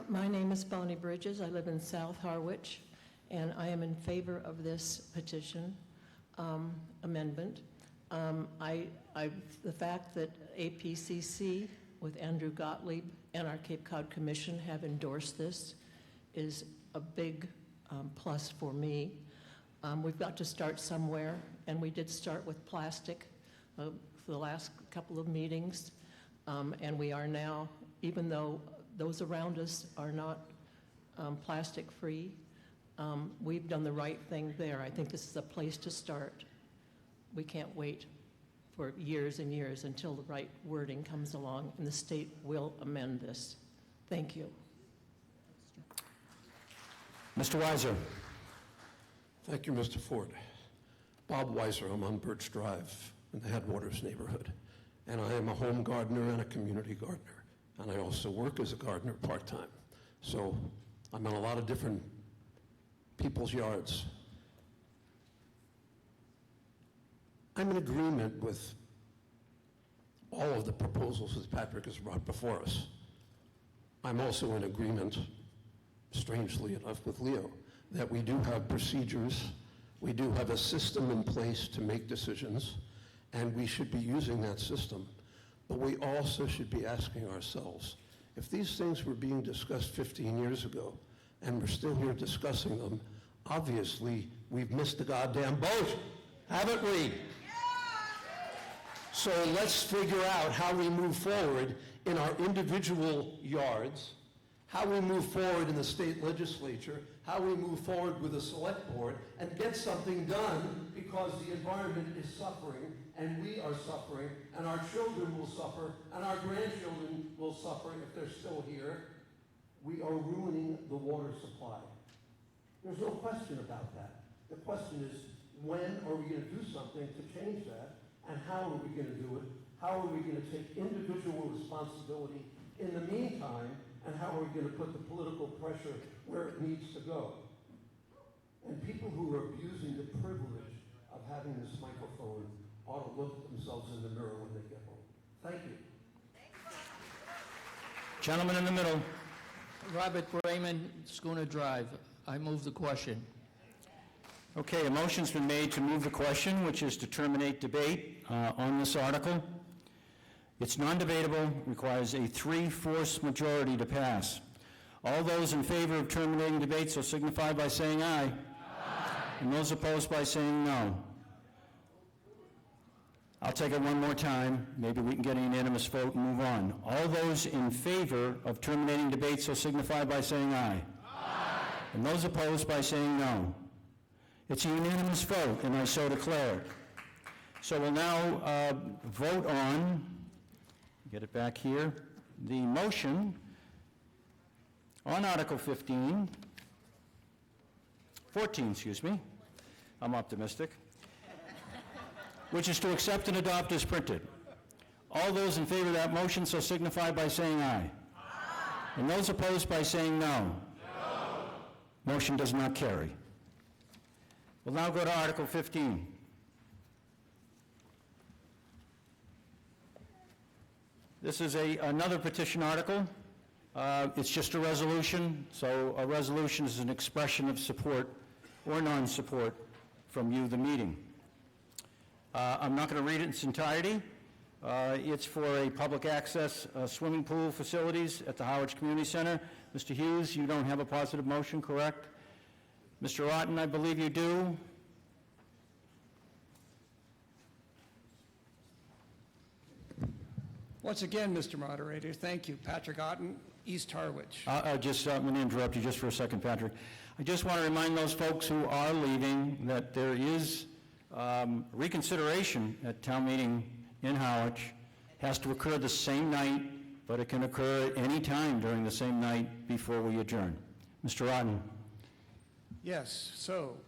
My name is Bonnie Bridges. I live in South Harwich, and I am in favor of this petition amendment. The fact that APCC with Andrew Gottlieb and our Cape Cod Commission have endorsed this is a big plus for me. We've got to start somewhere, and we did start with plastic for the last couple of meetings, and we are now, even though those around us are not plastic-free, we've done the right thing there. I think this is a place to start. We can't wait for years and years until the right wording comes along, and the state will amend this. Thank you. Mr. Weiser. Thank you, Mr. Ford. Bob Weiser, I'm on Birch Drive in the Headwaters neighborhood, and I am a home gardener and a community gardener, and I also work as a gardener part-time. So I'm in a lot of different people's yards. I'm in agreement with all of the proposals that Patrick has brought before us. I'm also in agreement, strangely enough, with Leo, that we do have procedures, we do have a system in place to make decisions, and we should be using that system. But we also should be asking ourselves, if these things were being discussed 15 years ago, and we're still here discussing them, obviously we've missed the goddamn boat, haven't we? So let's figure out how we move forward in our individual yards, how we move forward in the state legislature, how we move forward with the select board, and get something done, because the environment is suffering, and we are suffering, and our children will suffer, and our grandchildren will suffer if they're still here. We are ruining the water supply. There's no question about that. The question is, when are we going to do something to change that? And how are we going to do it? How are we going to take individual responsibility in the meantime? And how are we going to put the political pressure where it needs to go? And people who are abusing the privilege of having this microphone ought to look at themselves in the mirror when they get home. Thank you. Gentleman in the middle. Robert Brayman, Schooner Drive. I move the question. Okay, a motion's been made to move the question, which is to terminate debate on this article. It's non-debatable, requires a 3/4 majority to pass. All those in favor of terminating debate so signify by saying aye. Aye. And those opposed by saying no. I'll take it one more time. Maybe we can get a unanimous vote and move on. All those in favor of terminating debate so signify by saying aye. Aye. And those opposed by saying no. It's a unanimous vote, and I so declare. So we'll now vote on, get it back here, the motion on Article 14, excuse me, I'm optimistic, which is to accept and adopt as printed. All those in favor of that motion so signify by saying aye. Aye. And those opposed by saying no. No. Motion does not carry. We'll now go to Article 15. This is another petition article. It's just a resolution, so a resolution is an expression of support or non-support from you, the meeting. I'm not going to read it in its entirety. It's for a public access swimming pool facilities at the Harwich Community Center. Mr. Hughes, you don't have a positive motion, correct? Mr. Otten, I believe you do. Once again, Mr. Moderator, thank you. Patrick Otten, East Harwich. I'm going to interrupt you just for a second, Patrick. I just want to remind those folks who are leaving that there is reconsideration at town meeting in Harwich. It has to occur the same night, but it can occur at any time during the same night before we adjourn. Mr. Otten. Yes, so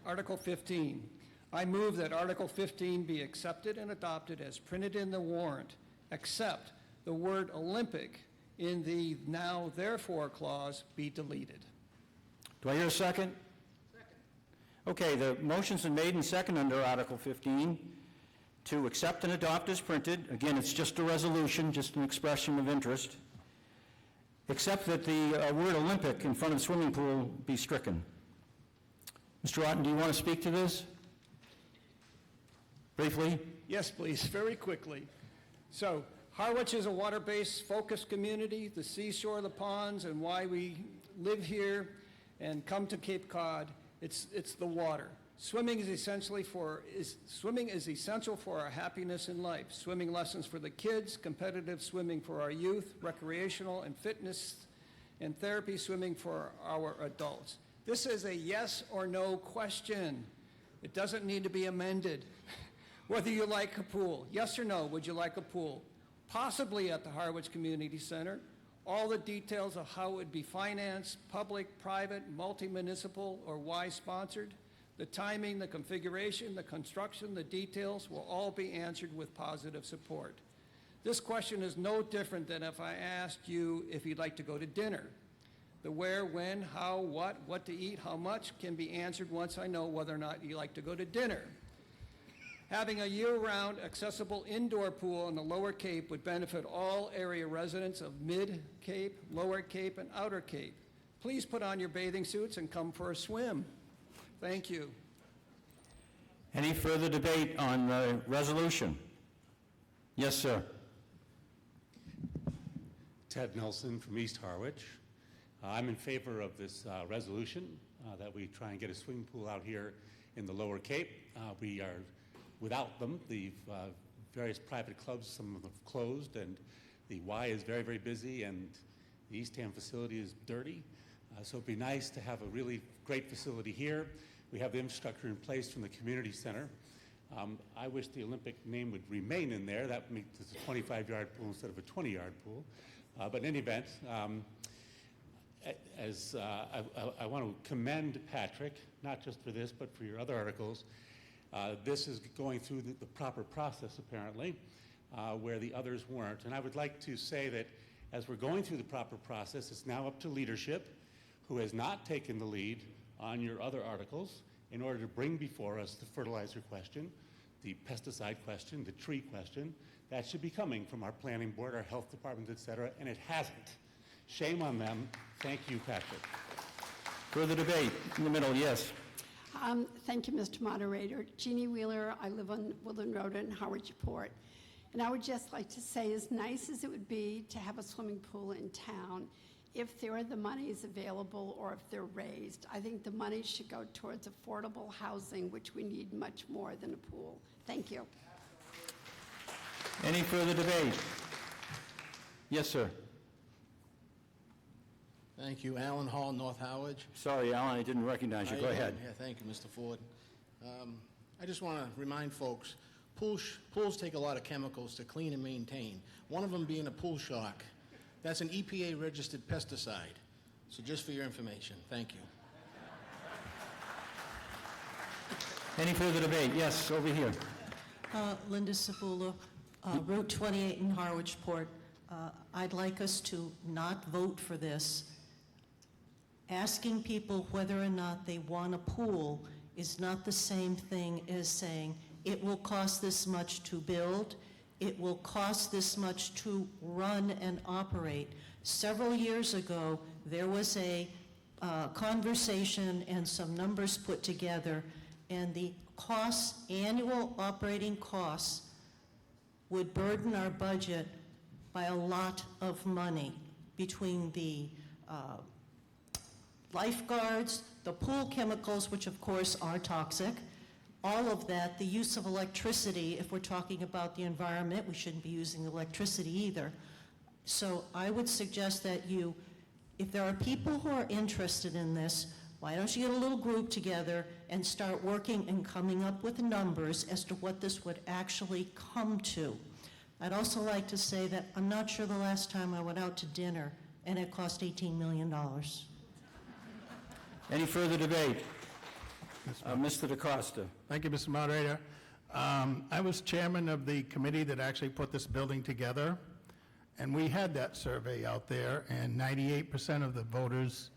Article 15. I move that Article 15 be accepted and adopted as printed in the warrant, except the word Olympic in the now therefore clause be deleted. Do I hear a second? Second. Okay, the motion's been made and second under Article 15 to accept and adopt as printed. Again, it's just a resolution, just an expression of interest, except that the word Olympic in front of the swimming pool be stricken. Mr. Otten, do you want to speak to this? Briefly? Yes, please, very quickly. So, Harwich is a water-based focused community, the seashore, the ponds, and why we live here and come to Cape Cod. It's the water. Swimming is essential for our happiness in life. Swimming lessons for the kids, competitive swimming for our youth, recreational and fitness and therapy swimming for our adults. This is a yes or no question. It doesn't need to be amended. Whether you like a pool, yes or no, would you like a pool? Possibly at the Harwich Community Center, all the details of how it would be financed, public, private, multi-municipal, or Y-sponsored. The timing, the configuration, the construction, the details will all be answered with positive support. This question is no different than if I asked you if you'd like to go to dinner. The where, when, how, what to eat, how much can be answered once I know whether or not you like to go to dinner. Having a year-round accessible indoor pool in the Lower Cape would benefit all area residents of Mid-Cape, Lower Cape, and Outer Cape. Please put on your bathing suits and come for a swim. Thank you. Any further debate on the resolution? Yes, sir. Ted Nelson from East Harwich. I'm in favor of this resolution that we try and get a swimming pool out here in the Lower Cape. We are without them. The various private clubs, some of them have closed, and the Y is very, very busy, and the Eastham facility is dirty. So it'd be nice to have a really great facility here. We have the infrastructure in place from the community center. I wish the Olympic name would remain in there. That would make this a 25-yard pool instead of a 20-yard pool. But in any event, I want to commend Patrick, not just for this, but for your other articles. This is going through the proper process, apparently, where the others weren't. And I would like to say that as we're going through the proper process, it's now up to leadership, who has not taken the lead on your other articles, in order to bring before us the fertilizer question, the pesticide question, the tree question. That should be coming from our planning board, our health department, et cetera, and it hasn't. Shame on them. Thank you, Patrick. Further debate? In the middle, yes. Thank you, Mr. Moderator. Jeannie Wheeler, I live on Woodland Road in Harwich Port. And I would just like to say, as nice as it would be to have a swimming pool in town, if there are the monies available or if they're raised, I think the money should go towards affordable housing, which we need much more than a pool. Thank you. Any further debate? Yes, sir. Thank you. Alan Hall, North Harwich. Sorry, Alan, I didn't recognize you. Go ahead. Yeah, thank you, Mr. Ford. I just want to remind folks, pools take a lot of chemicals to clean and maintain. One of them being a pool shark. That's an EPA-registered pesticide. So just for your information, thank you. Any further debate? Yes, over here. Linda Sabula, Route 28 in Harwich Port. I'd like us to not vote for this. Asking people whether or not they want a pool is not the same thing as saying it will cost this much to build, it will cost this much to run and operate. Several years ago, there was a conversation and some numbers put together, and the costs, annual operating costs, would burden our budget by a lot of money between the lifeguards, the pool chemicals, which of course are toxic, all of that, the use of electricity. If we're talking about the environment, we shouldn't be using electricity either. So I would suggest that if there are people who are interested in this, why don't you get a little group together and start working and coming up with numbers as to what this would actually come to. I'd also like to say that I'm not sure the last time I went out to dinner and it cost $18 million. Any further debate? Mr. DeCosta. Thank you, Mr. Moderator. I was chairman of the committee that actually put this building together, and we had that survey out there, and 98% of the voters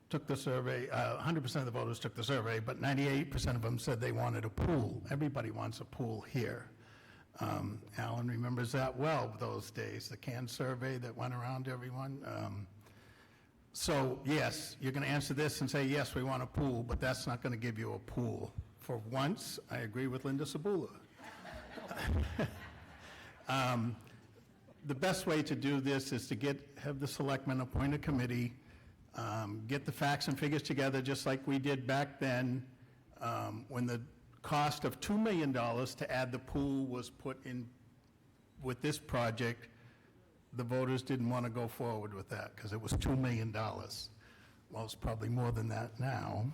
took the survey, 100% of the voters took the survey, but 98% of them said they wanted a pool. Everybody wants a pool here. Alan remembers that well, those days, the canned survey that went around to everyone. So, yes, you're going to answer this and say, yes, we want a pool, but that's not going to give you a pool. For once, I agree with Linda Sabula. The best way to do this is to have the selectmen appoint a committee, get the facts and figures together, just like we did back then when the cost of $2 million to add the pool was put in with this project. The voters didn't want to go forward with that because it was $2 million. Well, it's probably more than that now.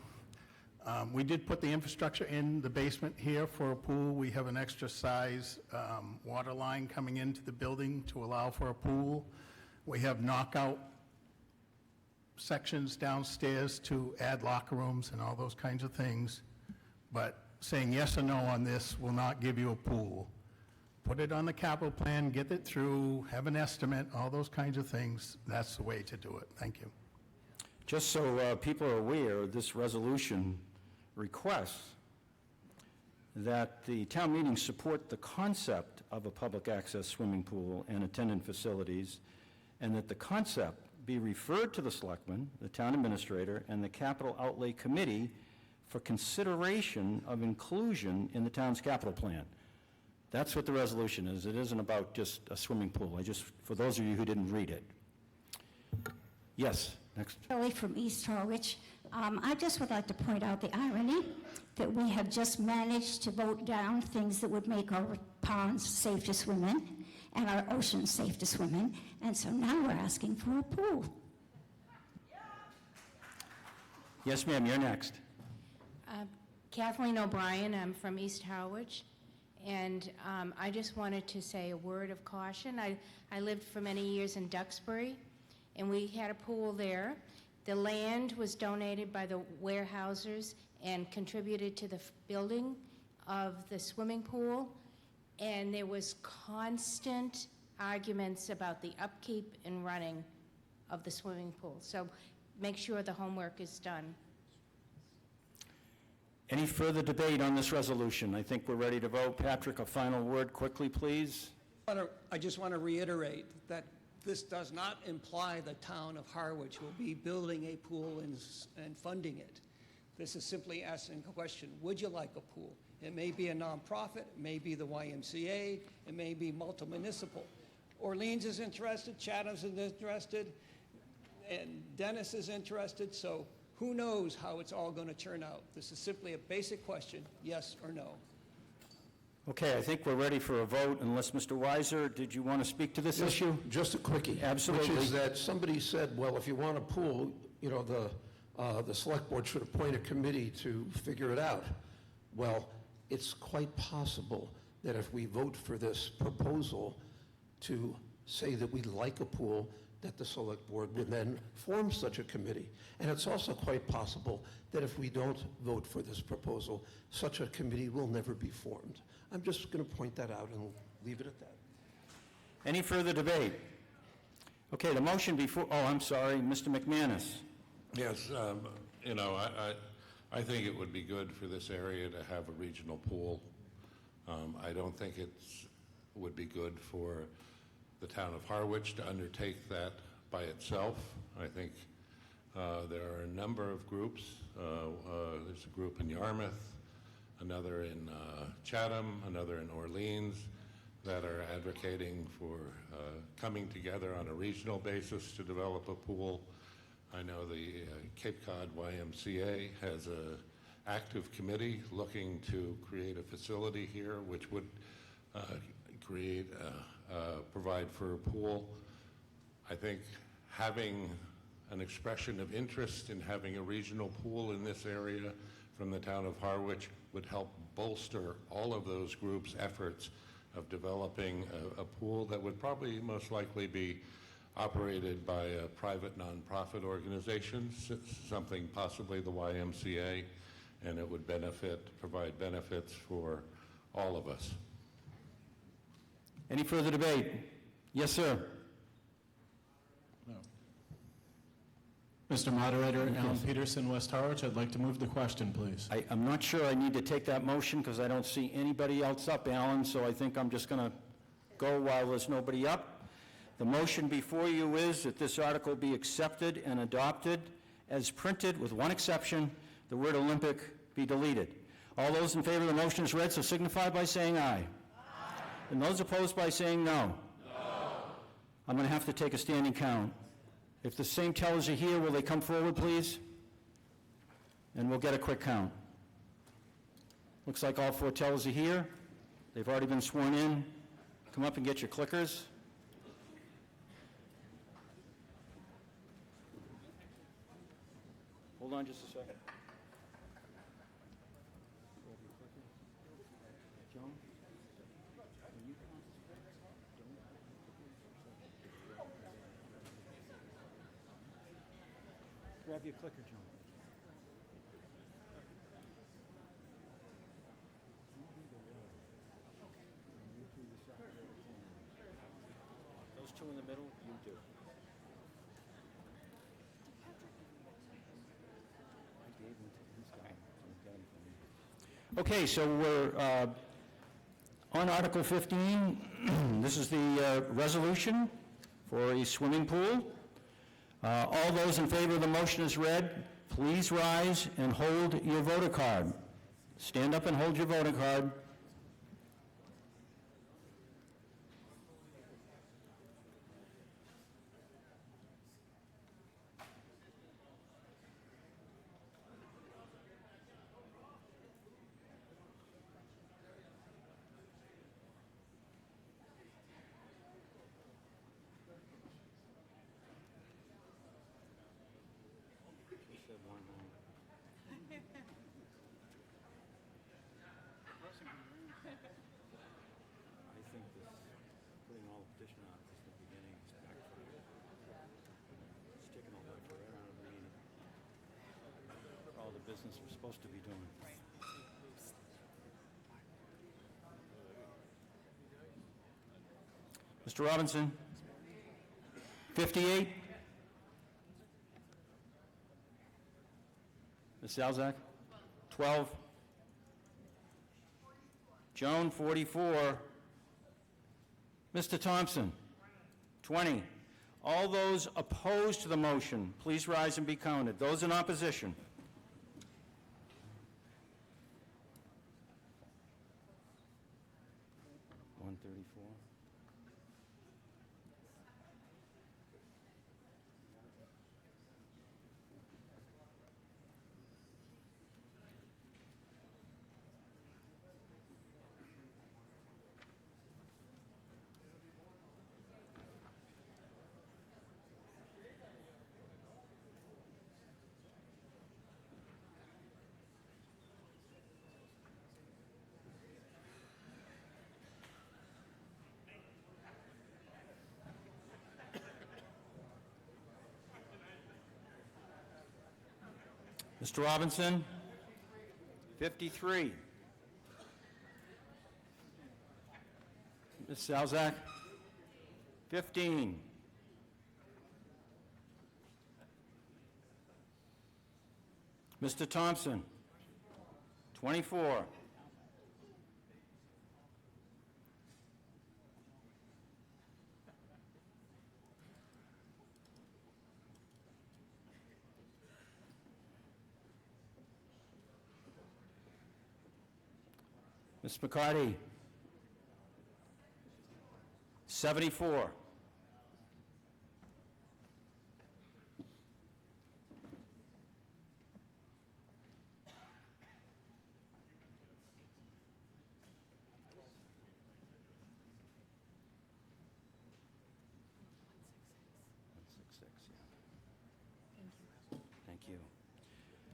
We did put the infrastructure in the basement here for a pool. We have an extra size water line coming into the building to allow for a pool. We have knockout sections downstairs to add locker rooms and all those kinds of things. But saying yes or no on this will not give you a pool. Put it on the capital plan, get it through, have an estimate, all those kinds of things. That's the way to do it. Thank you. Just so people are aware, this resolution requests that the town meeting support the concept of a public access swimming pool and attendant facilities, and that the concept be referred to the selectmen, the town administrator, and the capital outlay committee for consideration of inclusion in the town's capital plan. That's what the resolution is. It isn't about just a swimming pool. For those of you who didn't read it. Yes, next. Shirley from East Harwich. I just would like to point out the irony that we have just managed to vote down things that would make our ponds safe to swim in and our oceans safe to swim in, and so now we're asking for a pool. Yes, ma'am, you're next. Kathleen O'Brien, I'm from East Harwich, and I just wanted to say a word of caution. I lived for many years in Duxbury, and we had a pool there. The land was donated by the Warehousers and contributed to the building of the swimming pool, and there was constant arguments about the upkeep and running of the swimming pool. So make sure the homework is done. Any further debate on this resolution? I think we're ready to vote. Patrick, a final word quickly, please. I just want to reiterate that this does not imply the town of Harwich will be building a pool and funding it. This is simply asking a question, would you like a pool? It may be a nonprofit, it may be the YMCA, it may be multi-municipal. Orleans is interested, Chatham's is interested, and Dennis is interested, so who knows how it's all going to turn out? This is simply a basic question, yes or no. Okay, I think we're ready for a vote, unless Mr. Weiser, did you want to speak to this issue? Just a quickie. Absolutely. Which is that somebody said, well, if you want a pool, you know, the select board should appoint a committee to figure it out. Well, it's quite possible that if we vote for this proposal to say that we like a pool, that the select board would then form such a committee. And it's also quite possible that if we don't vote for this proposal, such a committee will never be formed. I'm just going to point that out and leave it at that. Any further debate? Okay, the motion before, oh, I'm sorry, Mr. McManus. Yes, you know, I think it would be good for this area to have a regional pool. I don't think it would be good for the town of Harwich to undertake that by itself. I think there are a number of groups. There's a group in Yarmouth, another in Chatham, another in Orleans that are advocating for coming together on a regional basis to develop a pool. I know the Cape Cod YMCA has an active committee looking to create a facility here which would provide for a pool. I think having an expression of interest in having a regional pool in this area from the town of Harwich would help bolster all of those groups' efforts of developing a pool that would probably most likely be operated by a private nonprofit organization, something possibly the YMCA, and it would provide benefits for all of us. Any further debate? Yes, sir. No. Mr. Moderator, Alan Peterson, West Harwich, I'd like to move the question, please. I'm not sure I need to take that motion because I don't see anybody else up, Alan, so I think I'm just going to go while there's nobody up. The motion before you is that this article be accepted and adopted as printed, with one exception, the word Olympic be deleted. All those in favor of the motion as read, so signify by saying aye. And those opposed by saying no. No. I'm going to have to take a standing count. If the same tellers are here, will they come forward, please? And we'll get a quick count. Looks like all four tellers are here. They've already been sworn in. Come up and get your clickers. Hold on just a second. Grab your clicker, John. Those two in the middle, you do. I gave them to this guy, so he got them for me. Okay, so we're on Article 15. This is the resolution for a swimming pool. All those in favor of the motion as read, please rise and hold your voter card. Stand up and hold your voter card. I think this, putting all the petition on at the beginning is backfired. It's taken all the forever out of the meeting. All the business we're supposed to be doing. Mr. Robinson? 58? Ms. Salzak? 12? Joan, 44. Mr. Thompson? 20. All those opposed to the motion, please rise and be counted. Those in opposition? Mr. Robinson? 53. Ms. Salzak? 15. Mr. Thompson? 24. Ms. McCarty? 74. Thank you.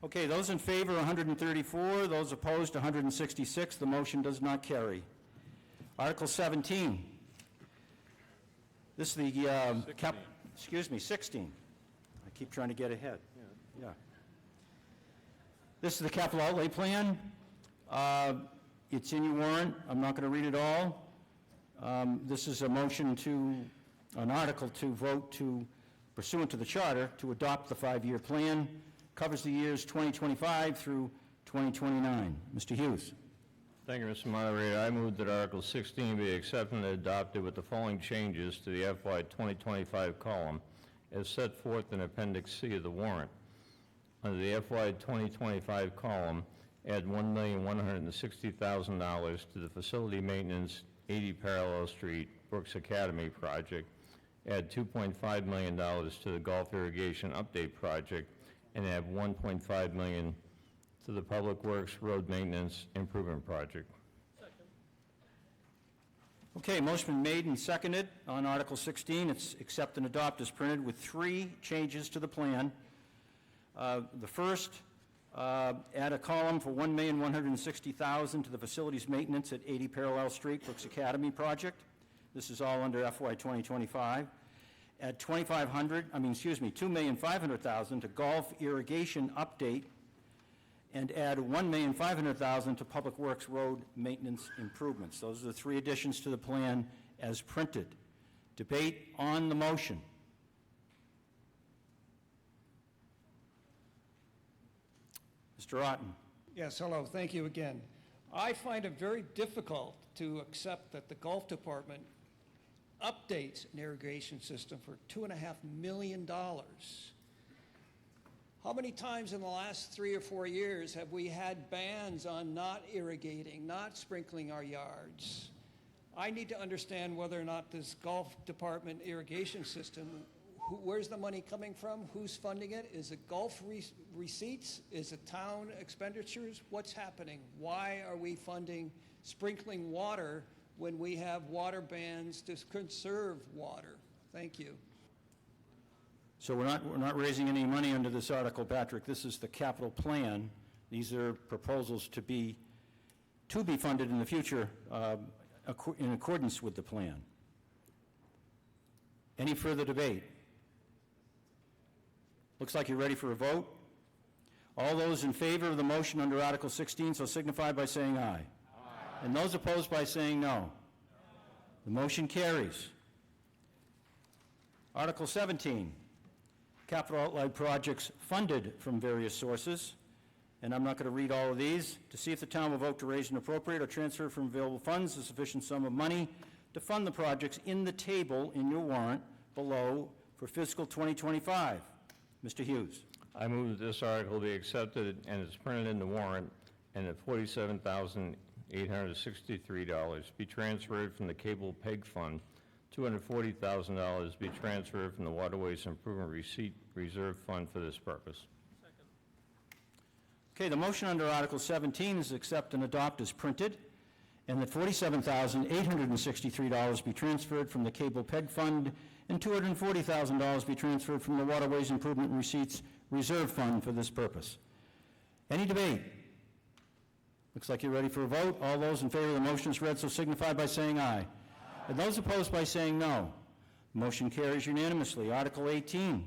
Okay, those in favor, 134. Those opposed, 166. The motion does not carry. Article 17. This is the, 16. I keep trying to get ahead. Yeah. This is the capital outlay plan. It's in your warrant. I'm not going to read it all. This is a motion to, an article to vote to, pursuant to the charter, to adopt the 5-year plan. Covers the years 2025 through 2029. Mr. Hughes. Thank you, Mr. Moderator. I move that Article 16 be accepted and adopted with the following changes to the FY 2025 column as set forth in Appendix C of the warrant. Under the FY 2025 column, add $1,160,000 to the facility maintenance 80 Parallel Street, Brooks Academy project, add $2.5 million to the Gulf Irrigation Update project, and add $1.5 million to the Public Works Road Maintenance Improvement Project. Okay, motion been made and seconded on Article 16. It's accept and adopt as printed with 3 changes to the plan. The first, add a column for $1,160,000 to the facilities maintenance at 80 Parallel Street, Brooks Academy project. This is all under FY 2025. add $2,500,000 to golf irrigation update, and add $1,500,000 to Public Works road maintenance improvements. Those are the three additions to the plan as printed. Debate on the motion. Mr. Otten. Yes, hello, thank you again. I find it very difficult to accept that the golf department updates an irrigation system for $2.5 million. How many times in the last 3 or 4 years have we had bans on not irrigating, not sprinkling our yards? I need to understand whether or not this golf department irrigation system, where's the money coming from? Who's funding it? Is it golf receipts? Is it town expenditures? What's happening? Why are we funding sprinkling water when we have water bans to conserve water? Thank you. So we're not raising any money under this article, Patrick. This is the capital plan. These are proposals to be funded in the future in accordance with the plan. Any further debate? Looks like you're ready for a vote. All those in favor of the motion under Article 16 so signify by saying aye. Aye. And those opposed by saying no. The motion carries. Article 17, capital outlay projects funded from various sources. And I'm not going to read all of these. To see if the town will vote to raise and appropriate or transfer from available funds a sufficient sum of money to fund the projects in the table in your warrant below for fiscal 2025. Mr. Hughes. I move that this article be accepted and is printed in the warrant, and that $47,863 be transferred from the Cable PEG Fund, $240,000 be transferred from the Waterways Improvement Receipt Reserve Fund for this purpose. Okay, the motion under Article 17 is accept and adopt as printed, and that $47,863 be transferred from the Cable PEG Fund and $240,000 be transferred from the Waterways Improvement Receipts Reserve Fund for this purpose. Any debate? Looks like you're ready for a vote. All those in favor of the motion as read so signify by saying aye. Aye. And those opposed by saying no. The motion carries unanimously. Article 18.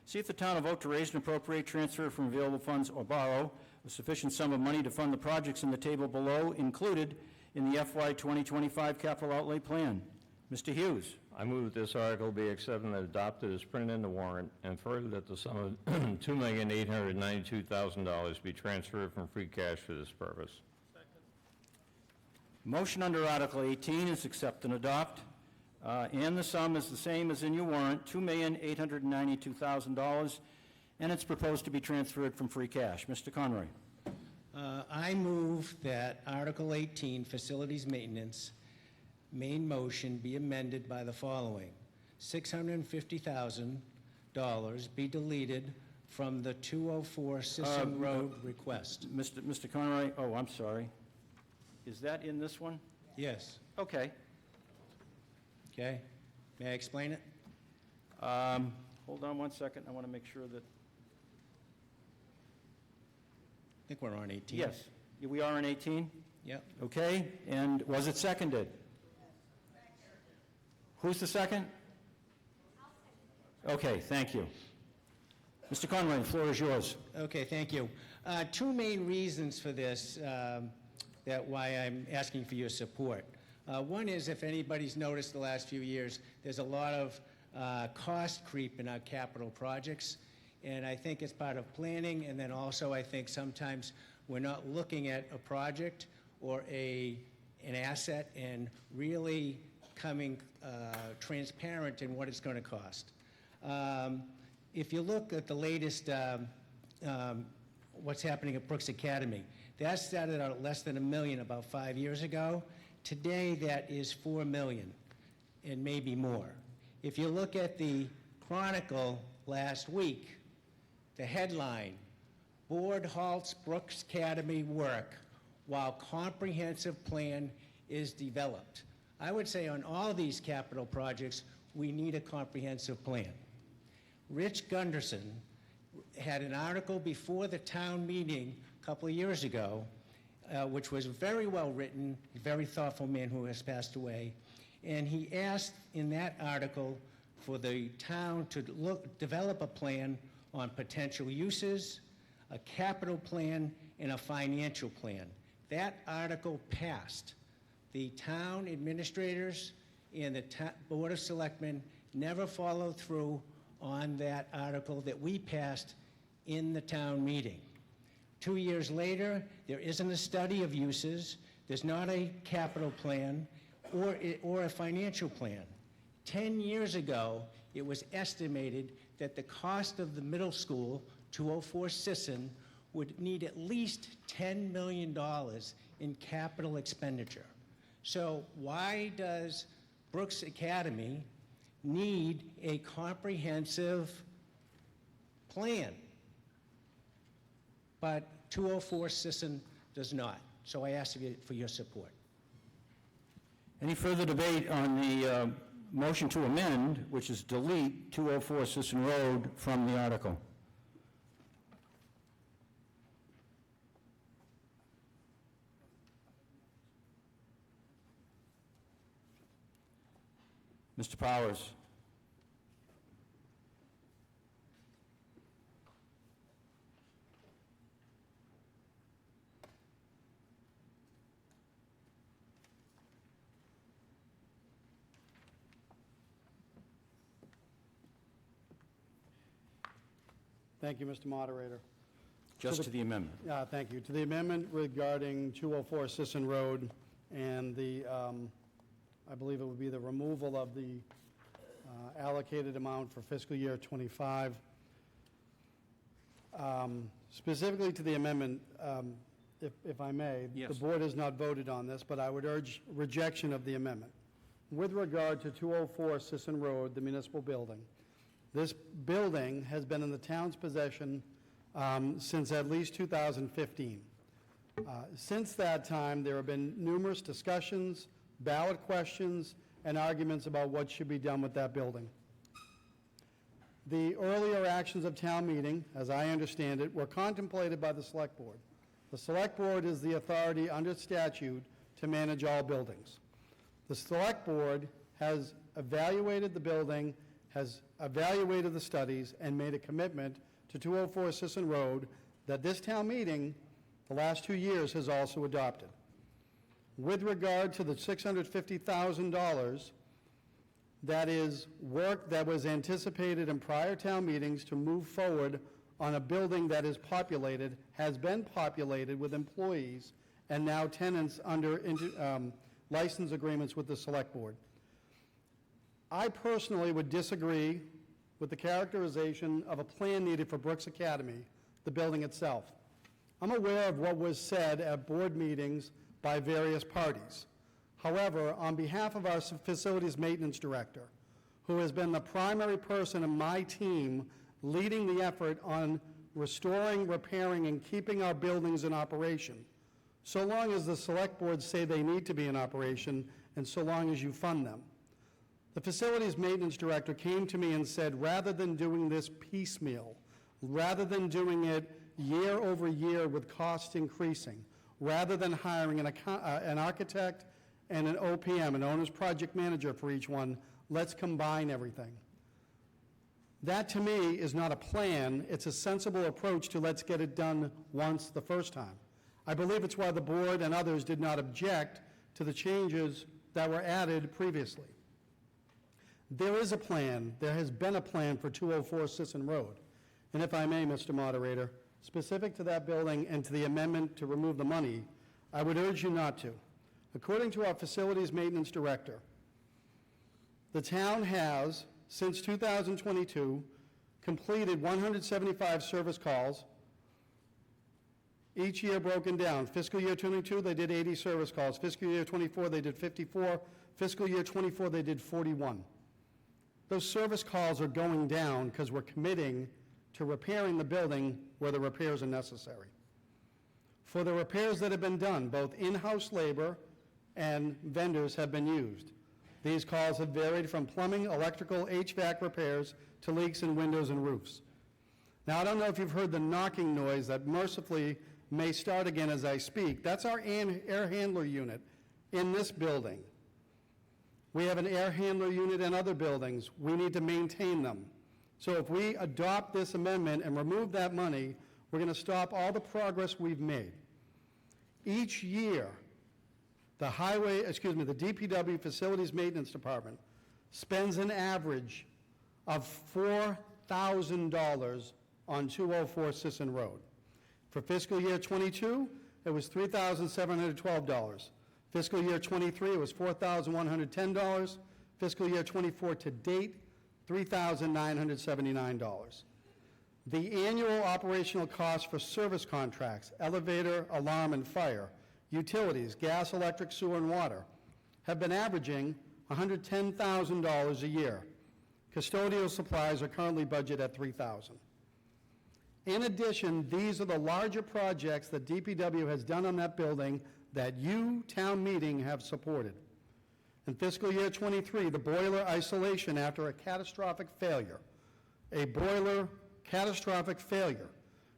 See if the town will vote to raise and appropriate, transfer from available funds, or borrow a sufficient sum of money to fund the projects in the table below included in the FY 2025 capital outlay plan. Mr. Hughes. I move that this article be accepted and adopted as printed in the warrant, and further that the sum of $2,892,000 be transferred from free cash for this purpose. Motion under Article 18 is accept and adopt, and the sum is the same as in your warrant, $2,892,000, and it's proposed to be transferred from free cash. Mr. Conroy. I move that Article 18, Facilities Maintenance, main motion be amended by the following. $650,000 be deleted from the 204 Sisson Road request. Mr. Conroy, oh, I'm sorry. Is that in this one? Yes. Okay. Okay. May I explain it? Hold on one second. I want to make sure that... I think we're on 18. Yes. We are on 18? Yep. Okay. And was it seconded? Who's the second? Okay, thank you. Mr. Conway, the floor is yours. Okay, thank you. Two main reasons for this, that why I'm asking for your support. One is, if anybody's noticed the last few years, there's a lot of cost creep in our capital projects, and I think it's part of planning, and then also I think sometimes we're not looking at a project or an asset and really coming transparent in what it's going to cost. If you look at the latest, what's happening at Brooks Academy, that started out at less than $1 million about 5 years ago. Today, that is $4 million and maybe more. If you look at the Chronicle last week, the headline, Board halts Brooks Academy work while comprehensive plan is developed. I would say on all these capital projects, we need a comprehensive plan. Rich Gunderson had an article before the town meeting a couple of years ago, which was very well written, a very thoughtful man who has passed away, and he asked in that article for the town to develop a plan on potential uses, a capital plan, and a financial plan. That article passed. The town administrators and the Board of Selectmen never followed through on that article that we passed in the town meeting. 2 years later, there isn't a study of uses, there's not a capital plan or a financial plan. 10 years ago, it was estimated that the cost of the middle school, 204 Sisson, would need at least $10 million in capital expenditure. So why does Brooks Academy need a comprehensive plan? But 204 Sisson does not. So I ask you for your support. Any further debate on the motion to amend, which is delete 204 Sisson Road from the article? Mr. Powers. Thank you, Mr. Moderator. Just to the amendment. Thank you. To the amendment regarding 204 Sisson Road and the, I believe it would be the removal of the allocated amount for fiscal year '25. Specifically to the amendment, if I may, Yes. the board has not voted on this, but I would urge rejection of the amendment. With regard to 204 Sisson Road, the municipal building, this building has been in the town's possession since at least 2015. Since that time, there have been numerous discussions, ballot questions, and arguments about what should be done with that building. The earlier actions of town meeting, as I understand it, were contemplated by the Select Board. The Select Board is the authority under statute to manage all buildings. The Select Board has evaluated the building, has evaluated the studies, and made a commitment to 204 Sisson Road that this town meeting, the last 2 years, has also adopted. With regard to the $650,000, that is work that was anticipated in prior town meetings to move forward on a building that is populated, has been populated with employees, and now tenants under license agreements with the Select Board. I personally would disagree with the characterization of a plan needed for Brooks Academy, the building itself. I'm aware of what was said at board meetings by various parties. However, on behalf of our facilities maintenance director, who has been the primary person in my team leading the effort on restoring, repairing, and keeping our buildings in operation, so long as the Select Board say they need to be in operation and so long as you fund them. The facilities maintenance director came to me and said, rather than doing this piecemeal, rather than doing it year over year with costs increasing, rather than hiring an architect and an OPM, an owner's project manager for each one, let's combine everything. That to me is not a plan, it's a sensible approach to let's get it done once the first time. I believe it's why the board and others did not object to the changes that were added previously. There is a plan, there has been a plan for 204 Sisson Road. And if I may, Mr. Moderator, specific to that building and to the amendment to remove the money, I would urge you not to. According to our facilities maintenance director, the town has, since 2022, completed 175 service calls, each year broken down. Fiscal year 22, they did 80 service calls. Fiscal year 24, they did 54. Fiscal year 24, they did 41. Those service calls are going down because we're committing to repairing the building where the repairs are necessary. For the repairs that have been done, both in-house labor and vendors have been used. These calls have varied from plumbing, electrical, HVAC repairs to leaks in windows and roofs. Now, I don't know if you've heard the knocking noise that mercifully may start again as I speak. That's our air handler unit in this building. We have an air handler unit in other buildings. We need to maintain them. So if we adopt this amendment and remove that money, we're going to stop all the progress we've made. Each year, the DPW Facilities Maintenance Department spends an average of $4,000 on 204 Sisson Road. For fiscal year '22, it was $3,712. Fiscal year '23, it was $4,110. Fiscal year '24 to date, $3,979. The annual operational costs for service contracts, elevator, alarm, and fire, utilities, gas, electric, sewer, and water, have been averaging $110,000 a year. Custodial supplies are currently budgeted at $3,000. In addition, these are the larger projects that DPW has done on that building that you, town meeting, have supported. In fiscal year '23, the boiler isolation after a catastrophic failure,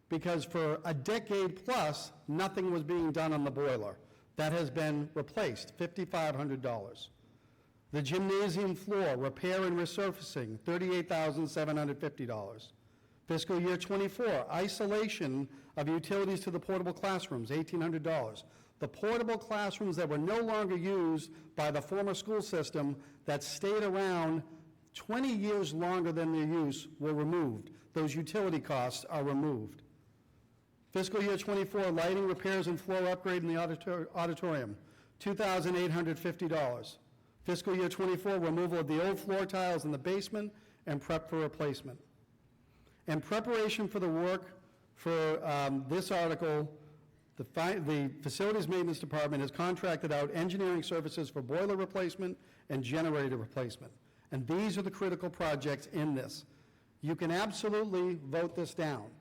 because for a decade plus, nothing was being done on the boiler. That has been replaced, $5,500. The gymnasium floor, repair and resurfacing, $38,750. Fiscal year '24, isolation of utilities to the portable classrooms, $1,800. The portable classrooms that were no longer used by the former school system that stayed around 20 years longer than their use were removed. Those utility costs are removed. Fiscal year '24, lighting repairs and floor upgrade in the auditorium, $2,850. Fiscal year '24, removal of the old floor tiles in the basement and prep for replacement. In preparation for the work for this article, the Facilities Maintenance Department has contracted out engineering services for boiler replacement and generator replacement. And these are the critical projects in this. You can absolutely vote this down,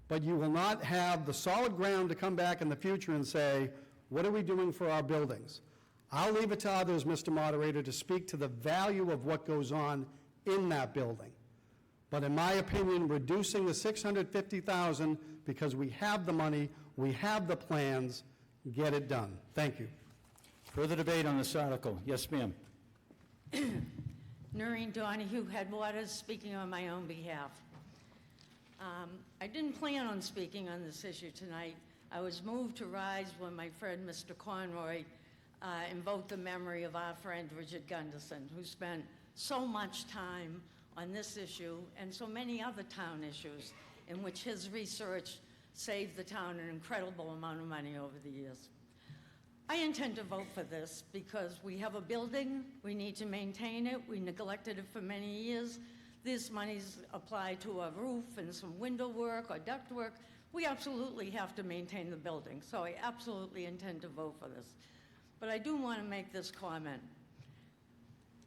but you will not have the solid ground to come back in the future and say, what are we doing for our buildings? I'll leave it to others, Mr. Moderator, to speak to the value of what goes on in that building. But in my opinion, reducing the $650,000 because we have the money, we have the plans, get it done. Thank you. Further debate on this article? Yes, ma'am. Noreen Donahue, Headwaters, speaking on my own behalf. I didn't plan on speaking on this issue tonight. I was moved to rise when my friend Mr. Conroy invoked the memory of our friend Richard Gunderson, who spent so much time on this issue and so many other town issues in which his research saved the town an incredible amount of money over the years. I intend to vote for this because we have a building, we need to maintain it, we neglected it for many years. This money's applied to a roof and some window work or duct work. We absolutely have to maintain the building, so I absolutely intend to vote for this. But I do want to make this comment.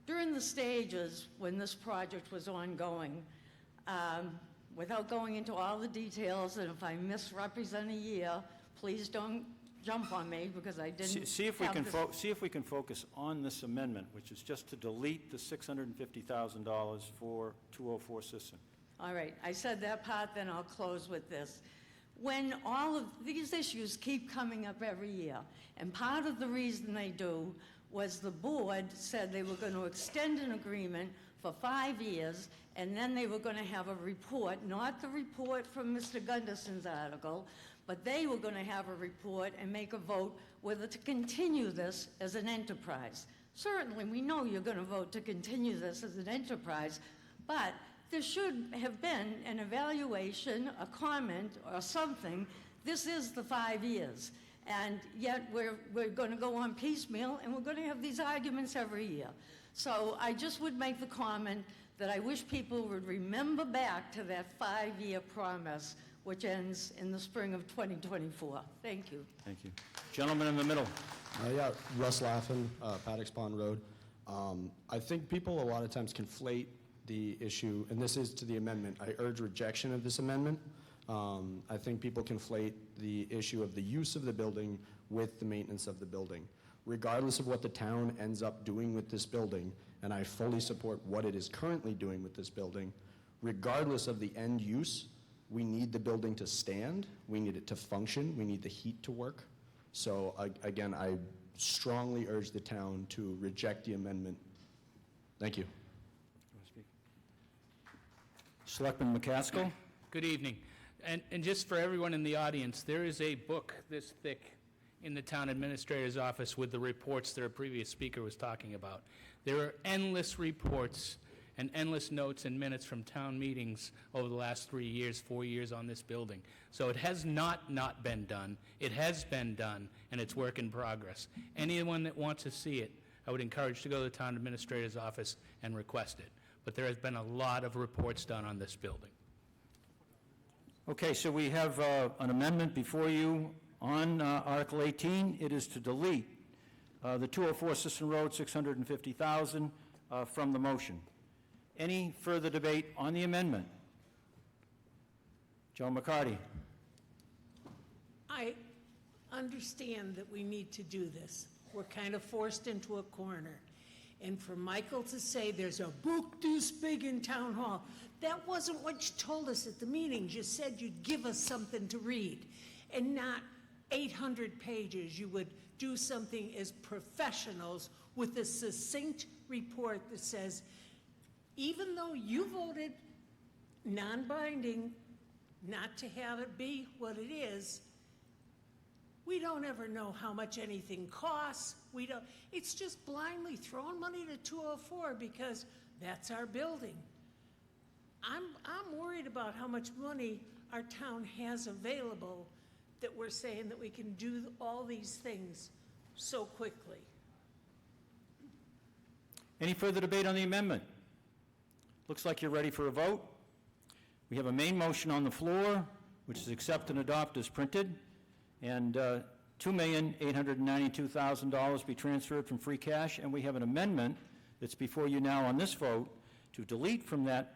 During the stages when this project was ongoing, without going into all the details, and if I misrepresent a year, please don't jump on me because I didn't See if we have can this- see if we can focus on this amendment, which is just to delete the $650,000 for 204 Sisson. All right, I said that part, then I'll close with this. When all of these issues keep coming up every year, and part of the reason they do was the board said they were going to extend an agreement for 5 years, and then they were going to have a report, not the report from Mr. Gunderson's article, but they were going to have a report and make a vote whether to continue this as an enterprise. Certainly, we know you're going to vote to continue this as an enterprise, but there should have been an evaluation, a comment, or something. This is the 5 years, and yet we're going to go on piecemeal, and we're going to have these arguments every year. So I just would make the comment that I wish people would remember back to that 5-year promise, which ends in the spring of 2024. Thank you. Thank you. Gentleman in the middle. Yeah, Russ Laughlin, Paddocks Pond Road. I think people a lot of times conflate the issue, and this is to the amendment. I urge rejection of this amendment. I think people conflate the issue of the use of the building with the maintenance of the building. Regardless of what the town ends up doing with this building, and I fully support what it is currently doing with this building, regardless of the end use, we need the building to stand, we need it to function, we need the heat to work. So again, I strongly urge the town to reject the amendment. Thank you. Selectman McCaskill? Good evening. And just for everyone in the audience, there is a book this thick in the town administrator's office with the reports that our previous speaker was talking about. There are endless reports and endless notes and minutes from town meetings over the last 3 years, 4 years on this building. So it has not been done. It has been done, and it's work in progress. Anyone that wants to see it, I would encourage to go to the town administrator's office and request it. But there has been a lot of reports done on this building. Okay, so we have an amendment before you on Article 18. It is to delete the 204 Sisson Road, $650,000 from the motion. Any further debate on the amendment? Joe McCarty. I understand that we need to do this. We're kind of forced into a corner. And for Michael to say there's a book this big in Town Hall, that wasn't what you told us at the meetings. You said you'd give us something to read, and not 800 pages. You would do something as professionals with a succinct report that says, even though you voted non-binding not to have it be what it is, we don't ever know how much anything costs. It's just blindly throwing money to 204 because that's our building. I'm worried about how much money our town has available that we're saying that we can do all these things so quickly. Any further debate on the amendment? Looks like you're ready for a vote. We have a main motion on the floor, which is accept and adopt as printed, and $2,892,000 be transferred from free cash, and we have an amendment that's before you now on this vote to delete from that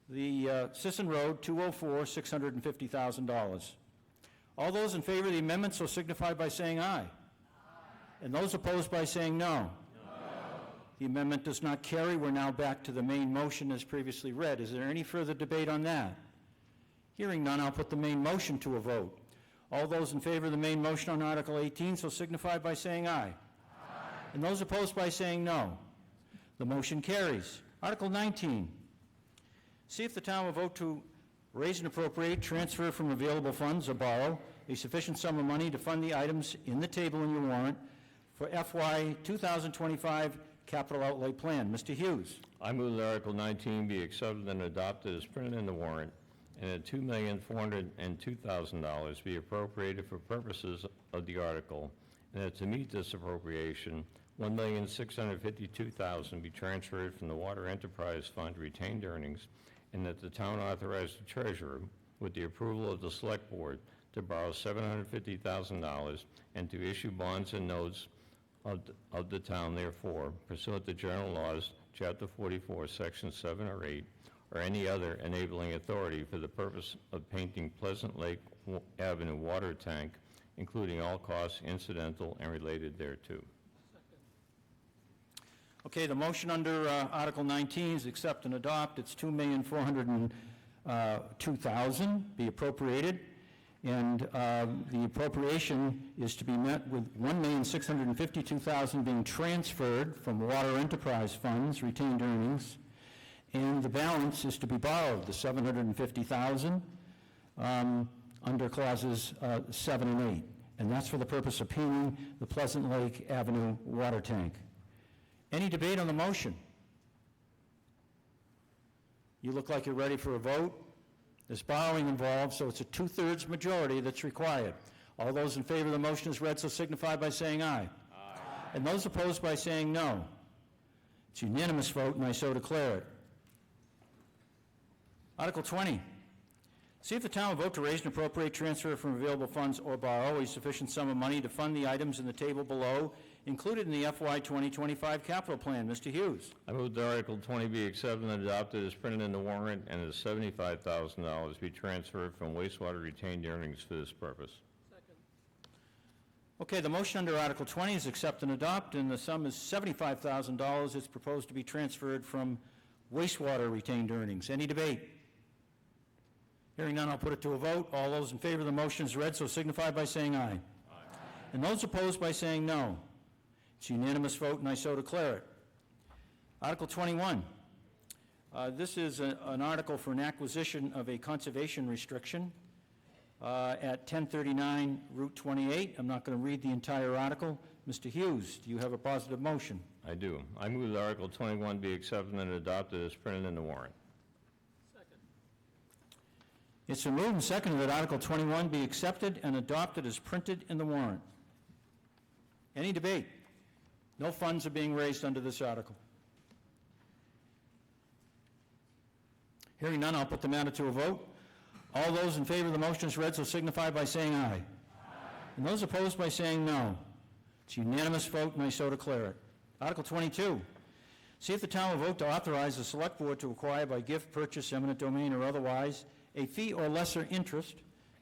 the Sisson Road 204, $650,000. All those in favor of the amendment so signify by saying aye. And those opposed by saying no. The amendment does not carry. We're now back to the main motion as previously read. Is there any further debate on that? Hearing none, I'll put the main motion to a vote. All those in favor of the main motion on Article 18 so signify by saying aye. And those opposed by saying no. The motion carries. Article 19. See if the town will vote to raise and appropriate, transfer from available funds, or borrow a sufficient sum of money to fund the items in the table in your warrant for FY 2025 capital outlay plan. Mr. Hughes. I move that Article 19 be accepted and adopted as printed in the warrant, and that $2,402,000 be appropriated for purposes of the article, and that to meet this appropriation, $1,652,000 be transferred from the Water Enterprise Fund retained earnings, and that the town authorize the treasurer, with the approval of the select board, to borrow $750,000 and to issue bonds and notes of the town, therefore, pursuant to general laws, Chapter 44, Section 7 or 8, or any other enabling authority for the purpose of painting Pleasant Lake Avenue water tank, including all costs incidental and related thereto. Okay, the motion under Article 19 is accept and adopt. It's $2,402,000 be appropriated, and the appropriation is to be met with $1,652,000 being transferred from Water Enterprise Funds retained earnings, and the balance is to be borrowed, the $750,000 under clauses 7 and 8, and that's for the purpose of painting the Pleasant Lake Avenue water tank. Any debate on the motion? You look like you're ready for a vote. There's borrowing involved, so it's a 2/3 majority that's required. All those in favor of the motion as read so signify by saying aye. Aye. And those opposed by saying no. It's a unanimous vote, and I so declare it. Article 20. See if the town will vote to raise and appropriate, transfer from available funds, or borrow a sufficient sum of money to fund the items in the table below included in the FY 2025 capital plan. Mr. Hughes. I move that Article 20 be accepted and adopted as printed in the warrant, and that $75,000 be transferred from wastewater retained earnings for this purpose. Okay, the motion under Article 20 is accept and adopt, and the sum is $75,000. It's proposed to be transferred from wastewater retained earnings. Any debate? Hearing none, I'll put it to a vote. All those in favor of the motion as read so signify by saying aye. Aye. And those opposed by saying no. It's a unanimous vote, and I so declare it. Article 21. This is an article for an acquisition of a conservation restriction at 1039 Route 28. I'm not going to read the entire article. Mr. Hughes, do you have a positive motion? I do. I move that Article 21 be accepted and adopted as printed in the warrant. It's been moved and seconded that Article 21 be accepted and adopted as printed in the warrant. Any debate? No funds are being raised under this article. Hearing none, I'll put the matter to a vote. All those in favor of the motion as read so signify by saying aye. Aye. And those opposed by saying no. It's a unanimous vote, and I so declare it. Article 22. See if the town will vote to authorize the select board to acquire by gift, purchase, eminent domain, or otherwise a fee or lesser interest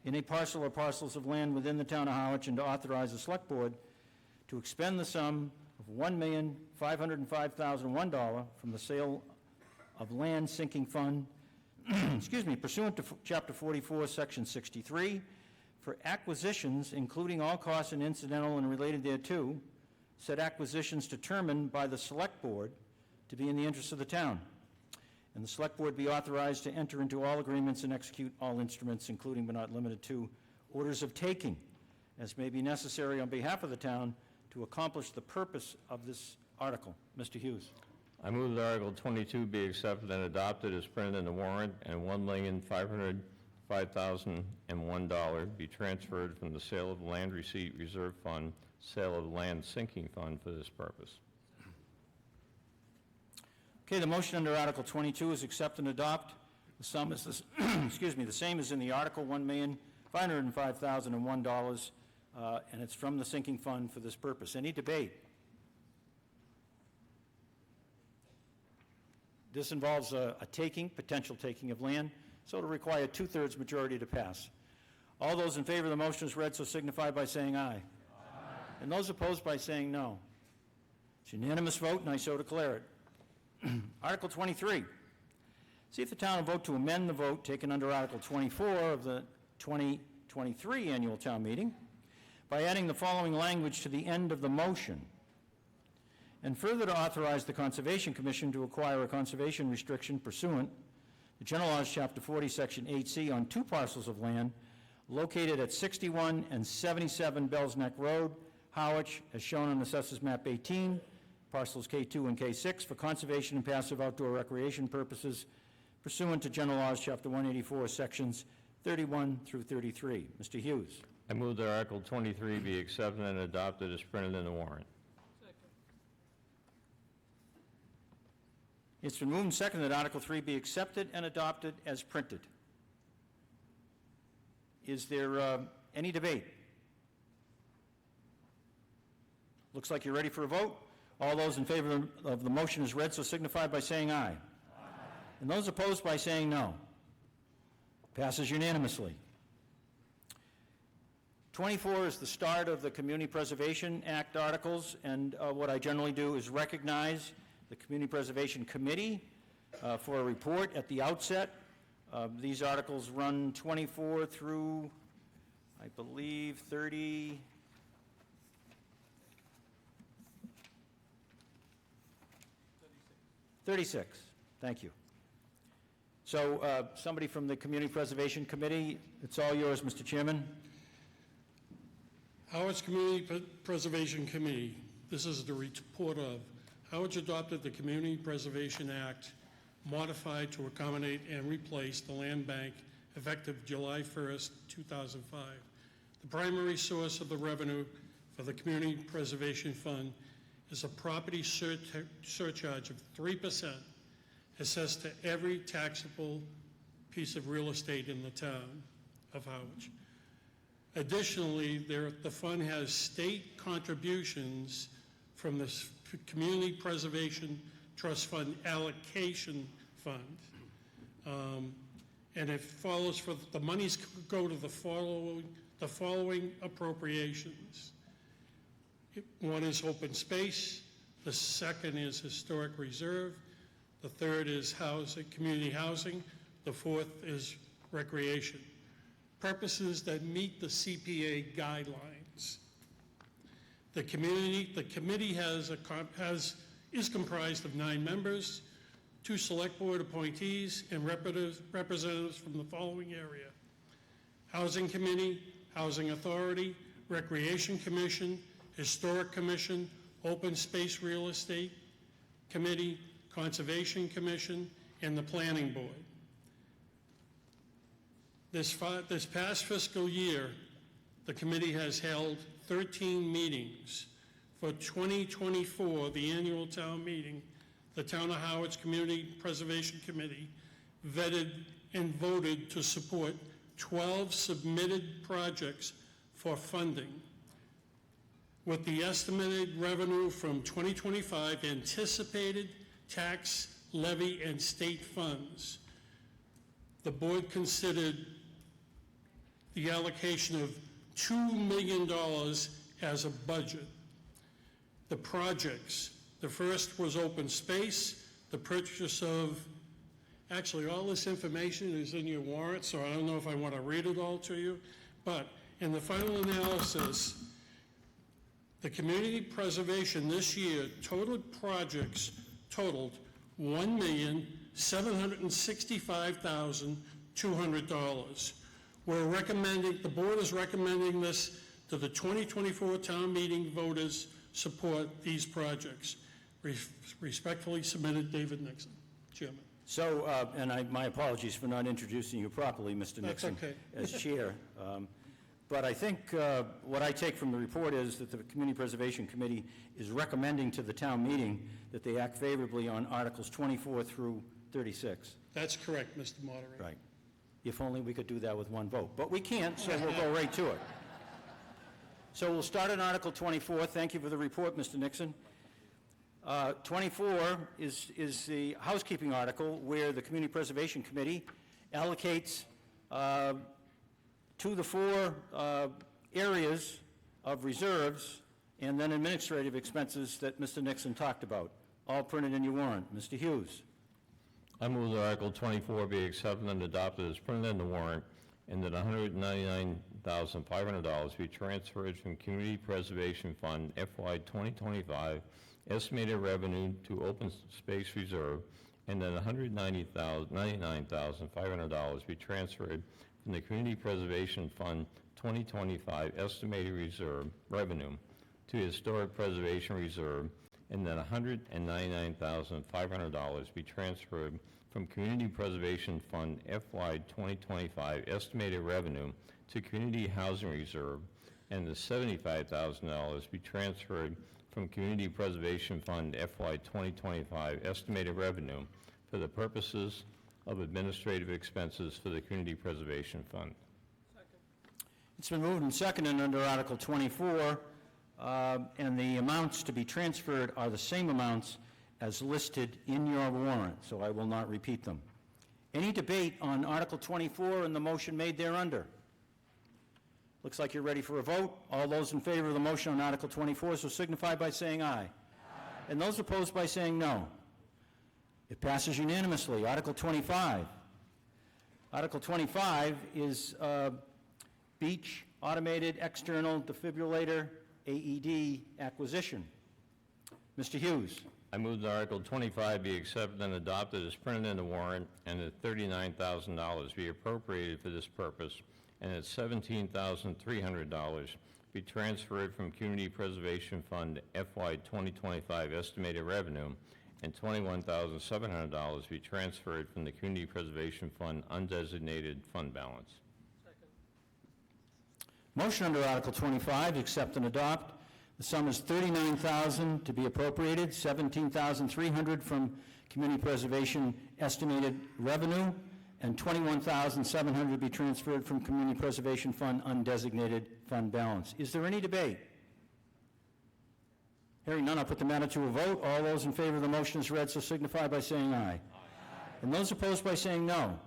in a parcel or parcels of land within the town of Harwich, and to authorize the select board to expend the sum of $1,505,001 from the sale of land sinking fund, excuse me, pursuant to Chapter 44, Section 63, for acquisitions, including all costs and incidental and related thereto, said acquisitions determined by the select board to be in the interest of the town. And the select board be authorized to enter into all agreements and execute all instruments, including but not limited to orders of taking, as may be necessary on behalf of the town to accomplish the purpose of this article. Mr. Hughes. I move that Article 22 be accepted and adopted as printed in the warrant, and $1,505,001 be transferred from the sale of land receipt reserve fund, sale of land sinking fund for this purpose. Okay, the motion under Article 22 is accept and adopt. The sum is this, excuse me, the same as in the article, $1,505,001, and it's from the sinking fund for this purpose. Any debate? This involves a taking, potential taking of land, so it'll require a 2/3 majority to pass. All those in favor of the motion as read so signify by saying aye. Aye. And those opposed by saying no. It's a unanimous vote, and I so declare it. Article 23. See if the town will vote to amend the vote taken under Article 24 of the 2023 annual town meeting by adding the following language to the end of the motion, and further to authorize the Conservation Commission to acquire a conservation restriction pursuant to General Laws, Chapter 40, Section 8C, on 2 parcels of land located at 61 and 77 Bells Neck Road, Harwich, as shown on Assessors Map 18, parcels K2 and K6, for conservation and passive outdoor recreation purposes pursuant to General Laws, Chapter 184, Sections 31 through 33. Mr. Hughes. I move that Article 23 be accepted and adopted as printed in the warrant. It's been moved and seconded that Article 3 be accepted and adopted as printed. Is there any debate? Looks like you're ready for a vote. All those in favor of the motion as read so signify by saying aye. Aye. And those opposed by saying no. Passes unanimously. 24 is the start of the Community Preservation Act articles, and what I generally do is recognize the Community Preservation Committee for a report at the outset. These articles run 24 through, I believe, 30... 36. Thank you. So somebody from the Community Preservation Committee, it's all yours, Mr. Chairman. Harwich Community Preservation Committee. This is the report of Harwich adopted the Community Preservation Act modified to accommodate and replace the land bank effective July 1st, 2005. The primary source of the revenue for the Community Preservation Fund is a property surcharge of 3% assessed to every taxable piece of real estate in the town of Harwich. Additionally, the fund has state contributions from the Community Preservation Trust Fund Allocation Fund. And it follows for the monies go to the following appropriations. One is open space, the second is historic reserve, the third is housing, community housing, the fourth is recreation. Purposes that meet the CPA guidelines. The committee is comprised of 9 members, 2 select board appointees, and representatives from the following area: Housing Committee, Housing Authority, Recreation Commission, Historic Commission, Open Space Real Estate Committee, Conservation Commission, and the Planning Board. This past fiscal year, the committee has held 13 meetings. For 2024, the annual town meeting, the Town of Harwich Community Preservation Committee vetted and voted to support 12 submitted projects for funding, with the estimated revenue from 2025 anticipated tax, levy, and state funds. The board considered the allocation of $2 million as a budget. The projects, the first was open space, the purchase of, actually all this information is in your warrant, so I don't know if I want to read it all to you, but in the final analysis, the community preservation this year total projects totaled $1,765,200. The board is recommending this to the 2024 town meeting voters support these projects. Respectfully submitted, David Nixon, Chairman. So, my apologies for not introducing you properly, Mr. That's Nixon, okay. as chair. But I think what I take from the report is that the Community Preservation Committee is recommending to the town meeting that they act favorably on Articles 24 through 36. That's correct, Mr. Moderator. Right. If only we could do that with one vote. But we can't, so we'll go right to it. So we'll start on Article 24. Thank you for the report, Mr. Nixon. 24 is the housekeeping article where the Community Preservation Committee allocates to the 4 areas of reserves and then administrative expenses that Mr. Nixon talked about, all printed in your warrant. Mr. Hughes. I move that Article 24 be accepted and adopted as printed in the warrant, and that $199,500 be transferred from Community Preservation Fund FY 2025 estimated revenue to Open Space Reserve, and that $199,500 be transferred from the Community Preservation Fund 2025 estimated reserve revenue to Historic Preservation Reserve, and that $199,500 be transferred from Community Preservation Fund FY 2025 estimated revenue to Community Housing Reserve, and the $75,000 be transferred from Community Preservation Fund FY 2025 estimated revenue for the purposes of administrative expenses for the Community Preservation Fund. It's been moved and seconded under Article 24, and the amounts to be transferred are the same amounts as listed in your warrant, so I will not repeat them. Any debate on Article 24 and the motion made thereunder? Looks like you're ready for a vote. All those in favor of the motion on Article 24 so signify by saying aye. And those opposed by saying no. It passes unanimously. Article 25. Article 25 is Beach Automated External Defibrillator AED acquisition. Mr. Hughes. I move that Article 25 be accepted and adopted as printed in the warrant, and that $39,000 be appropriated for this purpose, and that $17,300 be transferred from Community Preservation Fund FY 2025 estimated revenue, and $21,700 be transferred from the Community Preservation Fund undesignated fund balance. Motion under Article 25, accept and adopt. The sum is $39,000 to be appropriated, $17,300 from Community Preservation estimated revenue, and $21,700 to be transferred from Community Preservation Fund undesignated fund balance. Is there any debate? Hearing none, I'll put the matter to a vote. All those in favor of the motion as read so signify by saying aye. Aye. And those opposed by saying no.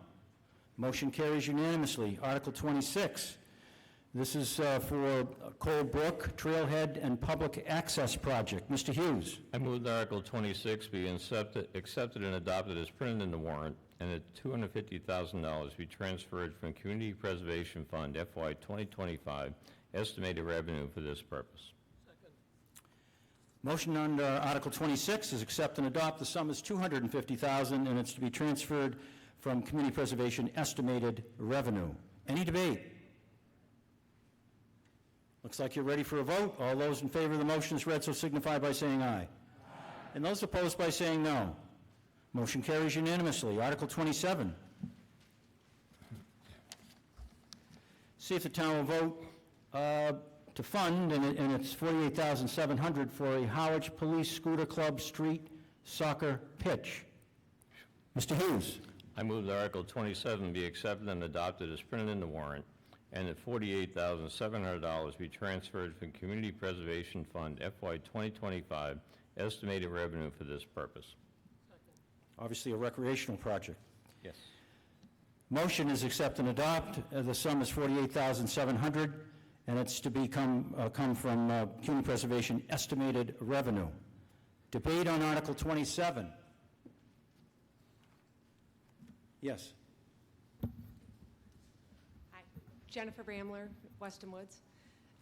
Motion carries unanimously. Article 26. This is for Cole Brook Trailhead and Public Access Project. Mr. Hughes. I move that Article 26 be accepted and adopted as printed in the warrant, and that $250,000 be transferred from Community Preservation Fund FY 2025 estimated revenue for this purpose. Motion under Article 26 is accept and adopt. The sum is $250,000, and it's to be transferred from community preservation estimated revenue. Any debate? Looks like you're ready for a vote. All those in favor of the motion as read so signify by saying aye. And those opposed by saying no. Motion carries unanimously. Article 27. See if the town will vote to fund, and it's $48,700 for a Harwich Police Scooter Club Street Soccer Pitch. Mr. Hughes. I move that Article 27 be accepted and adopted as printed in the warrant, and that $48,700 be transferred from Community Preservation Fund FY 2025 estimated revenue for this purpose. Obviously a recreational project. Yes. Motion is accept and adopt. The sum is $48,700, and it's to come from community preservation estimated revenue. Debate on Article 27. Yes. Hi, Jennifer Bramler, Weston Woods.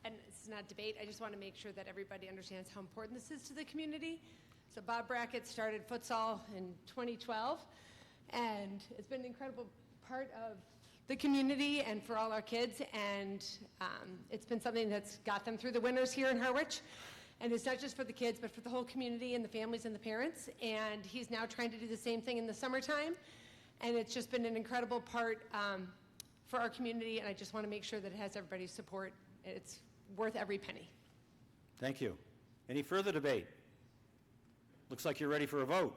And this is not debate, I just want to make sure that everybody understands how important this is to the community. So Bob Brackett started futsal in 2012, and it's been an incredible part of the community and for all our kids, and it's been something that's got them through the winters here in Harwich. And it's not just for the kids, but for the whole community and the families and the parents. And he's now trying to do the same thing in the summertime. And it's just been an incredible part for our community, and I just want to make sure that it has everybody's support. It's worth every penny. Thank you. Any further debate? Looks like you're ready for a vote.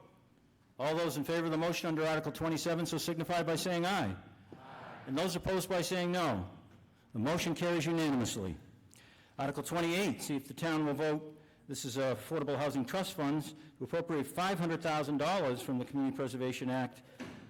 All those in favor of the motion under Article 27 so signify by saying aye. Aye. And those opposed by saying no. The motion carries unanimously. Article 28, see if the town will vote. This is Affordable Housing Trust Funds to appropriate $500,000 from the Community Preservation Act,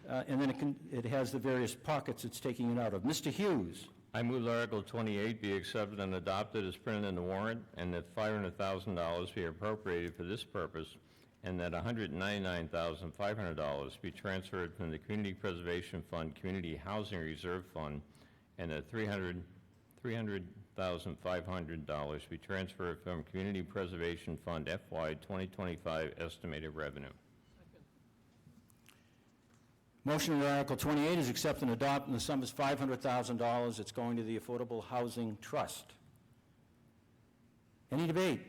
and then it has the various pockets it's taking it out of. Mr. Hughes. I move that Article 28 be accepted and adopted as printed in the warrant, and that $500,000 be appropriated for this purpose, and that $199,500 be transferred from the Community Preservation Fund Community Housing Reserve Fund, and that $300,500 be transferred from Community Preservation Fund FY 2025 estimated revenue. Motion under Article 28 is accept and adopt, and the sum is $500,000. It's going to the Affordable Housing Trust. Any debate?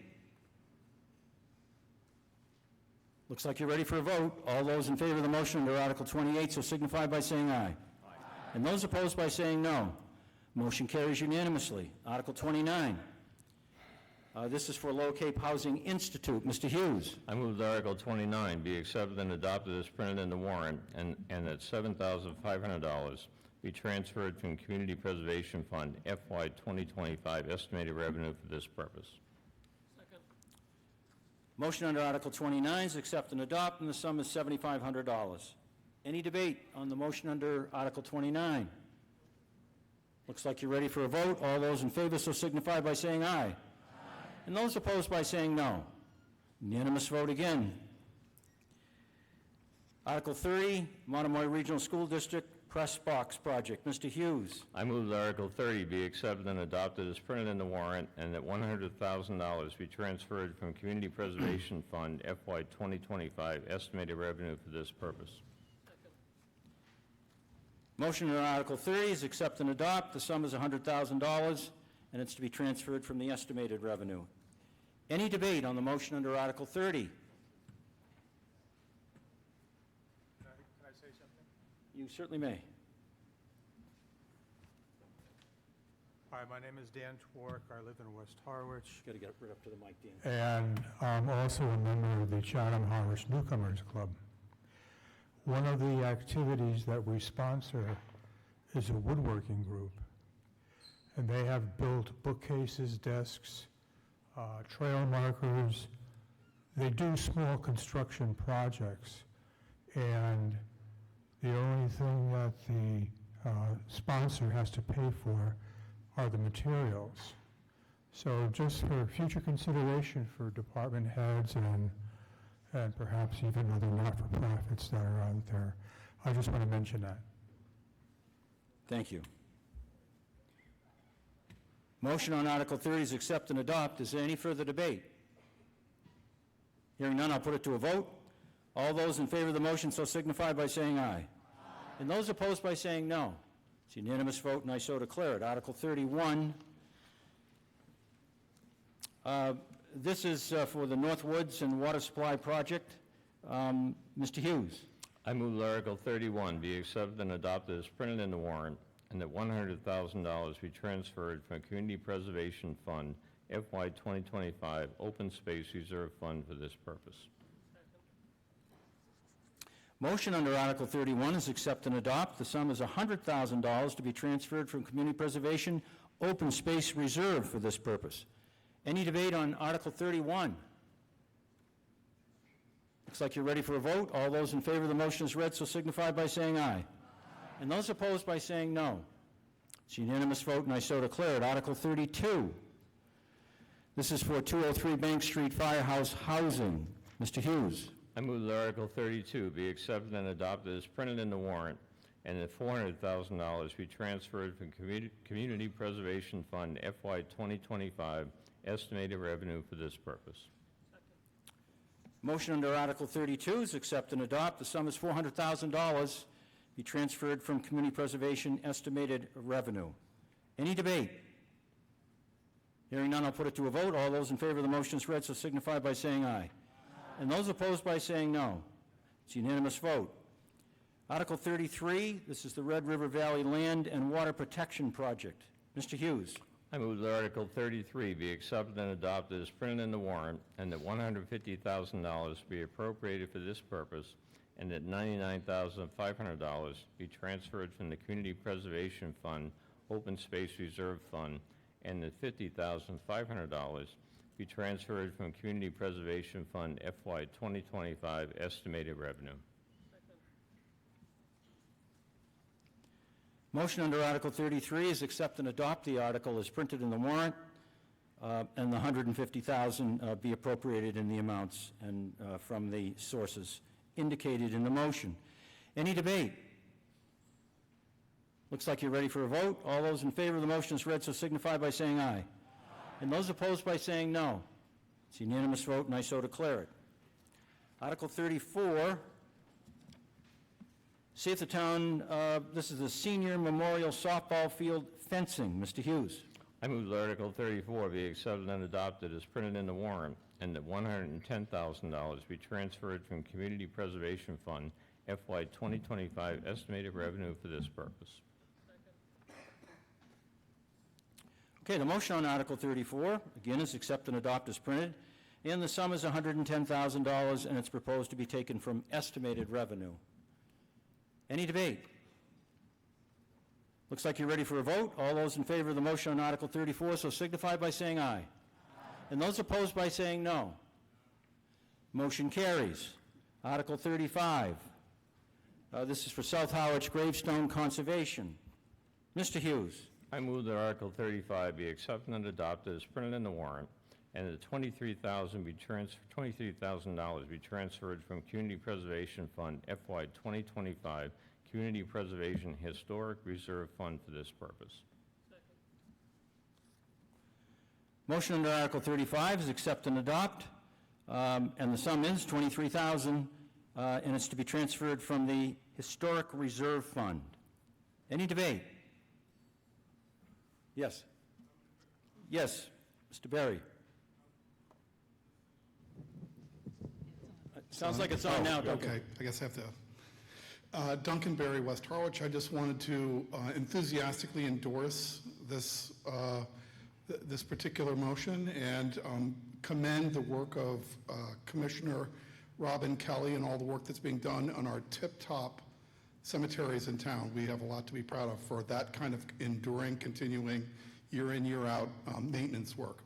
Looks like you're ready for a vote. All those in favor of the motion under Article 28 so signify by saying aye. Aye. And those opposed by saying no. Motion carries unanimously. Article 29. This is for Lower Cape Housing Institute. Mr. Hughes. I move that Article 29 be accepted and adopted as printed in the warrant, and that $7,500 be transferred from Community Preservation Fund FY 2025 estimated revenue for this purpose. Second. Motion under Article 29 is accept and adopt, and the sum is $7,500. Any debate on the motion under Article 29? Looks like you're ready for a vote. All those in favor so signify by saying aye. And those opposed by saying no. Unanimous vote again. Article 30, Monomoy Regional School District Press Box Project. Mr. Hughes. I move that Article 30 be accepted and adopted as printed in the warrant, and that $100,000 be transferred from Community Preservation Fund FY 2025 estimated revenue for this purpose. Motion on Article 30 is accept and adopt. The sum is $100,000, and it's to be transferred from the estimated revenue. Any debate on the motion under Article 30? Can I say something? You certainly may. Hi, my name is Dan Twark. I live in West Harwich. Got to get right up to the mic, Dan. And I'm also a member of the Chatham Harwich Newcomers Club. One of the activities that we sponsor is a woodworking group. And they have built bookcases, desks, trail markers. They do small construction projects. And the only thing that the sponsor has to pay for are the materials. So just for future consideration for department heads and perhaps even other not-for-profits that are out there, I just want to mention that. Thank you. Motion on Article 30 is accept and adopt. Is there any further debate? Hearing none, I'll put it to a vote. All those in favor of the motion so signify by saying aye. And those opposed by saying no. It's a unanimous vote, and I so declare it. Article 31, this is for the North Woods and Water Supply Project. Mr. Hughes. I move that Article 31 be accepted and adopted as printed in the warrant, and that $100,000 be transferred from Community Preservation Fund FY 2025 Open Space Reserve Fund for this purpose. Motion under Article 31 is accept and adopt. The sum is $100,000 to be transferred from Community Preservation Open Space Reserve for this purpose. Any debate on Article 31? Looks like you're ready for a vote. All those in favor of the motion as read so signify by saying aye. And those opposed by saying no. It's a unanimous vote, and I so declare it. Article 32. This is for 203 Bank Street Firehouse Housing. Mr. Hughes. I move that Article 32 be accepted and adopted as printed in the warrant, and that $400,000 be transferred from Community Preservation Fund FY 2025 estimated revenue for this purpose. Motion under Article 32 is accept and adopt. The sum is $400,000 be transferred from Community Preservation estimated revenue. Any debate? Hearing none, I'll put it to a vote. All those in favor of the motion as read so signify by saying aye. And those opposed by saying no. It's a unanimous vote. Article 33, this is the Red River Valley Land and Water Protection Project. Mr. Hughes. I move that Article 33 be accepted and adopted as printed in the warrant, and that $150,000 be appropriated for this purpose, and that $99,500 be transferred from the Community Preservation Fund Open Space Reserve Fund, and that $50,500 be transferred from Community Preservation Fund FY 2025 estimated revenue. Motion under Article 33 is accept and adopt the article as printed in the warrant, and the $150,000 be appropriated in the amounts and from the sources indicated in the motion. Any debate? Looks like you're ready for a vote. All those in favor of the motion as read so signify by saying aye. And those opposed by saying no. It's a unanimous vote, and I so declare it. Article 34, see if the town, this is the Senior Memorial Softball Field fencing. Mr. Hughes. I move that Article 34 be accepted and adopted as printed in the warrant, and that $110,000 be transferred from Community Preservation Fund FY 2025 estimated revenue for this purpose. Okay, the motion on Article 34, again, is accept and adopt as printed, and the sum is $110,000, and it's proposed to be taken from estimated revenue. Any debate? Looks like you're ready for a vote. All those in favor of the motion on Article 34 so signify by saying aye. And those opposed by saying no. Motion carries. Article 35. This is for South Harwich Gravestone Conservation. Mr. Hughes. I move that Article 35 be accepted and adopted as printed in the warrant, and that $23,000 be transferred from Community Preservation Fund FY 2025 Community Preservation Historic Reserve Fund for this purpose. Motion under Article 35 is accept and adopt, and the sum is $23,000, and it's to be transferred from the Historic Reserve Fund. Any debate? Yes. Yes, Mr. Berry. Sounds like it's on now, Duncan. Okay, I guess I have to. Duncan Berry, West Harwich. I just wanted to enthusiastically endorse this this particular motion and commend the work of Commissioner Robin Kelly and all the work that's being done on our tip-top cemeteries in town. We have a lot to be proud of for that kind of enduring, continuing, year in, year out maintenance work.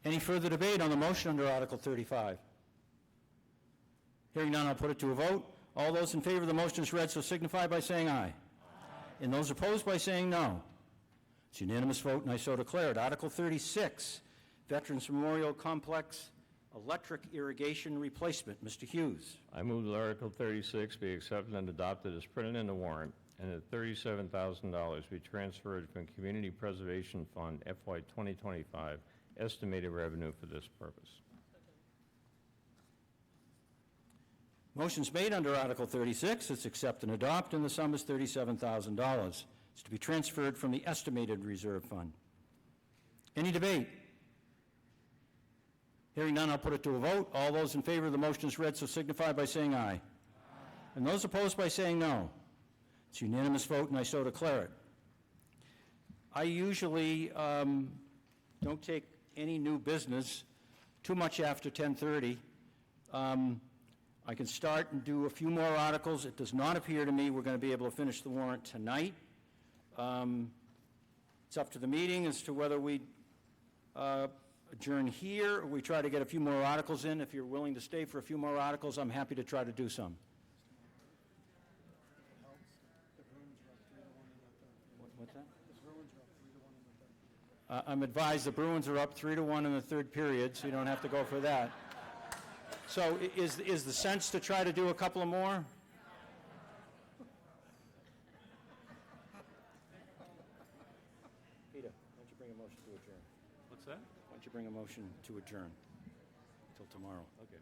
Any further debate on the motion under Article 35? Hearing none, I'll put it to a vote. All those in favor of the motion as read so signify by saying aye. And those opposed by saying no. It's a unanimous vote, and I so declare it. Article 36, Veterans Memorial Complex Electric Irrigation Replacement. Mr. Hughes. I move that Article 36 be accepted and adopted as printed in the warrant, and that $37,000 be transferred from Community Preservation Fund FY 2025 estimated revenue for this purpose. Motion's made under Article 36. It's accept and adopt, and the sum is $37,000. It's to be transferred from the estimated reserve fund. Any debate? Hearing none, I'll put it to a vote. All those in favor of the motion as read so signify by saying aye. Aye. And those opposed by saying no. It's a unanimous vote, and I so declare it. I usually don't take any new business too much after 10:30. I can start and do a few more articles. It does not appear to me we're going to be able to finish the warrant tonight. It's up to the meeting as to whether we adjourn here or we try to get a few more articles in. If you're willing to stay for a few more articles, I'm happy to try to do some. What's that? I'm advised the Bruins are up 3-1 in the third period, so you don't have to go for that. So is the sense to try to do a couple of more? Peter, why don't you bring a motion to adjourn? What's that? Why don't you bring a motion to adjourn until tomorrow? Okay.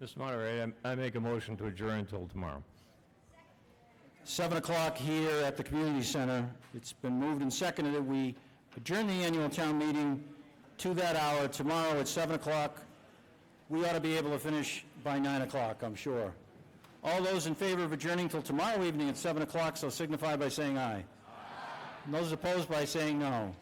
Mr. Moderator, I make a motion to adjourn until tomorrow. 7 o'clock here at the community center. It's been moved and seconded that we adjourn the annual town meeting to that hour tomorrow at 7 o'clock. We ought to be able to finish by 9 o'clock, I'm sure. All those in favor of adjourning till tomorrow evening at 7 o'clock, so signify by saying aye. Aye. And those opposed by saying no.